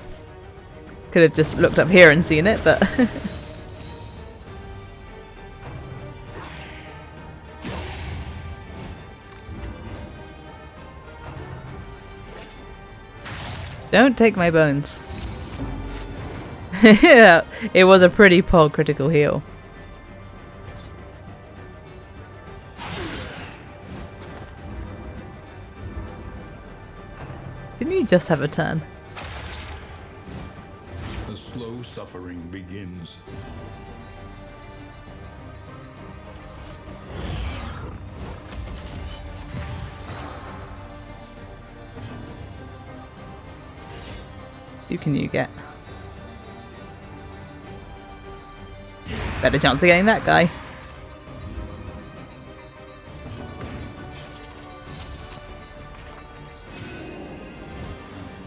Could have just looked up here and seen it, but... Don't take my bones. Yeah, it was a pretty poor critical heal. Didn't you just have a turn? The slow suffering begins. Who can you get? Better chance of getting that guy.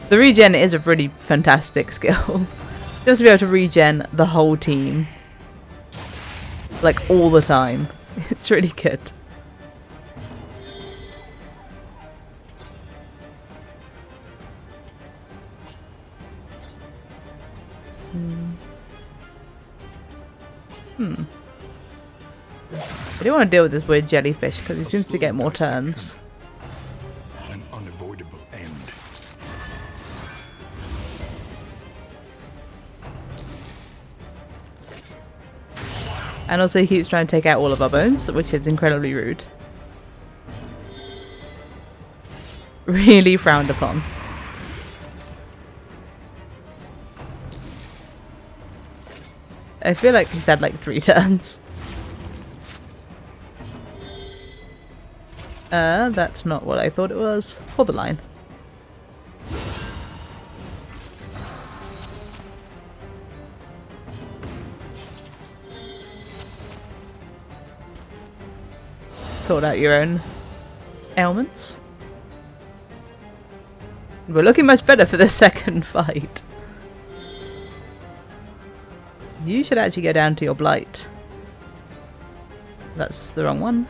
The regen is a really fantastic skill. Just to be able to regen the whole team. Like all the time. It's really good. I don't want to deal with this weird jellyfish because he seems to get more turns. An unavoidable end. And also he keeps trying to take out all of our bones, which is incredibly rude. Really frowned upon. I feel like he's had like 3 turns. That's not what I thought it was. Hold the line. Sort out your own ailments. We're looking much better for the second fight. You should actually go down to your blight. That's the wrong one.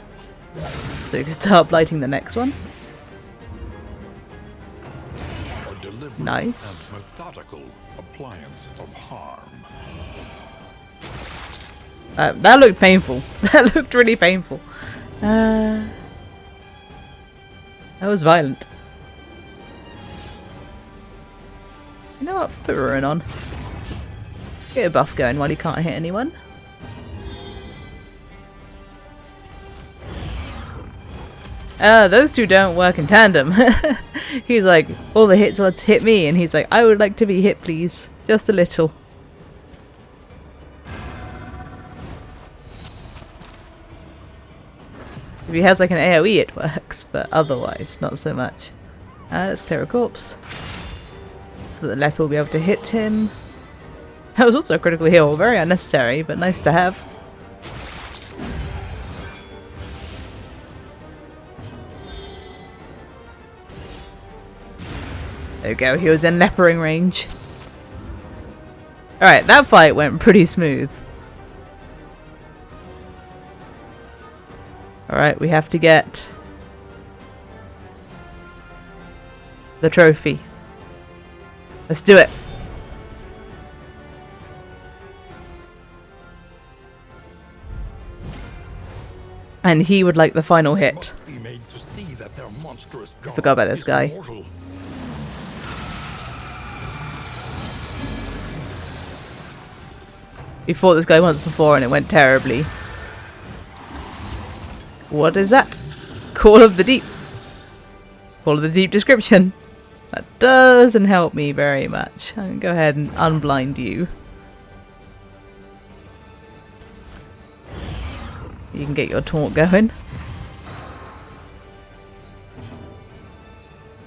So you can start blighting the next one. Nice. And methodical appliance of harm. That looked painful. That looked really painful. That was violent. You know what? Put Ruin on. Get a buff going while he can't hit anyone. Those two don't work in tandem. He's like, all the hits want to hit me, and he's like, I would like to be hit, please. Just a little. If he has like an AoE, it works, but otherwise, not so much. Let's clear a corpse. So that the left will be able to hit him. That was also a critical heal. Very unnecessary, but nice to have. There we go, he was in lepering range. Alright, that fight went pretty smooth. Alright, we have to get the trophy. Let's do it. And he would like the final hit. I forgot about this guy. We fought this guy once before and it went terribly. What is that? Call of the Deep. Call of the Deep description. That doesn't help me very much. I'm going to go ahead and unblind you. You can get your taunt going.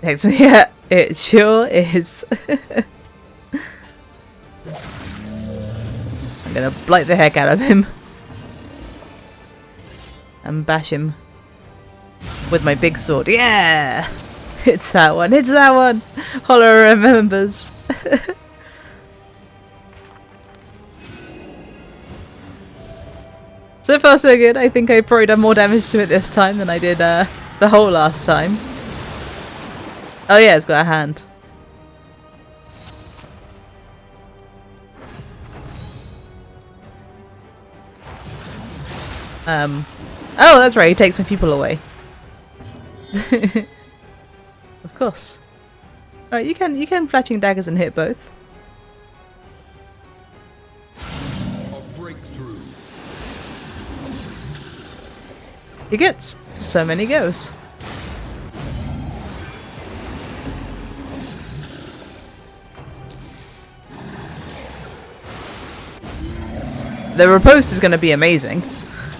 Yeah, it sure is. I'm gonna blight the heck out of him. And bash him with my big sword. Yeah! It's that one, it's that one! Hollow remembers. So far so good. I think I probably done more damage to it this time than I did the whole last time. Oh yeah, it's got a hand. Oh, that's right, he takes my people away. Of course. Alright, you can flashing daggers and hit both. A breakthrough. He gets so many goes. The riposte is going to be amazing.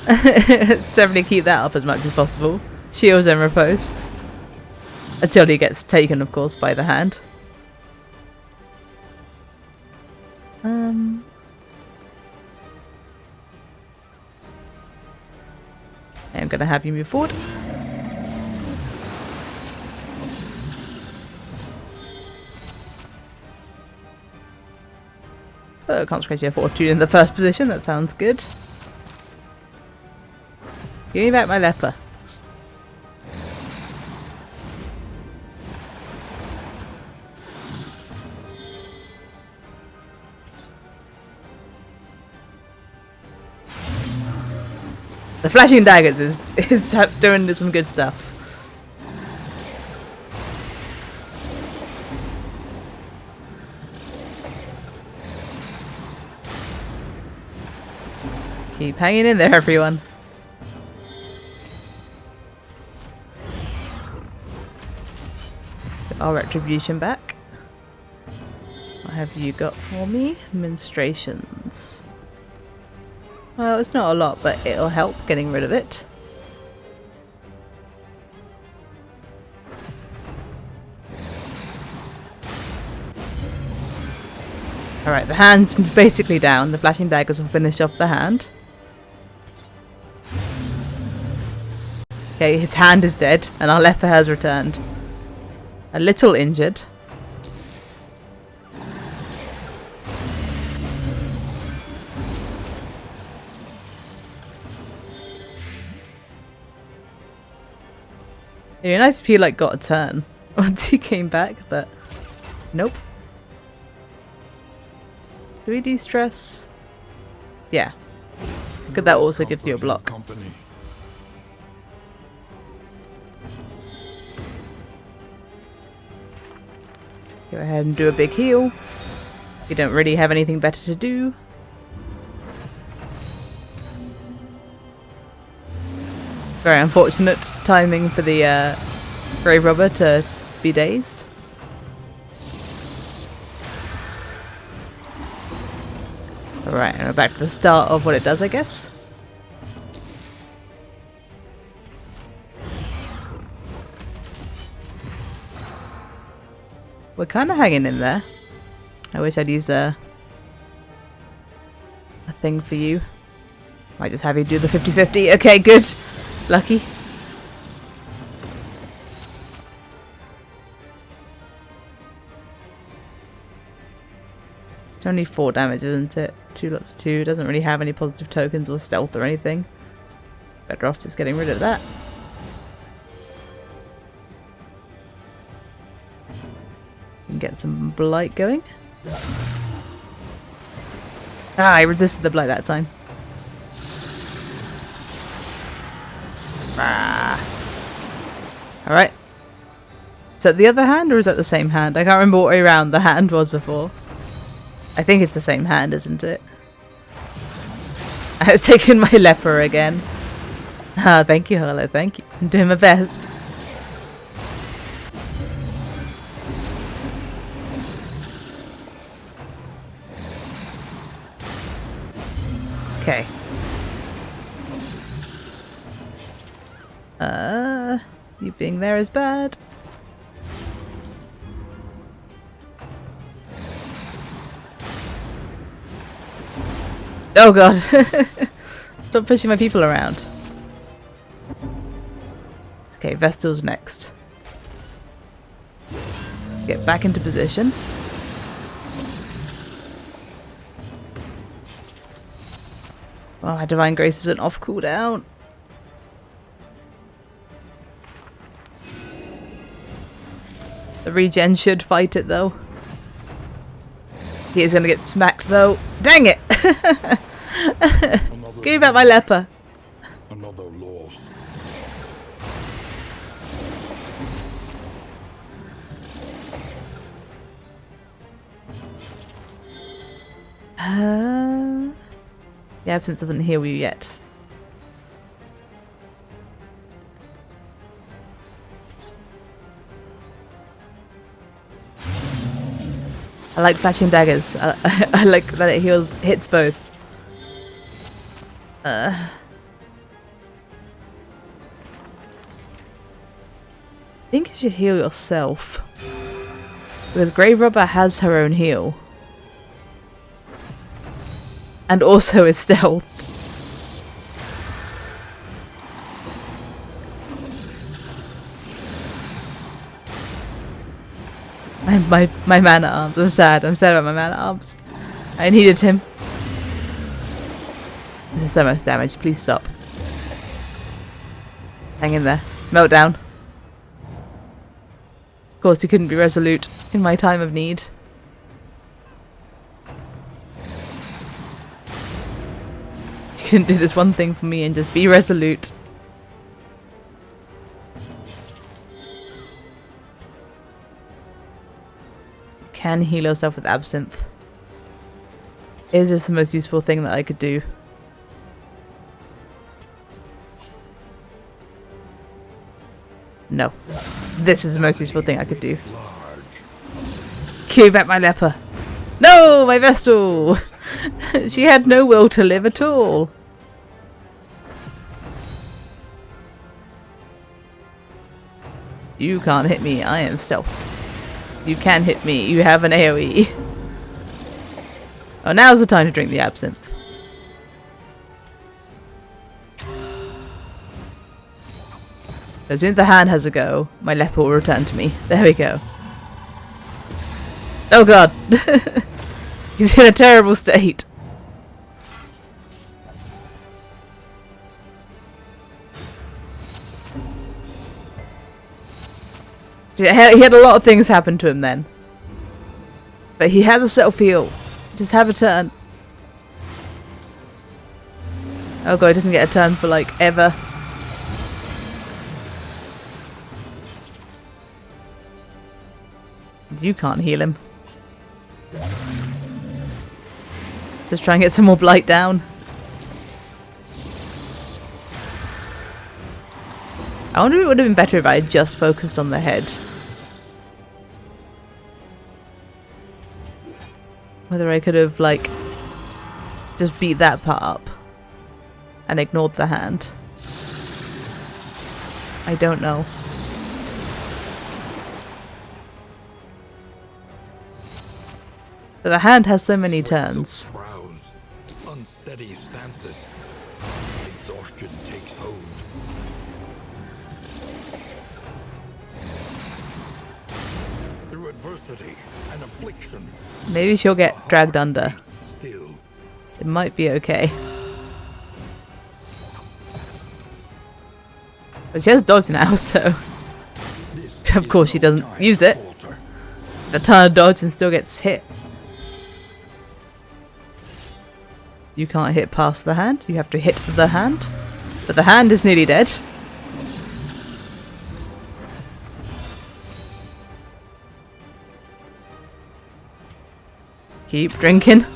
Definitely keep that up as much as possible. Shields and ripostes. Until he gets taken, of course, by the hand. I'm going to have you move forward. Oh, Consecration of Fortitude in the first position, that sounds good. Give me back my leper. The flashing daggers is doing some good stuff. Keep hanging in there, everyone. Get our retribution back. What have you got for me? Menstruations. Well, it's not a lot, but it'll help getting rid of it. Alright, the hand's basically down. The flashing daggers will finish off the hand. Okay, his hand is dead, and our leper has returned. A little injured. It'd be nice if he like got a turn once he came back, but nope. Do we de-stress? Yeah. Because that also gives you a block. Company. Go ahead and do a big heal. You don't really have anything better to do. Very unfortunate timing for the grave robber to be dazed. Alright, and we're back to the start of what it does, I guess. We're kind of hanging in there. I wish I'd use a thing for you. Might just have you do the 50-50. Okay, good. Lucky. It's only 4 damage, isn't it? 2 lots of 2. Doesn't really have any positive tokens or stealth or anything. Better off just getting rid of that. And get some blight going. Ah, I resisted the blight that time. Ah. Alright. Is that the other hand or is that the same hand? I can't remember what way around the hand was before. I think it's the same hand, isn't it? It's taken my leper again. Ah, thank you, Harlow, thank you. I'm doing my best. Okay. You being there is bad. Oh god. Stop pushing my people around. Okay, Vestal's next. Get back into position. Oh, my Divine Grace isn't off cooldown. The regen should fight it though. He is gonna get smacked though. Dang it! Give me back my leper. Another loss. The absence doesn't heal you yet. I like flashing daggers. I like that it hits both. I think you should heal yourself. Because Grave Robber has her own heal. And also is stealth. My man at arms. I'm sad. I'm sad about my man at arms. I needed him. This is so much damage. Please stop. Hang in there. Meltdown. Of course, you couldn't be resolute in my time of need. You couldn't do this one thing for me and just be resolute. Can heal yourself with absinthe. Is this the most useful thing that I could do? No. This is the most useful thing I could do. Give me back my leper. No, my Vestal! She had no will to live at all. You can't hit me, I am stealthed. You can hit me, you have an AoE. Oh, now's the time to drink the absinthe. As soon as the hand has a go, my leper will return to me. There we go. Oh god! He's in a terrible state. He had a lot of things happen to him then. But he has a self-heal. Just have a turn. Oh god, he doesn't get a turn for like ever. You can't heal him. Just try and get some more blight down. I wonder if it would have been better if I had just focused on the head. Whether I could have, like, just beat that part up and ignored the hand. I don't know. But the hand has so many turns. Unsteady stances. Exhaustion takes hold. Through adversity and affliction. Maybe she'll get dragged under. Still. It might be okay. But she has dodge now, so of course she doesn't use it. A ton of dodge and still gets hit. You can't hit past the hand. You have to hit the hand. But the hand is nearly dead. Keep drinking.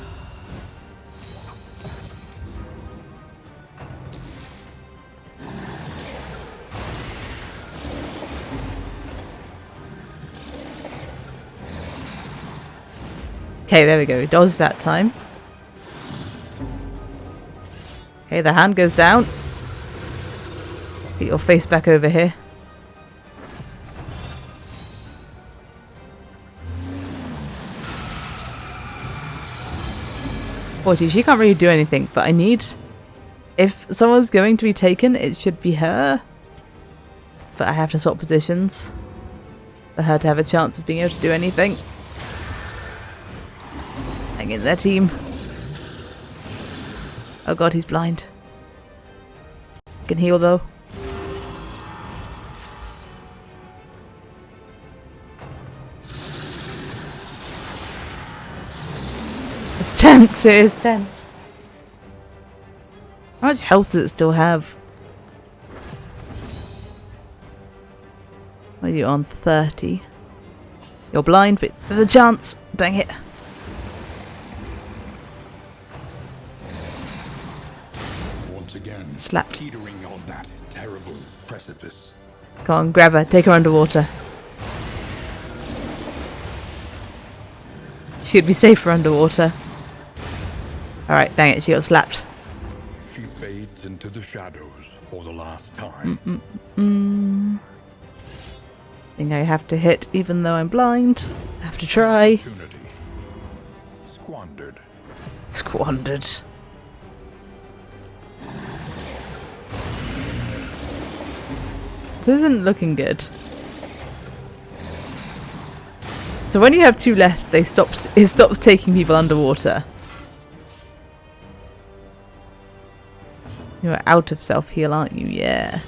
Okay, there we go. We dodged that time. Okay, the hand goes down. Get your face back over here. Forty, she can't really do anything, but I need... If someone's going to be taken, it should be her. But I have to swap positions for her to have a chance of being able to do anything. Hang in there, team. Oh god, he's blind. Can heal though. It's tense, it is tense. How much health does it still have? What are you on? 30. You're blind, but there's a chance. Dang it. Again, slapped. Teetering on that terrible precipice. Come on, grab her. Take her underwater. She'd be safer underwater. Alright, dang it, she got slapped. She fades into the shadows for the last time. I think I have to hit even though I'm blind. I have to try. Opportunity. Squandered. Squandered. This isn't looking good. So when you have two left, it stops taking people underwater. You're out of self-heal, aren't you? Yeah.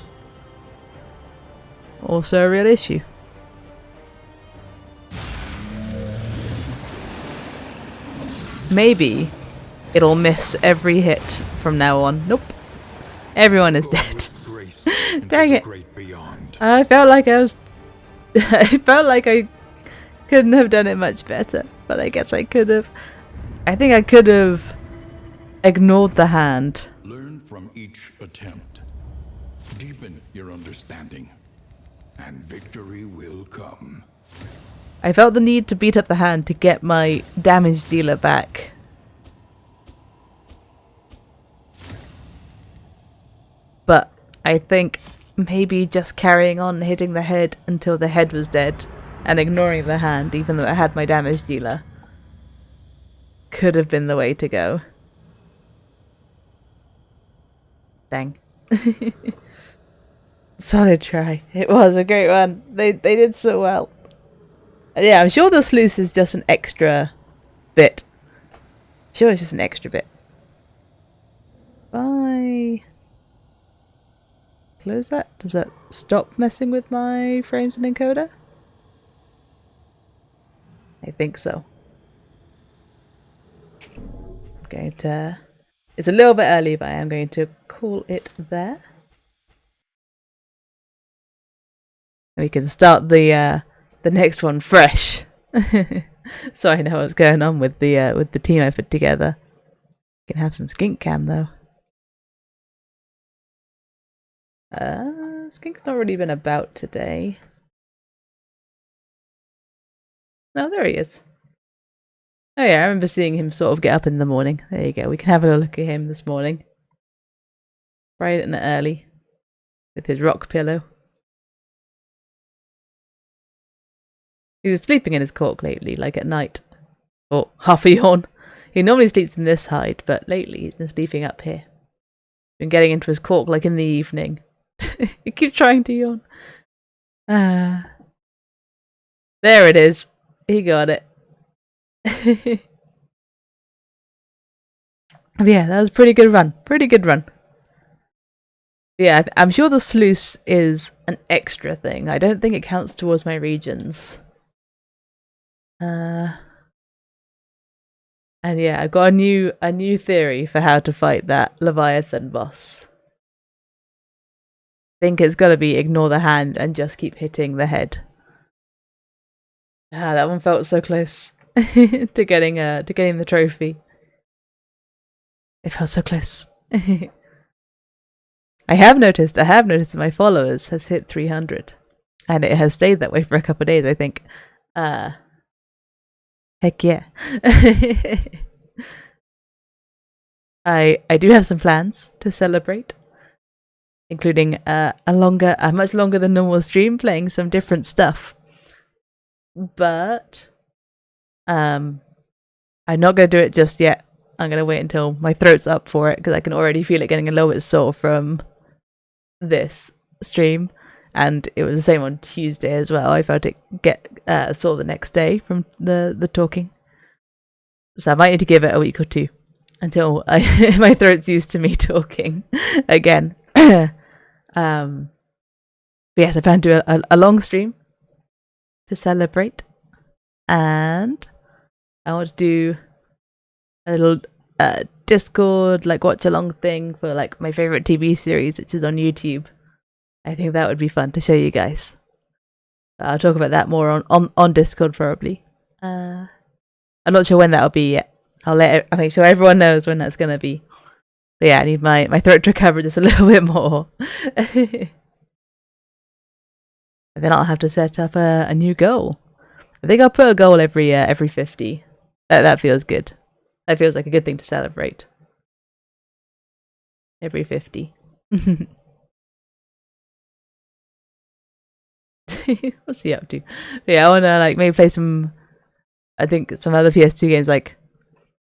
Also a real issue. Maybe it'll miss every hit from now on. Nope. Everyone is dead. Dang it. I felt like I was... I felt like I couldn't have done it much better. But I guess I could have... I think I could have ignored the hand. Learn from each attempt. Deepen your understanding. and victory will come. I felt the need to beat up the hand to get my damage dealer back. But I think maybe just carrying on hitting the head until the head was dead and ignoring the hand, even though I had my damage dealer, could have been the way to go. Dang. Solid try. It was a great one. They did so well. And yeah, I'm sure the sluice is just an extra bit. Sure, it's just an extra bit. Bye. Close that? Does that stop messing with my frames and encoder? I think so. I'm going to... It's a little bit early, but I am going to call it there. We can start the next one fresh. So I know what's going on with the team I put together. Can have some skink cam though. Skink's not really been about today. Oh, there he is. Oh yeah, I remember seeing him sort of get up in the morning. There you go. We can have a look at him this morning. Bright and early. With his rock pillow. He was sleeping in his cork lately, like at night. Or half a yawn. He normally sleeps in this hide, but lately he's been sleeping up here. Been getting into his cork like in the evening. He keeps trying to yawn. There it is. He got it. Yeah, that was a pretty good run. Pretty good run. Yeah, I'm sure the sluice is an extra thing. I don't think it counts towards my regions. And yeah, I've got a new theory for how to fight that Leviathan boss. I think it's gotta be ignore the hand and just keep hitting the head. Ah, that one felt so close to getting the trophy. It felt so close. I have noticed that my followers has hit 300, and it has stayed that way for a couple of days. I think. Heck yeah. I do have some plans to celebrate, including a much longer than normal stream, playing some different stuff. But I'm not going to do it just yet. I'm going to wait until my throat's up for it, because I can already feel it getting a little bit sore from this stream. And it was the same on Tuesday as well. I felt it get sore the next day from the talking. So I might need to give it a week or two until my throat's used to me talking again. But yes, I plan to do a long stream to celebrate. And I want to do a little Discord, like watch along thing for like my favourite TV series, which is on YouTube. I think that would be fun to show you guys. I'll talk about that more on Discord probably. I'm not sure when that'll be yet. I'll make sure everyone knows when that's gonna be. But yeah, I need my throat to recover just a little bit more. And then I'll have to set up a new goal. I think I'll put a goal every 50. That feels good. That feels like a good thing to celebrate. Every 50. What's he up to? Yeah, I wanna like maybe play some. I think some other PS2 games. Like,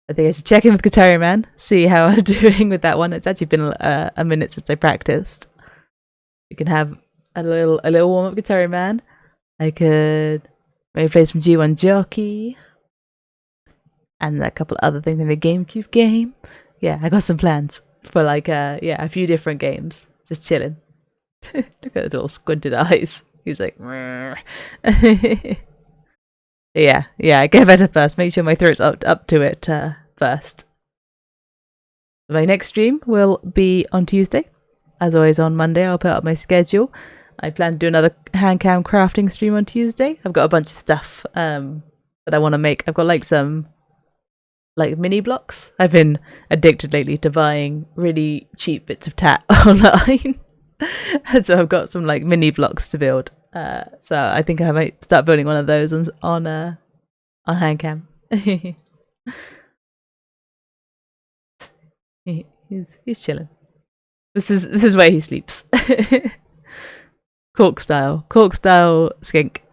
I think I should check in with Guitar Man, see how I'm doing with that one. It's actually been a minute since I practiced. You can have a little warm up Guitar Man. I could maybe play some G1 Jockey, and a couple other things. Maybe a GameCube game. Yeah, I got some plans for like a few different games. Just chilling. Look at the little squinted eyes. He's like, yeah, get better first. Make sure my throat's up to it first. My next stream will be on Tuesday. As always, on Monday, I'll put up my schedule. I plan to do another hand cam crafting stream on Tuesday. I've got a bunch of stuff that I want to make. I've got like some mini blocks. I've been addicted lately to buying really cheap bits of tat online. So I've got some like mini blocks to build. So I think I might start building one of those on hand cam. He's chilling. This is where he sleeps. Cork style skink.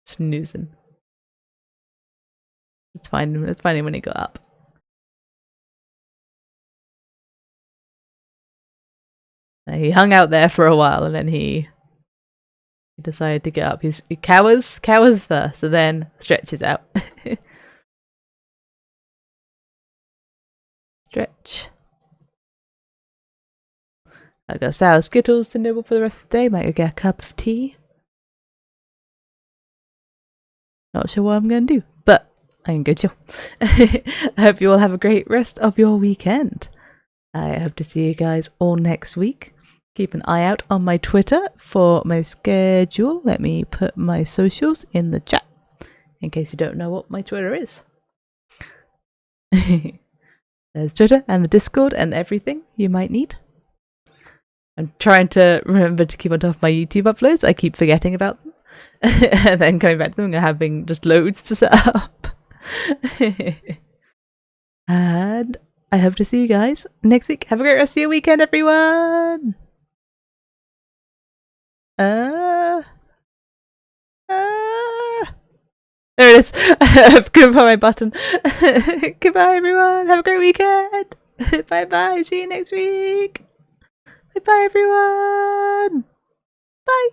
Snoozing. Let's find him when he got up. He hung out there for a while and then he decided to get up. He cowers first and then stretches out. Stretch. I got sour Skittles to nibble for the rest of the day. Might go get a cup of tea. Not sure what I'm going to do, but I can go chill. I hope you all have a great rest of your weekend. I hope to see you guys all next week. Keep an eye out on my Twitter for my schedule. Let me put my socials in the chat in case you don't know what my Twitter is. There's Twitter and the Discord and everything you might need. I'm trying to remember to keep on top of my YouTube uploads. I keep forgetting about them. And then coming back to them and having just loads to set up. And I hope to see you guys next week. Have a great rest of your weekend, everyone! There it is. I've given my button. Goodbye, everyone. Have a great weekend. Bye-bye. See you next week. Bye-bye, everyone. Bye.